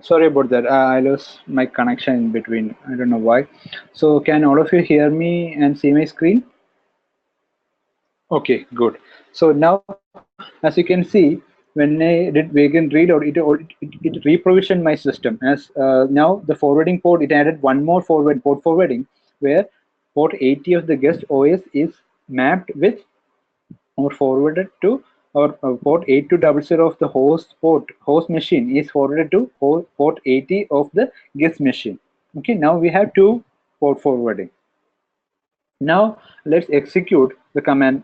Sorry about that. I lost my connection in between. I don't know why. So can all of you hear me and see my screen? Okay, good. So now, as you can see, when I did Vagrant reload, it reprovisioned my system. As now the forwarding port, it added one more port forwarding, where port 80 of the guest OS is mapped with or forwarded to, or port 8200 of the host machine is forwarded to port 80 of the guest machine. Okay, now we have two port forwarding. Now let's execute the command,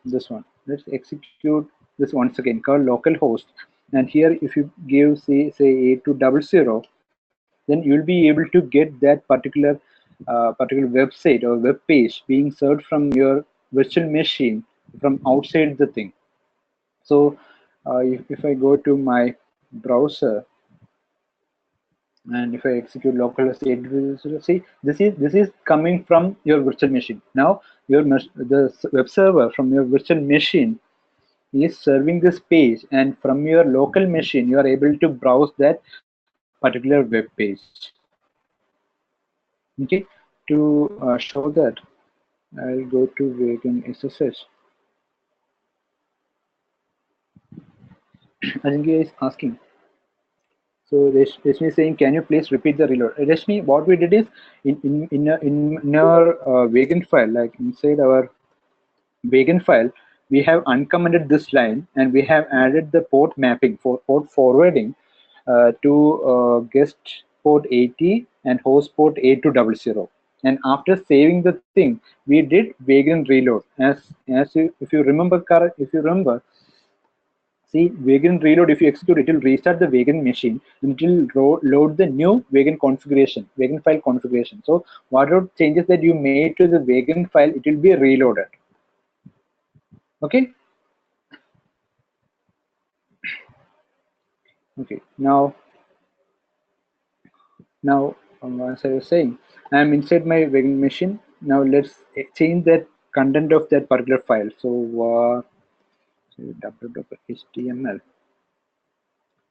this one. Let's execute this once again, called localhost. And here, if you give say 8200, then you'll be able to get that particular website or web page being served from your virtual machine from outside the thing. So if I go to my browser, and if I execute localhost 8000, see, this is coming from your virtual machine. Now the web server from your virtual machine is serving this page, and from your local machine you are able to browse that particular web page. Okay, to show that, I'll go to Vagrant SSH. Ajinkya is asking. So Rashmi is saying, can you please repeat the reload? Rashmi, what we did is in our Vagrant file, like inside our Vagrant file, we have uncommented this line and we have added the port mapping for port forwarding to guest port 80 and host port 8200. And after saving the thing, we did vagrant reload. As you, if you remember, if you remember, see, vagrant reload, if you execute, it will restart the vagrant machine and it will load the new vagrant configuration, vagrant file configuration. So whatever changes that you made to the vagrant file, it will be reloaded. Okay. Okay. Now, as I was saying, I am inside my vagrant machine. Now let's change that content of that particular file. So www.html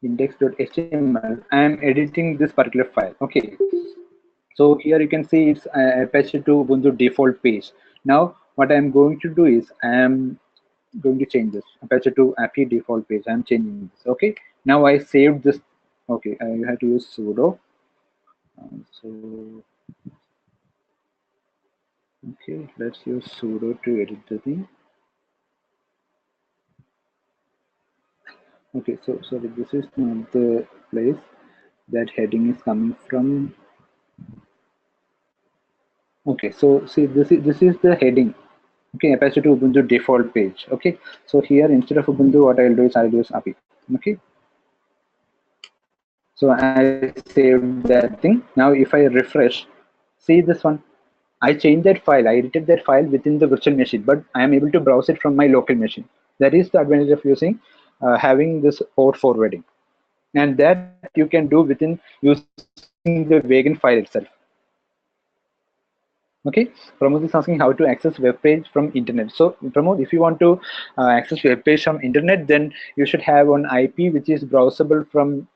index.html. I am editing this particular file. Okay. So here you can see it's Apache to Ubuntu default page. Now what I am going to do is I am going to change this Apache to API default page. I am changing this. Okay. Now I saved this. Okay. You have to use sudo. So okay, let's use sudo to edit the thing. Okay, so this is not the place that heading is coming from. Okay, so see, this is the heading. Okay, Apache to Ubuntu default page. Okay, so here instead of Ubuntu, what I'll do is I'll use API. Okay, so I saved that thing. Now if I refresh, see this one. I changed that file. I edited that file within the virtual machine, but I am able to browse it from my local machine. That is the advantage of using having this port forwarding, and that you can do within using the vagrant file itself. Okay, Pramod is asking how to access web page from internet. So Pramod, if you want to access web page from internet, then you should have an IP which is browsable from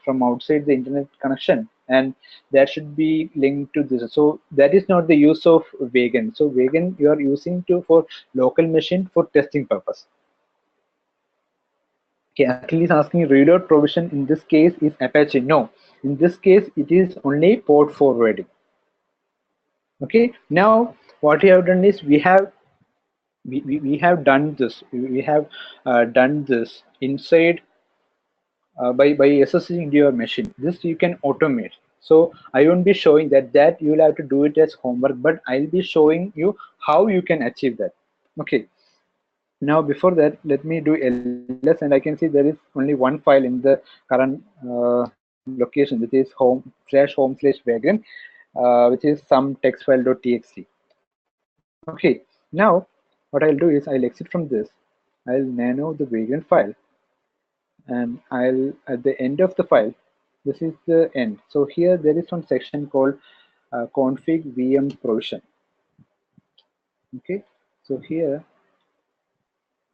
from outside the internet connection, and that should be linked to this. So that is not the use of Vagrant. So Vagrant you are using to for local machine for testing purpose. Okay, Akhil is asking reload provision in this case is Apache. No, in this case it is only port forwarding. Okay, now what we have done is we have done this. We have done this inside by SSH into your machine. This you can automate. So I won't be showing that you will have to do it as homework, but I'll be showing you how you can achieve that. Okay. Now before that, let me do ls, and I can see there is only one file in the current location, which is home/home/vagrant, which is some text file.txt. Okay, now what I'll do is I'll exit from this. I'll nano the vagrant file, and I'll at the end of the file, this is the end. So here there is one section called config VM provision. Okay, so here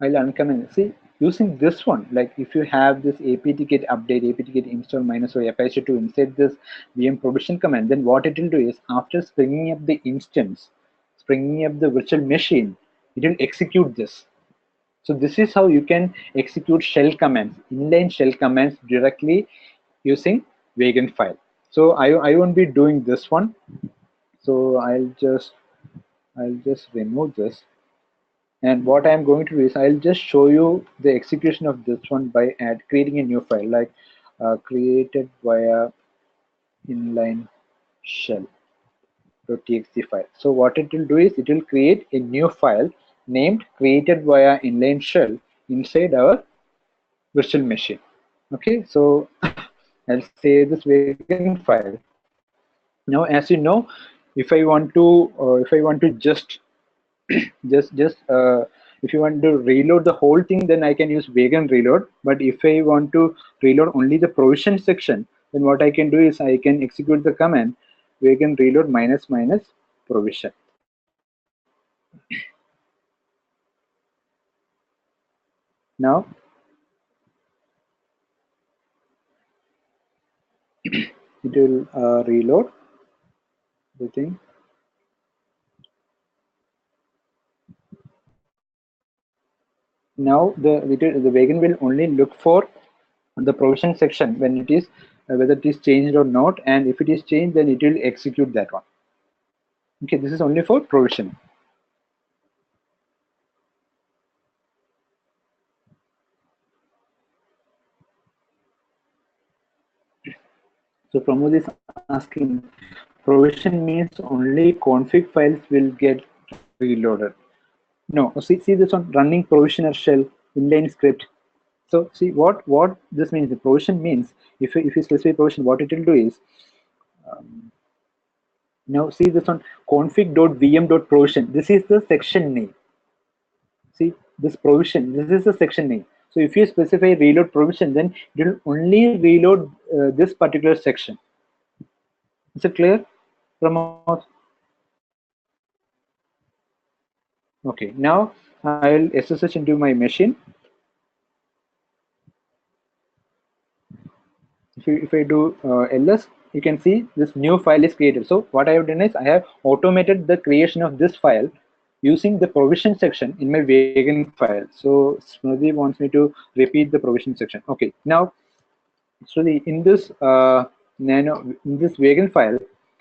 I'll uncomment. See, using this one, like if you have this apt-get update, apt-get install -o apache to insert this VM provision command, then what it will do is after springing up the instance, springing up the virtual machine, it will execute this. So this is how you can execute shell commands, inline shell commands directly using Vagrant file. So I won't be doing this one. So I'll just remove this. And what I'm going to do is I'll just show you the execution of this one by creating a new file, like created via inline shell.txt file. So what it will do is it will create a new file named created via inline shell inside our virtual machine. Okay, so I'll save this Vagrant file. Now, as you know, if I want to just if you want to reload the whole thing, then I can use Vagrant reload. But if I want to reload only the provision section, then what I can do is I can execute the command Vagrant reload -- provision. Now it will reload the thing. Now the Vagrant will only look for the provision section when it is whether it is changed or not, and if it is changed, then it will execute that one. Okay, this is only for provision. So Pramod is asking, provision means only config files will get reloaded. No, see this one, running provisioner shell inline script. So see what this means. The provision means if you specify provision, what it will do is, now see this one, config.vm.provision. This is the section name. See this provision. This is the section name. So if you specify reload provision, then it will only reload this particular section. Is it clear, Pramod? Okay. Now I'll SSH into my machine. If I do ls, you can see this new file is created. So what I have done is I have automated the creation of this file using the provision section in my Vagrant file. So Smriti wants me to repeat the provision section. Okay, now so in this in this Vagrant file,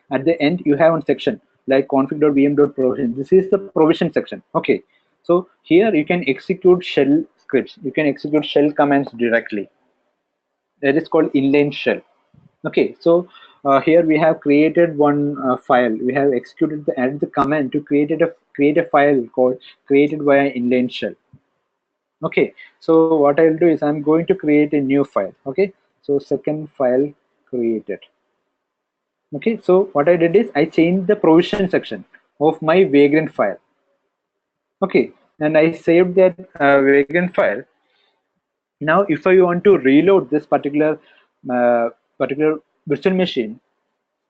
at the end you have one section like config.vm.provision. This is the provision section. Okay, so here you can execute shell scripts. You can execute shell commands directly. That is called inline shell. Okay, so here we have created one file. We have executed added the command to create a file called created via inline shell. Okay, so what I'll do is I'm going to create a new file. Okay, so second file created. Okay, so what I did is I changed the provision section of my Vagrant file. Okay, and I saved that Vagrant file. Now if I want to reload this particular virtual machine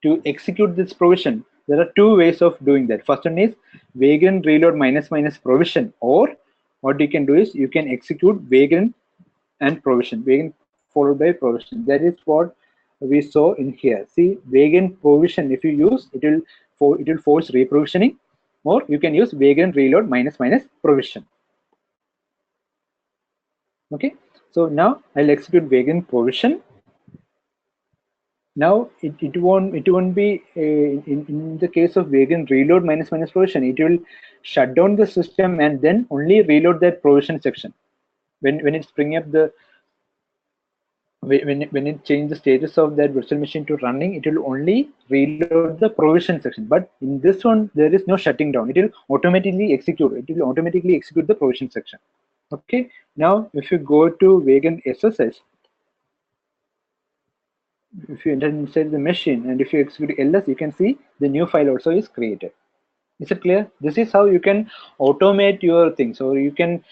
to execute this provision, there are two ways of doing that. First one is Vagrant reload minus minus provision, or what you can do is you can execute Vagrant and provision, Vagrant followed by provision. That is what we saw in here. See, Vagrant provision, if you use it will force reprovisioning, or you can use Vagrant reload minus minus provision. Okay, so now I'll execute Vagrant provision. Now it won't be in the case of Vagrant reload minus minus provision, it will shut down the system and then only reload that provision section. When it's bringing up the when it changes the status of that virtual machine to running, it will only reload the provision section. But in this one, there is no shutting down. It will automatically execute. It will automatically execute the provision section. Okay. Now, if you go to Vagrant SSH, if you enter inside the machine and if you execute ls, you can see the new file also is created. Is it clear? This is how you can automate your things, or you can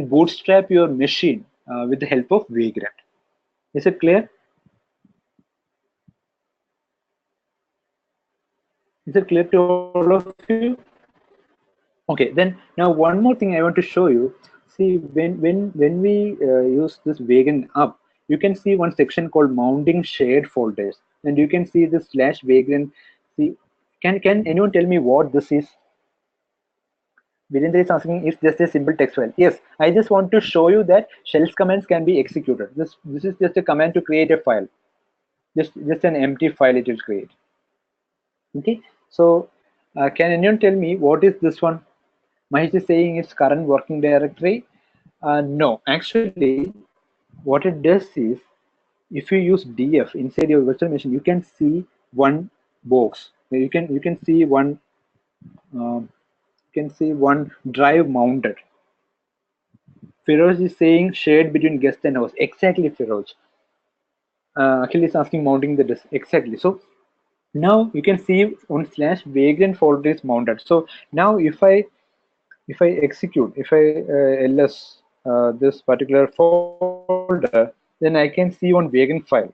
bootstrap your machine with the help of Vagrant. Is it clear? Is it clear to all of you? Okay, then now one more thing I want to show you. See, when we use this Vagrant up, you can see one section called mounting shared folders, and you can see the /Vagrant. See, can anyone tell me what this is? Virendra is asking, it's just a simple text file. Yes, I just want to show you that shells commands can be executed. This is just a command to create a file. Just an empty file it will create. Okay, so can anyone tell me what is this one? Mahesh is saying it's current working directory. No, actually, what it does is, if you use df inside your virtual machine, you can see one box. You can see one drive mounted. Feroz is saying shared between guest and host. Exactly, Feroz. Akhil is asking mounting the disk. Exactly. So now you can see on /Vagrant folder is mounted. So now if I execute, if I ls this particular folder, then I can see one Vagrant file.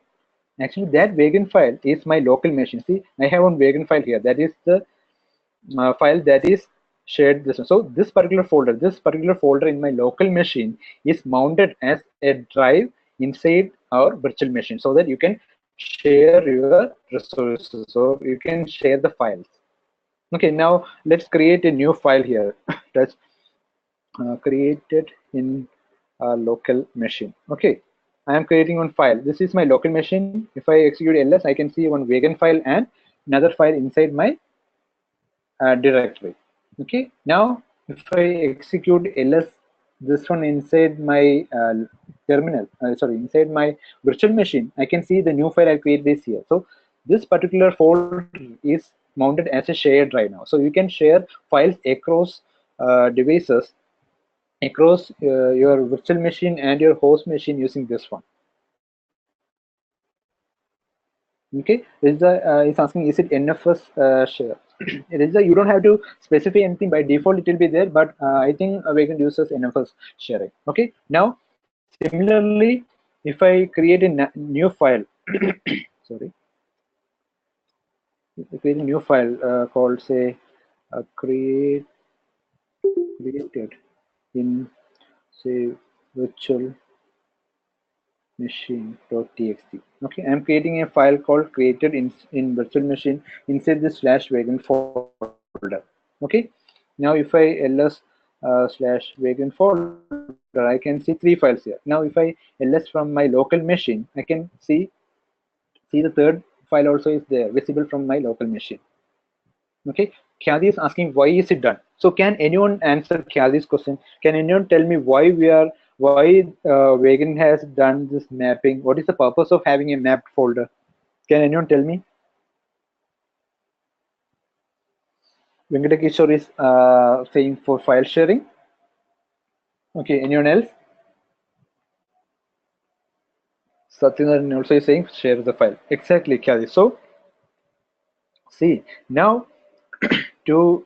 Actually, that Vagrant file is my local machine. See, I have one Vagrant file here. That is the file that is shared this one. So this particular folder in my local machine is mounted as a drive inside our virtual machine, so that you can share your resources or you can share the files. Okay, now let's create a new file here. That's created in a local machine. Okay, I am creating one file. This is my local machine. If I execute ls, I can see one Vagrant file and another file inside my directory. Okay, now if I execute ls, this one inside my terminal, inside my virtual machine, I can see the new file I created this here. So this particular folder is mounted as a shared drive now. So you can share files across devices, across your virtual machine and your host machine using this one. Okay, is asking, is it NFS share? It is you don't have to specify anything. By default it will be there, but I think Vagrant uses NFS sharing. Okay, now similarly, if I create a new file, sorry, create a new file called, say, created in, say, virtual machine.txt. Okay, I'm creating a file called created in virtual machine inside the /Vagrant folder. Okay, now if I ls /Vagrant folder, I can see 3 files here. Now if I ls from my local machine, I can see the third file also is there, visible from my local machine. Okay, Khadi is asking why is it done. So can anyone answer Khadi's question? Can anyone tell me why Vagrant has done this mapping? What is the purpose of having a mapped folder? Can anyone tell me? Venkatakishore is saying for file sharing. Okay, anyone else? Satyanarayan also is saying share the file. Exactly, Khadi. So see now to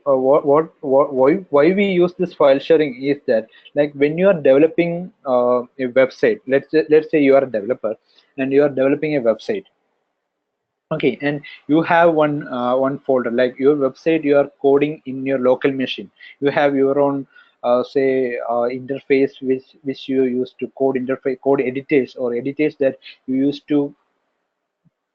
why we use this file sharing is that, like, when you are developing a website, let's say you are a developer and you are developing a website. Okay, and you have one folder, like your website you are coding in your local machine. You have your own say interface which you use to code editors or editors that you use to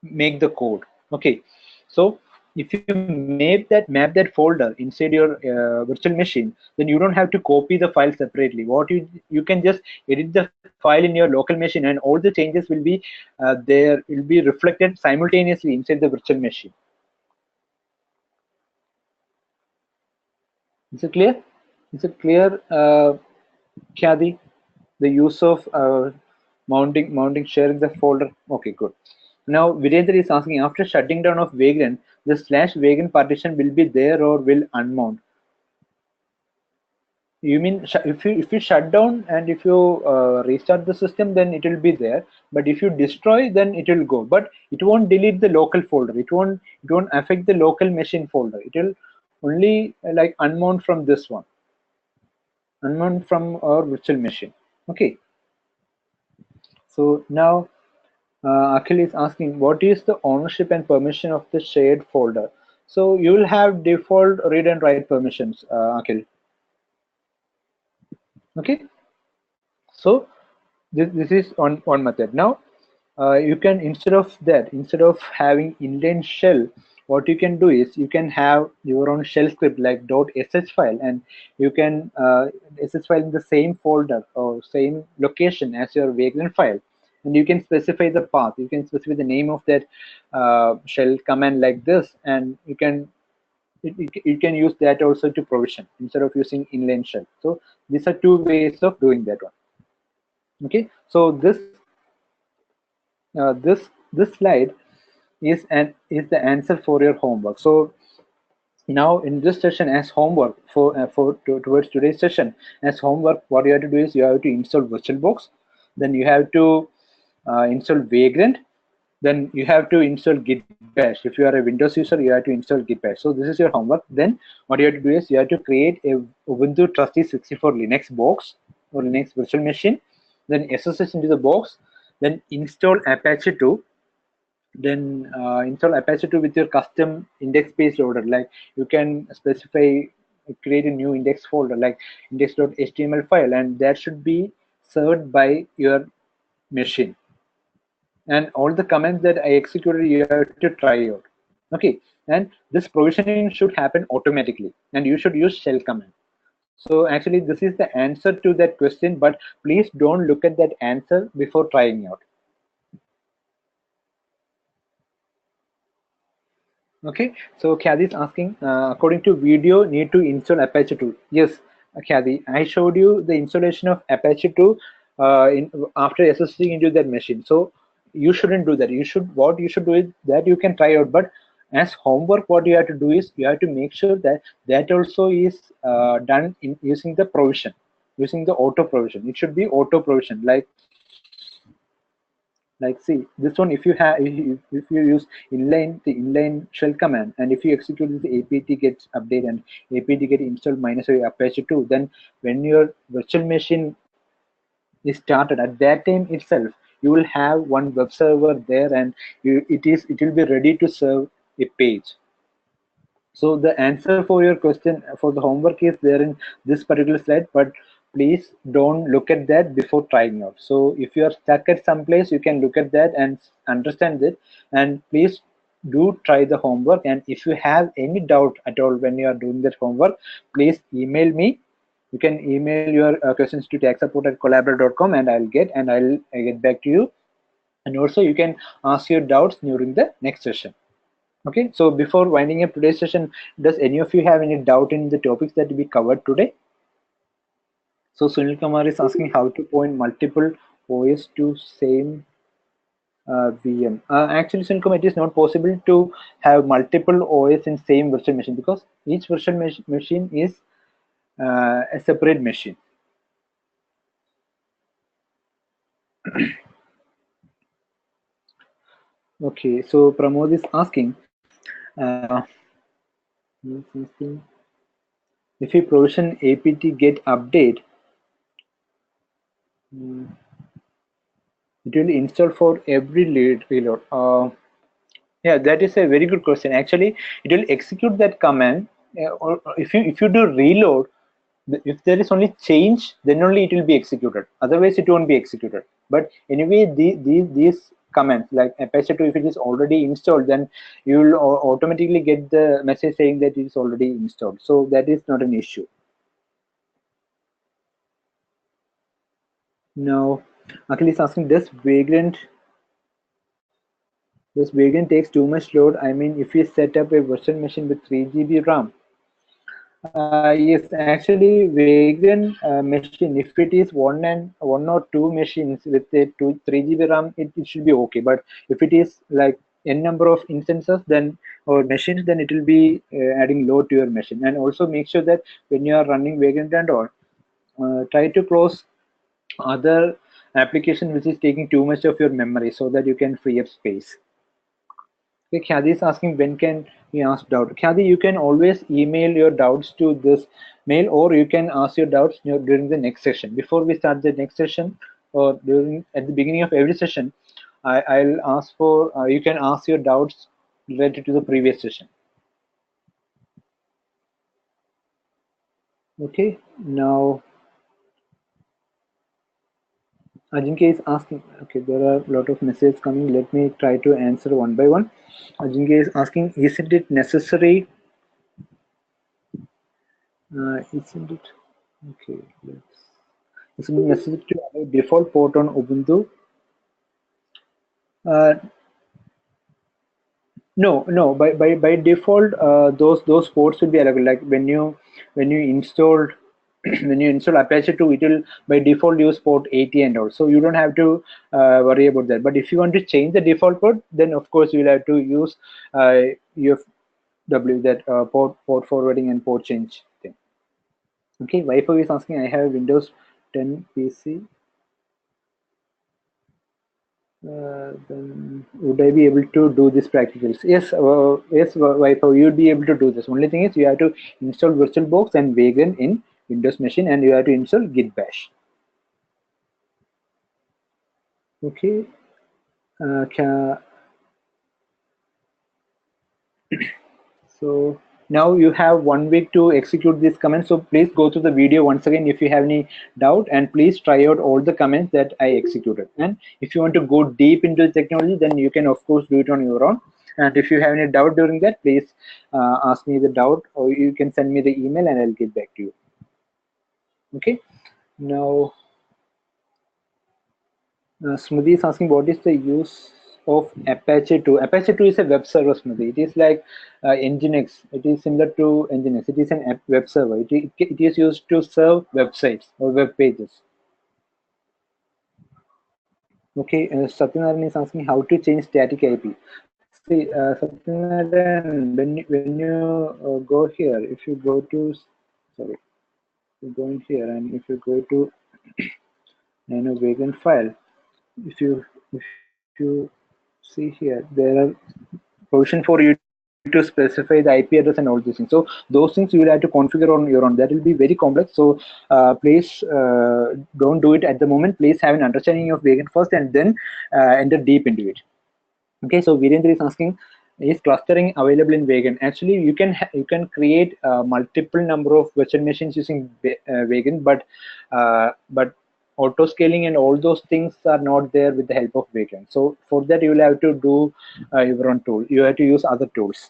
make the code. Okay, so if you map that folder inside your virtual machine, then you don't have to copy the file separately. What you can just edit the file in your local machine, and all the changes will be there will be reflected simultaneously inside the virtual machine. Is it clear? Is it clear, Khadi? The use of mounting sharing the folder. Okay, good. Now Virendra is asking, after shutting down of Vagrant, the /Vagrant partition will be there or will unmount? You mean if you shut down and if you restart the system, then it will be there. But if you destroy, then it will go. But it won't delete the local folder. It won't affect the local machine folder. It will only like unmount from this one, unmount from our virtual machine. Okay. So now Akhil is asking, what is the ownership and permission of the shared folder? So you will have default read and write permissions, Akhil. Okay. So this is one method. Now you can, instead of having inline shell, what you can do is you can have your own shell script like .sh file, and you can sh file in the same folder or same location as your Vagrant file, and you can specify the path. You can specify the name of that shell command like this, and you can use that also to provision instead of using inline shell. So these are 2 ways of doing that one. Okay, so this slide is the answer for your homework. So now in this session, as homework towards today's session, as homework, what you have to do is you have to install VirtualBox, then you have to install Vagrant, then you have to install Git Bash. If you are a Windows user, you have to install Git Bash. So this is your homework. Then what you have to do is you have to create a Ubuntu Trustee 64 Linux box or Linux virtual machine, then SSH into the box, then install Apache 2, then install Apache 2 with your custom index-based loader. Like you can specify, create a new index folder like index.html file, and that should be served by your machine. And all the commands that I executed, you have to try out. Okay, and this provisioning should happen automatically, and you should use shell command. So actually, this is the answer to that question, but please don't look at that answer before trying out. Okay, so Khadi is asking, according to video, need to install Apache 2. Yes, Khadi, I showed you the installation of Apache 2 after SSHing into that machine. So you shouldn't do that. What you should do is that you can try out, but as homework, what you have to do is you have to make sure that that also is done in using the provision, using the auto provision. It should be auto provision. Like see this one, if you have, if you use the inline shell command, and if you execute this apt get update and apt get install minus apache 2, then when your virtual machine is started, at that time itself you will have one web server there, and it will be ready to serve a page. So the answer for your question for the homework is there in this particular slide, but please don't look at that before trying out. So if you are stuck at some place, you can look at that and understand it, and please do try the homework. And if you have any doubt at all when you are doing that homework, please email me. You can email your questions to techsupport@collaborate.com, and I'll get back to you. And also you can ask your doubts during the next session. Okay, so before winding up today's session, does any of you have any doubt in the topics that we covered today? So Sunil Kumar is asking how to point multiple OS to same VM. Actually, Sunil Kumar, it is not possible to have multiple OS in same virtual machine, because each virtual machine is a separate machine. Okay, so Pramod is asking, if you provision apt get update, it will install for every reload. Yeah, that is a very good question. Actually, it will execute that command, or if you do reload, if there is only change, then only it will be executed. Otherwise, it won't be executed. But anyway, these commands like apache 2, if it is already installed, then you will automatically get the message saying that it is already installed. So that is not an issue. Now, Akhil is asking, does Vagrant takes too much load? I mean, if you set up a virtual machine with 3 GB RAM. Yes, actually, Vagrant machine, if it is one or two machines with a 3 GB RAM, it should be okay. But if it is like n number of instances, then or machines, then it will be adding load to your machine. And also make sure that when you are running Vagrant and all, try to close other application which is taking too much of your memory, so that you can free up space. Okay, Khadi is asking, when can we ask doubt? Khadi, you can always email your doubts to this mail, or you can ask your doubts during the next session. Before we start the next session, or at the beginning of every session, I'll ask for, you can ask your doubts related to the previous session. Okay, now Ajinkya is asking, okay, there are a lot of messages coming. Let me try to answer one by one. Ajinkya is asking, isn't it necessary? Isn't it? Okay, isn't it necessary to have a default port on Ubuntu? Uh, no. By default, those ports will be available. Like when you installed when you install Apache 2, it will by default use port 80 and all. So you don't have to worry about that. But if you want to change the default port, then of course you will have to use UFW, that port forwarding and port change thing. Okay, Wi-Fi is asking, I have Windows 10 PC. Then would I be able to do this practically? Yes, yes, Wi-Fi, you'd be able to do this. Only thing is you have to install VirtualBox and Vagrant in Windows machine, and you have to install Git Bash. Okay. So now you have 1 week to execute this command. So please go to the video once again if you have any doubt, and please try out all the commands that I executed. And if you want to go deep into the technology, then you can of course do it on your own. And if you have any doubt during that, please ask me the doubt, or you can send me the email and I'll get back to you. Okay. Now Smriti is asking, what is the use of Apache 2? Apache 2 is a web server, Smriti. It is like Nginx. It is similar to Nginx. It is an web server. It is used to serve websites or web pages. Okay, Satyanarayan is asking how to change static IP. See, Satyanarayan, when you go here, if you go to, sorry, you go in here, and if you go to Vegan file, if you see here, there are provision for you to specify the IP address and all these things. So those things you will have to configure on your own. That will be very complex. So please don't do it at the moment. Please have an understanding of Vegan first, and then enter deep into it. Okay, so Virendra is asking, is clustering available in Vegan? Actually, you can create multiple number of virtual machines using Vegan, but auto scaling and all those things are not there with the help of Vegan. So for that, you will have to do your own tool. You have to use other tools.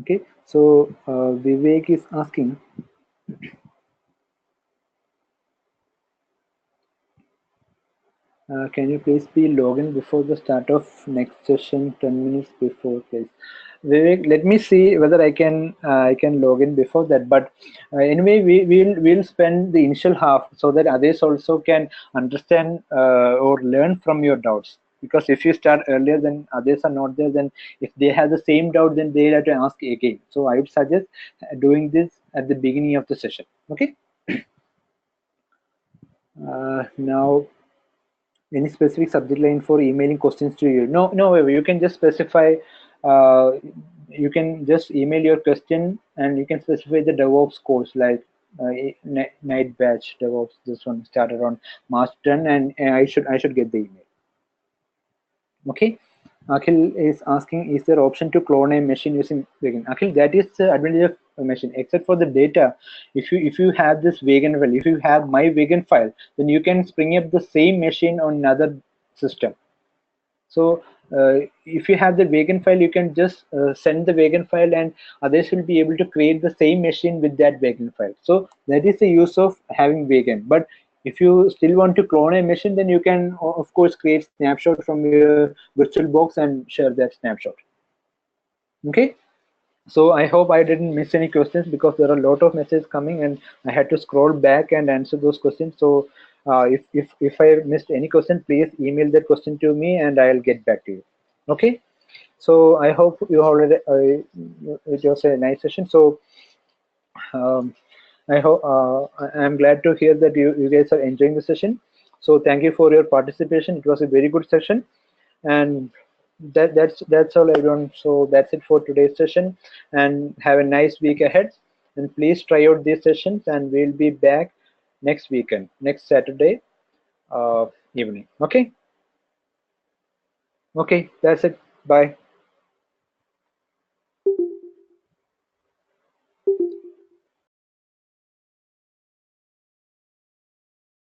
Okay, so Vivek is asking, can you please be login before the start of next session 10 minutes before, please? Vivek, let me see whether I can log in before that. But anyway, we'll spend the initial half so that others also can understand or learn from your doubts. Because if you start earlier, then others are not there. Then if they have the same doubt, then they have to ask again. So I would suggest doing this at the beginning of the session. Okay. Now, any specific subject line for emailing questions to you? No, you can just specify. Uh, you can just email your question, and you can specify the DevOps course like night batch DevOps. This one started on March 10, and I should get the email. Okay. Akhil is asking, is there option to clone a machine using Vegan? Akhil, that is the advantage of a machine. Except for the data, if you have this Vegan file, if you have my Vegan file, then you can spring up the same machine on another system. So if you have the Vegan file, you can just send the Vegan file, and others will be able to create the same machine with that Vegan file. So that is the use of having Vegan. But if you still want to clone a machine, then you can of course create snapshot from your VirtualBox and share that snapshot. Okay. So I hope I didn't miss any questions, because there are a lot of messages coming and I had to scroll back and answer those questions. So if I missed any question, please email that question to me and I'll get back to you. Okay. So I hope you already it was a nice session. So um, I hope I'm glad to hear that you guys are enjoying the session. So thank you for your participation. It was a very good session, and that's all everyone. So that's it for today's session, and have a nice week ahead. And please try out these sessions, and we'll be back next weekend, next Saturday evening. Okay. Okay, that's it. Bye.